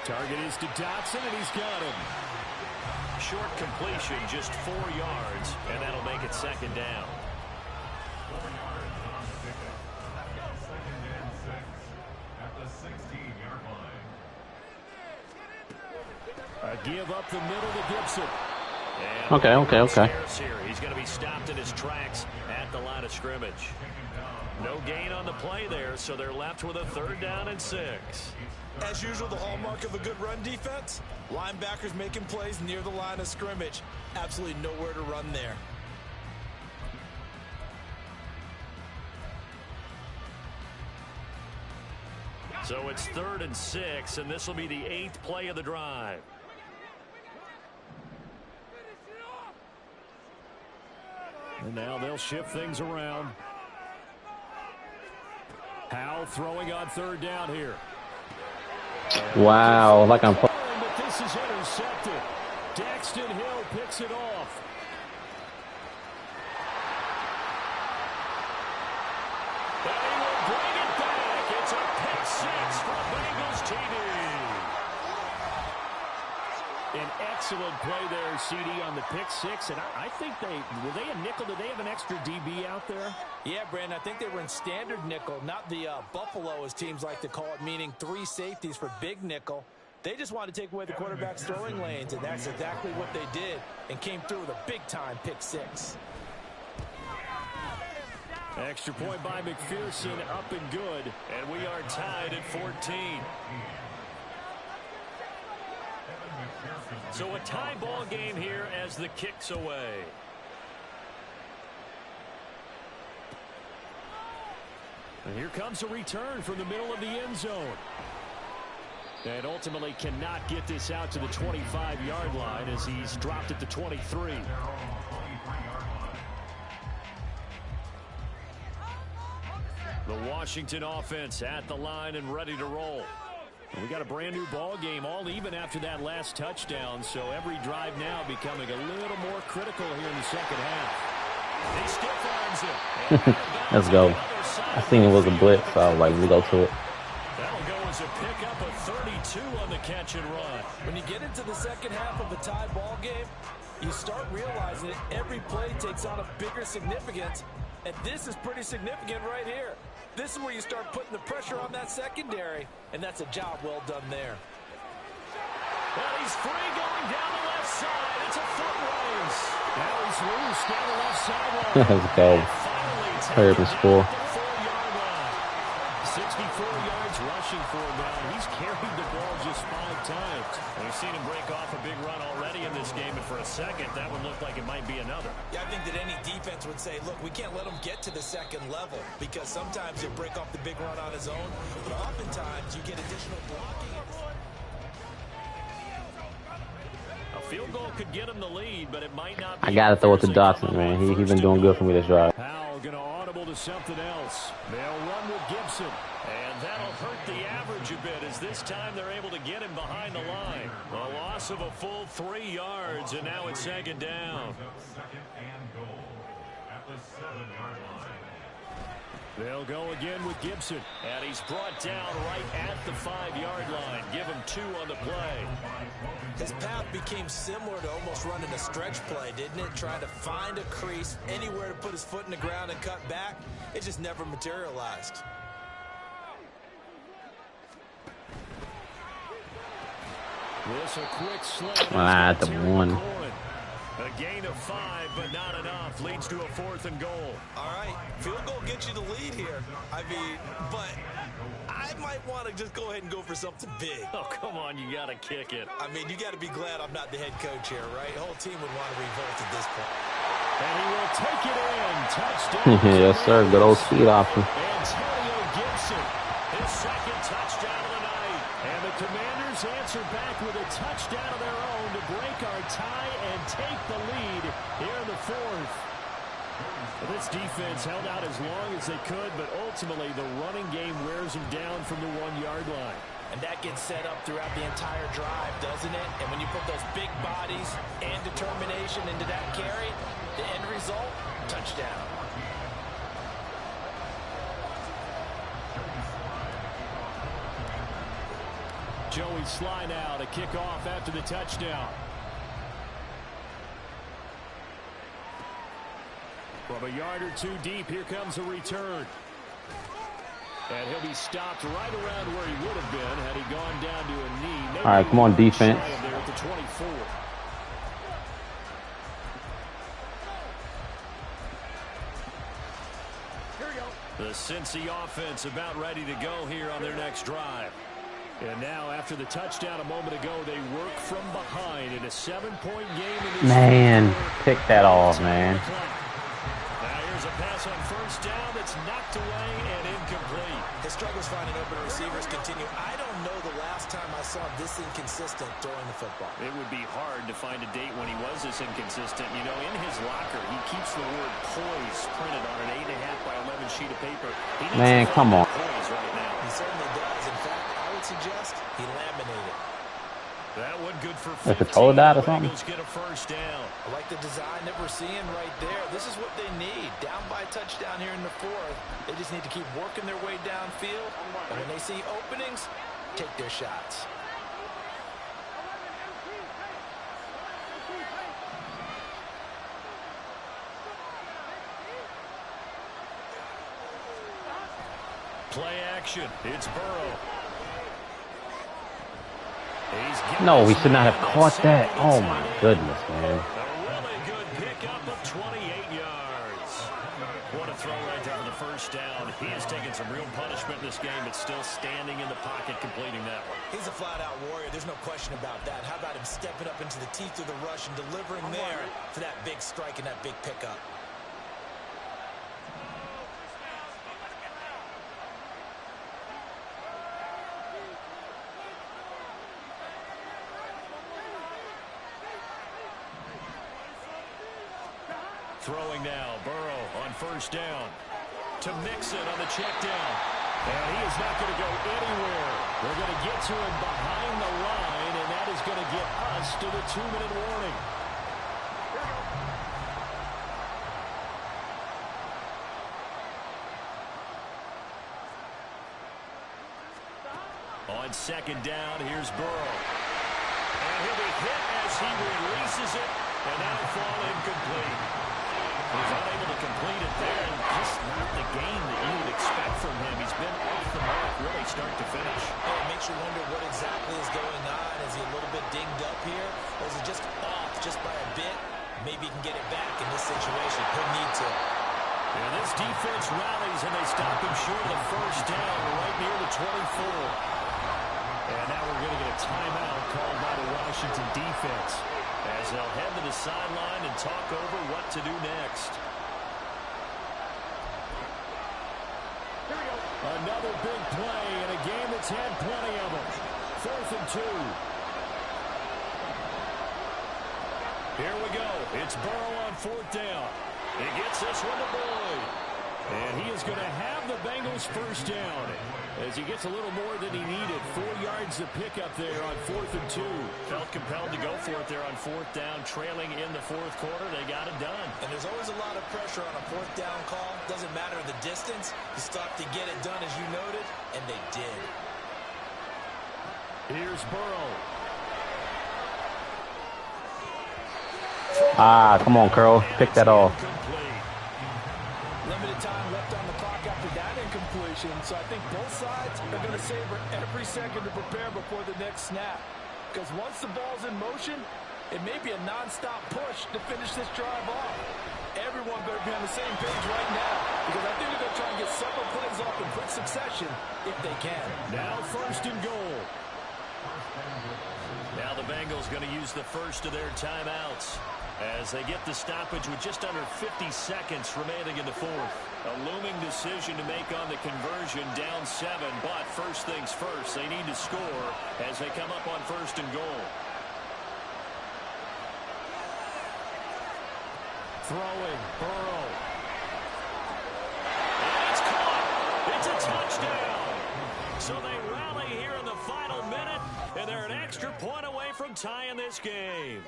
Speaker 4: Target is to Dotson, and he's got him. Short completion, just 4 yards, and that'll make it second down.
Speaker 5: 4 yards on the pickup. 2nd and 6 at the 16-yard line.
Speaker 4: A give up the middle to Gibson. And
Speaker 3: Okay.
Speaker 4: Here. He's going to be stopped in his tracks at the line of scrimmage. No gain on the play there, so they're left with a 3rd down and 6.
Speaker 2: As usual, the hallmark of a good run defense, linebackers making plays near the line of scrimmage. Absolutely nowhere to run there.
Speaker 4: So it's 3rd and 6, and this will be the 8th play of the drive. And now they'll shift things around. Howell throwing on 3rd down here.
Speaker 3: Wow, like I'm.
Speaker 4: But this is intercepted. Daxton Hill picks it off. And he will bring it back. It's a pick 6 for Bengals TV. An excellent play there, CD, on the pick 6. And I think were they a nickel? Did they have an extra DB out there?
Speaker 2: Yeah, Brandon, I think they were in standard nickel, not the Buffalo, as teams like to call it, meaning 3 safeties for big nickel. They just wanted to take away the quarterback's throwing lanes, and that's exactly what they did and came through with a big-time pick 6.
Speaker 4: Extra point by McPherson, up and good. And we are tied at 14. So a tie ball game here as the kick's away. And here comes a return from the middle of the end zone. And ultimately cannot get this out to the 25-yard line as he's dropped at the 23. The Washington offense at the line and ready to roll. And we got a brand new ball game, all even after that last touchdown. So every drive now becoming a little more critical here in the second half. He still finds it.
Speaker 3: Let's go. I seen it was a blitz, so I was like, we go to it.
Speaker 4: That'll go as a pickup of 32 on the catch and run.
Speaker 2: When you get into the second half of a tie ball game, you start realizing that every play takes on a bigger significance. And this is pretty significant right here. This is where you start putting the pressure on that secondary, and that's a job well done there.
Speaker 4: Well, he's free going down the left side. It's a foot race. Now he's loose down the left sideline.
Speaker 3: Let's go. Third and score.
Speaker 4: 64 yards rushing for him now. He's carried the ball just 5 times. We've seen him break off a big run already in this game, and for a second, that would look like it might be another.
Speaker 2: Yeah, I think that any defense would say, look, we can't let him get to the second level because sometimes he'll break off the big run on his own, but oftentimes you get additional blocking.
Speaker 4: A field goal could get him the lead, but it might not be.
Speaker 3: I got to throw it to Dotson, man. He's been doing good for me this drive.
Speaker 4: Powell going to audible to something else. They'll run with Gibson. And that'll hurt the average a bit as this time they're able to get him behind the line. A loss of a full 3 yards, and now it's second down.
Speaker 5: Second and goal at the 7-yard line.
Speaker 4: They'll go again with Gibson. And he's brought down right at the 5-yard line. Give him 2 on the play.
Speaker 2: His path became similar to almost running a stretch play, didn't it? Trying to find a crease, anywhere to put his foot in the ground and cut back. It just never materialized.
Speaker 4: This a quick slant.
Speaker 3: At the 1.
Speaker 4: A gain of 5, but not enough. Leads to a 4th and goal.
Speaker 2: All right, field goal gets you the lead here. I mean, but I might want to just go ahead and go for something big.
Speaker 4: Oh, come on, you got to kick it.
Speaker 2: I mean, you got to be glad I'm not the head coach here, right? The whole team would want to revolt at this point.
Speaker 4: And he will take it in. Touchdown.
Speaker 3: Yes, sir. Good old speed option.
Speaker 4: Antonio Gibson, his second touchdown of the night. And the Commanders answer back with a touchdown of their own to break our tie and take the lead here in the 4th. Well, this defense held out as long as they could, but ultimately the running game wears them down from the 1-yard line.
Speaker 2: And that gets set up throughout the entire drive, doesn't it? And when you put those big bodies and determination into that carry, the end result, touchdown.
Speaker 4: Joey Sly now to kick off after the touchdown. From a yard or 2 deep, here comes a return. And he'll be stopped right around where he would have been had he gone down to a knee. Maybe
Speaker 3: all right, come on, defense.
Speaker 4: There at the 24. The Cincy offense about ready to go here on their next drive. And now, after the touchdown a moment ago, they work from behind in a 7-point game.
Speaker 3: Man, pick that off, man.
Speaker 4: Now here's a pass on first down that's knocked away and incomplete.
Speaker 2: His struggles finding open receivers continue. I don't know the last time I saw him this inconsistent throwing the football.
Speaker 4: It would be hard to find a date when he was this inconsistent. You know, in his locker, he keeps the word poise printed on an 8.5 by 11 sheet of paper.
Speaker 3: Man, come on.
Speaker 4: Poise right now.
Speaker 2: He certainly does. In fact, I would suggest he laminated.
Speaker 4: That one good for 15.
Speaker 3: Like a toe dot or something?
Speaker 4: Bengals get a first down.
Speaker 2: I like the design that we're seeing right there. This is what they need. Down by a touchdown here in the 4th. They just need to keep working their way downfield. And when they see openings, take their shots.
Speaker 4: Play action. It's Burrow.
Speaker 3: No, we should not have caught that. Oh, my goodness, man.
Speaker 4: A really good pickup of 28 yards. What a throw right there for the He has taken some real punishment in this game, but still standing in the pocket, completing that one.
Speaker 2: He's a flat-out warrior. There's no question about that. How about him stepping up into the teeth of the rush and delivering there for that big strike and that big pickup?
Speaker 4: Throwing now, Burrow on first down. To Mixon on the check down. And he is not going to go anywhere. They're going to get to him behind the line, and that is going to get us to the 2-minute warning. On second down, here's Burrow. And he'll be hit as he releases it, and that'll fall incomplete. He's unable to complete it there, and just not the game that you would expect from him. He's been off the mark really start to finish.
Speaker 2: It makes you wonder what exactly is going on. Is he a little bit dinged up here, or is it just off just by a bit? Maybe he can get it back in this situation. He'll need to.
Speaker 4: And this defense rallies, and they stop him short of the first down right near the 24. And now we're going to get a timeout called by the Washington defense as they'll head to the sideline and talk over what to do next. Another big play in a game that's had plenty of them. 4th and 2. Here we go. It's Burrow on 4th down. He gets this one to Boyd. And he is going to have the Bengals first down as he gets a little more than he needed. 4 yards to pick up there on 4th and 2. Felt compelled to go for it there on 4th down, trailing in the 4th quarter. They got it done.
Speaker 2: And there's always a lot of pressure on a 4th down call. Doesn't matter the distance. You stop to get it done as you noted, and they did.
Speaker 4: Here's Burrow.
Speaker 3: Come on, Curl. Pick that off.
Speaker 7: Limited time left on the clock after that incompletion, so I think both sides are going to savor every second to prepare before the next snap. Because once the ball's in motion, it may be a non-stop push to finish this drive off. Everyone better be on the same page right now, because I think they're going to try and get several plays off in quick succession if they can.
Speaker 4: Now 1st and goal. Now the Bengals going to use the first of their timeouts as they get the stoppage with just under 50 seconds remaining in the 4th. A looming decision to make on the conversion, down 7, but first things first, they need to score as they come up on 1st and goal. Throwing, Burrow. And it's caught. It's a touchdown. So they rally here in the final minute, and they're an extra point away from tying this game.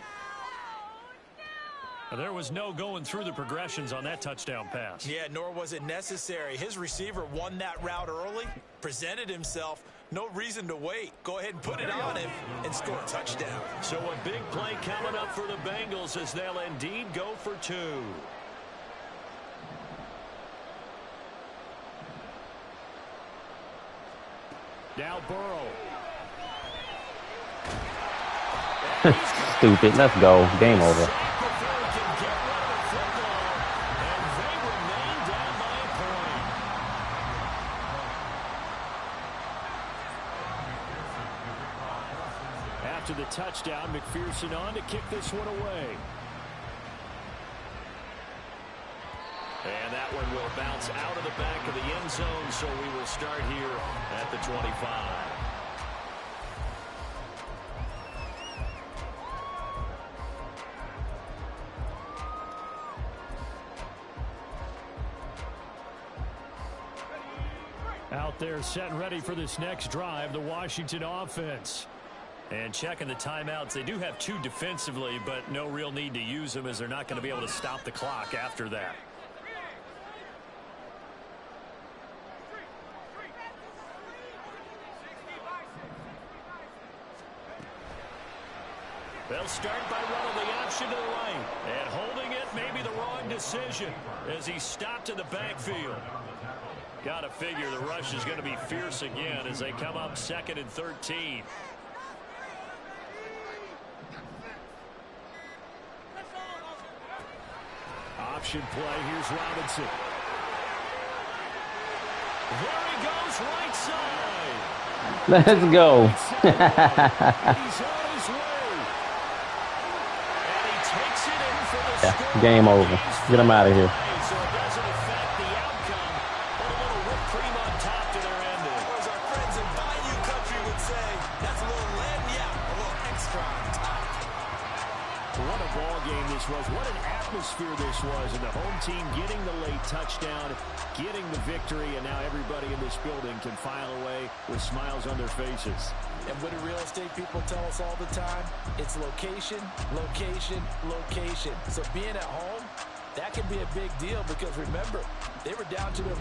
Speaker 4: There was no going through the progressions on that touchdown pass.
Speaker 2: Yeah, nor was it necessary. His receiver won that route early, presented himself. No reason to wait. Go ahead and put it on him and score a touchdown.
Speaker 4: So a big play coming up for the Bengals as they'll indeed go for 2. Now Burrow.
Speaker 3: Stupid. Let's go. Game over.
Speaker 4: To the touchdown, McPherson on to kick this one away. And that one will bounce out of the back of the end zone, so we will start here at the 25. Out there set and ready for this next drive, the Washington offense. And checking the timeouts, they do have 2 defensively, but no real need to use them as they're not going to be able to stop the clock after that. They'll start by running the option to the right. And holding it may be the wrong decision as he stopped in the backfield. Got to figure the rush is going to be fierce again as they come up 2nd and 13. Option play. Here's Robinson.
Speaker 1: There he goes, right side.
Speaker 3: Let's go.
Speaker 1: He's on his way. And he takes it in for the score.
Speaker 3: Game over. Get him out of here.
Speaker 1: So it doesn't affect the outcome, but a little whipped cream on top to their ending.
Speaker 2: Or as our friends in Bayou Country would say, that's a little lagniappe, a little extra on top.
Speaker 4: What a ball game this was. What an atmosphere this was. And the home team getting the late touchdown, getting the victory, and now everybody in this building can file away with smiles on their faces.
Speaker 7: And what do real estate people tell us all the time? It's location, location, location. So being at home, that can be a big deal because remember, they were down to their